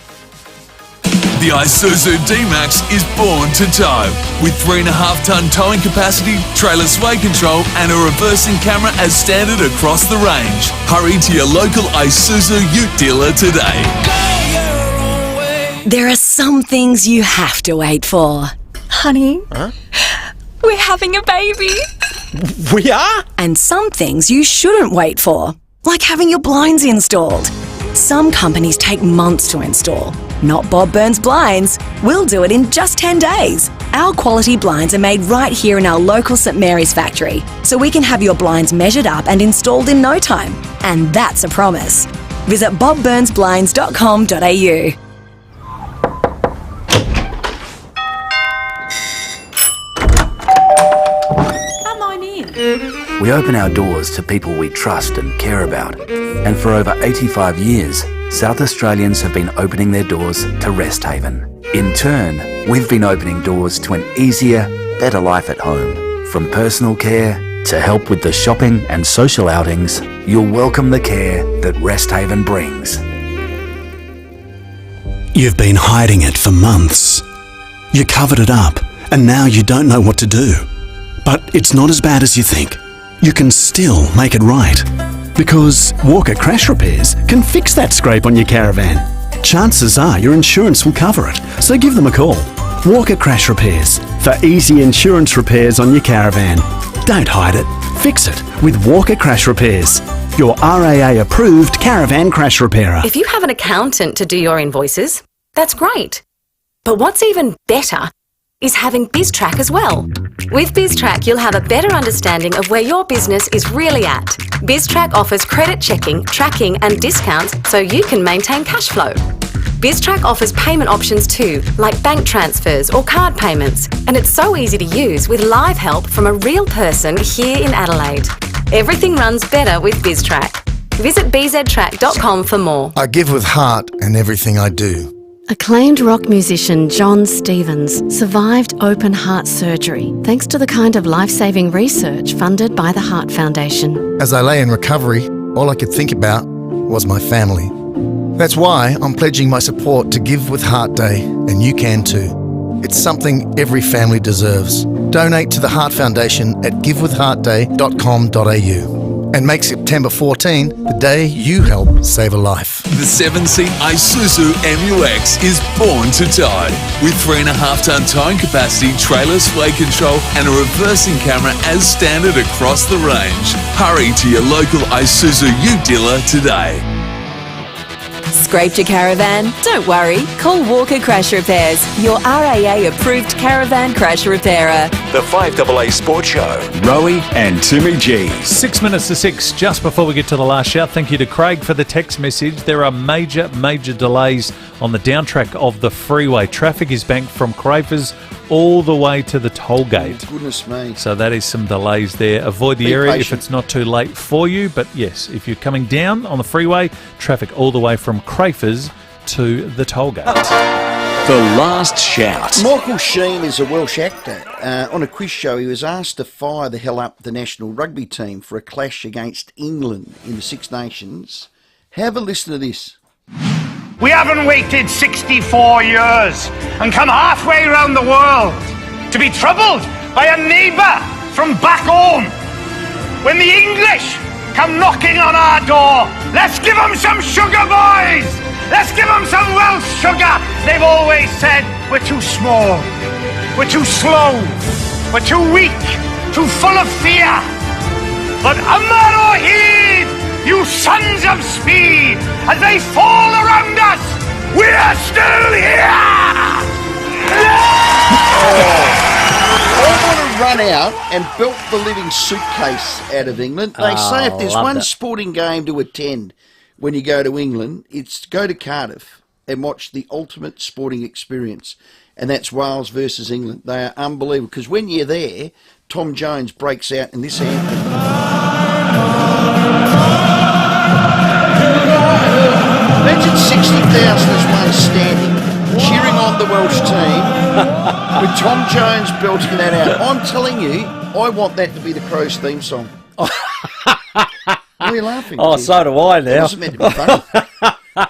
The Isuzu D-Max is born to tow. With 3.5-tonne towing capacity, trailer sway control and a reversing camera as standard across the range. Hurry to your local Isuzu Ute dealer today. There are some things you have to wait for. Honey, we're having a baby. We are? And some things you shouldn't wait for, like having your blinds installed. Some companies take months to install. Not Bob Burns Blinds. We'll do it in just 10 days. Our quality blinds are made right here in our local St Mary's factory, so we can have your blinds measured up and installed in no time. And that's a promise. Visit bobburnsblinds.com.au. We open our doors to people we trust and care about. And for over 85 years, South Australians have been opening their doors to Rest Haven. In turn, we've been opening doors to an easier, better life at home. From personal care to help with the shopping and social outings, you'll welcome the care that Rest Haven brings. You've been hiding it for months. You covered it up, and now you don't know what to do. But it's not as bad as you think. You can still make it right. Because Walker Crash Repairs can fix that scrape on your caravan. Chances are your insurance will cover it, so give them a call. Walker Crash Repairs, for easy insurance repairs on your caravan. Don't hide it, fix it with Walker Crash Repairs. Your RAA approved caravan crash repairer. If you have an accountant to do your invoices, that's great. But what's even better is having BizTrack as well. With BizTrack, you'll have a better understanding of where your business is really at. BizTrack offers credit checking, tracking and discounts so you can maintain cash flow. BizTrack offers payment options too, like bank transfers or card payments, and it's so easy to use with live help from a real person here in Adelaide. Everything runs better with BizTrack. Visit bztrack.com for more. I give with heart in everything I do. Acclaimed rock musician John Stevens survived open heart surgery thanks to the kind of life-saving research funded by the Heart Foundation. As I lay in recovery, all I could think about was my family. That's why I'm pledging my support to Give with Heart Day, and you can too. It's something every family deserves. Donate to the Heart Foundation at givewithheartday.com.au. And make September 14 the day you help save a life. The 7-seat Isuzu MUX is born to tow. With 3.5-tonne towing capacity, trailer sway control and a reversing camera as standard across the range. Hurry to your local Isuzu Ute dealer today. Scraped your caravan? Don't worry. Call Walker Crash Repairs, your RAA approved caravan crash repairer. The 5AA Sports Show. Rowie and Timmy G. 6 minutes to 6, just before we get to the last shout. Thank you to Craig for the text message. There are major delays on the downtrack of the freeway. Traffic is banked from Crafers all the way to the toll gate. Oh, goodness me. So that is some delays there. Avoid the Be area patient. if it's not too late for you. But yes, if you're coming down on the freeway, traffic all the way from Crafers to the toll gate. The last shout. Michael Sheen is a Welsh actor. On a quiz show, he was asked to fire the hell up the national rugby team for a clash against England in the Six Nations. Have a listen to this. We haven't waited 64 years and come halfway around the world to be troubled by a neighbour from back home. When the English come knocking on our door, let's give them some sugar, boys! Let's give them some Welsh sugar! They've always said we're too small, we're too slow, we're too weak, too full of fear. But Amar o Hyd, you sons of speed, as they fall around us, we are still here! I want to run went out and built the living suitcase out of England. They say if there's one sporting game to attend when you go to England, it's go to Cardiff and watch the ultimate sporting experience. And that's Wales versus England. They are unbelievable because when you're there, Tom Jones breaks out in this anthem. Imagine 60,000 as one standing, cheering on the Welsh team, with Tom Jones belting that out. I'm telling you, I want that to be the Crows theme song. Why are you laughing? Oh, so do I now. It wasn't meant to be funny.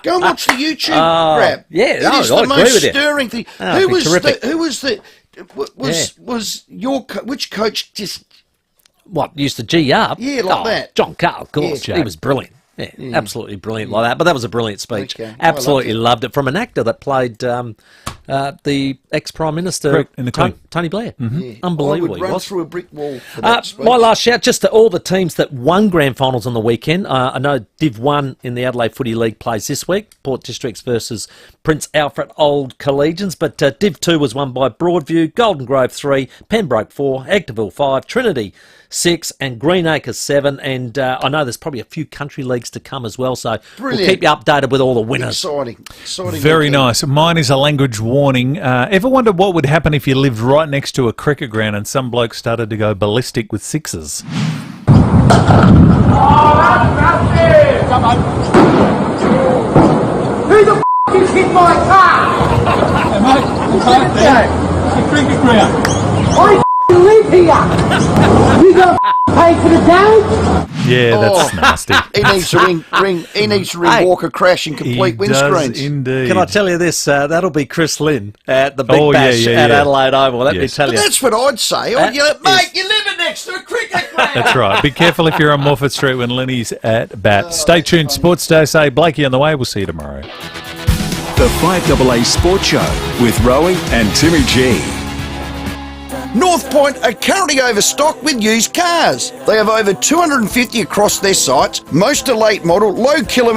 Go and watch the YouTube crap. Yeah, it is the most stirring thing. Which coach just what used to G up? Yeah, like that. John Carl, of course. Yeah, he was brilliant. Yeah, absolutely brilliant like that. But that was a brilliant speech. Okay. Absolutely loved it from an actor that played the ex-Prime Minister, Tony Blair. Unbelievable. I would run through a brick wall for that speech. My last shout, just to all the teams that won grand finals on the weekend. I know Div 1 in the Adelaide Footy League plays this week, Port Districts versus Prince Alfred Old Collegians. But Div 2 was won by Broadview, Golden Grove 3, Pembroke 4, Hectorville 5, Trinity 6 and Greenacres 7, and I know there's probably a few country leagues to come as well, so we'll keep you updated with all the winners. Exciting. Very nice. Mine is a language warning. Ever wonder what would happen if you lived right next to a cricket ground and some bloke started to go ballistic with sixes? Who the f*** hit my car? Hey mate, it's a cricket ground. I live here. You got pay for the damage? Yeah, that's nasty. He needs to ring Walker Crash and complete windscreens. Indeed. Can I tell you this? That'll be Chris Lynn at the Big Bash at Adelaide Oval. Let me tell you. But that's what I'd say. Mate, you're living next to a cricket ground. That's right. Be careful if you're on Morford Street when Lenny's at bat. Stay tuned. Sports Day. Say Blakey on the way. We'll see you tomorrow. The 5AA Sports Show with Rowie and Timmy G. North Point are currently overstocked with used cars. They have over 250 across their sites, most are late model, low kilometre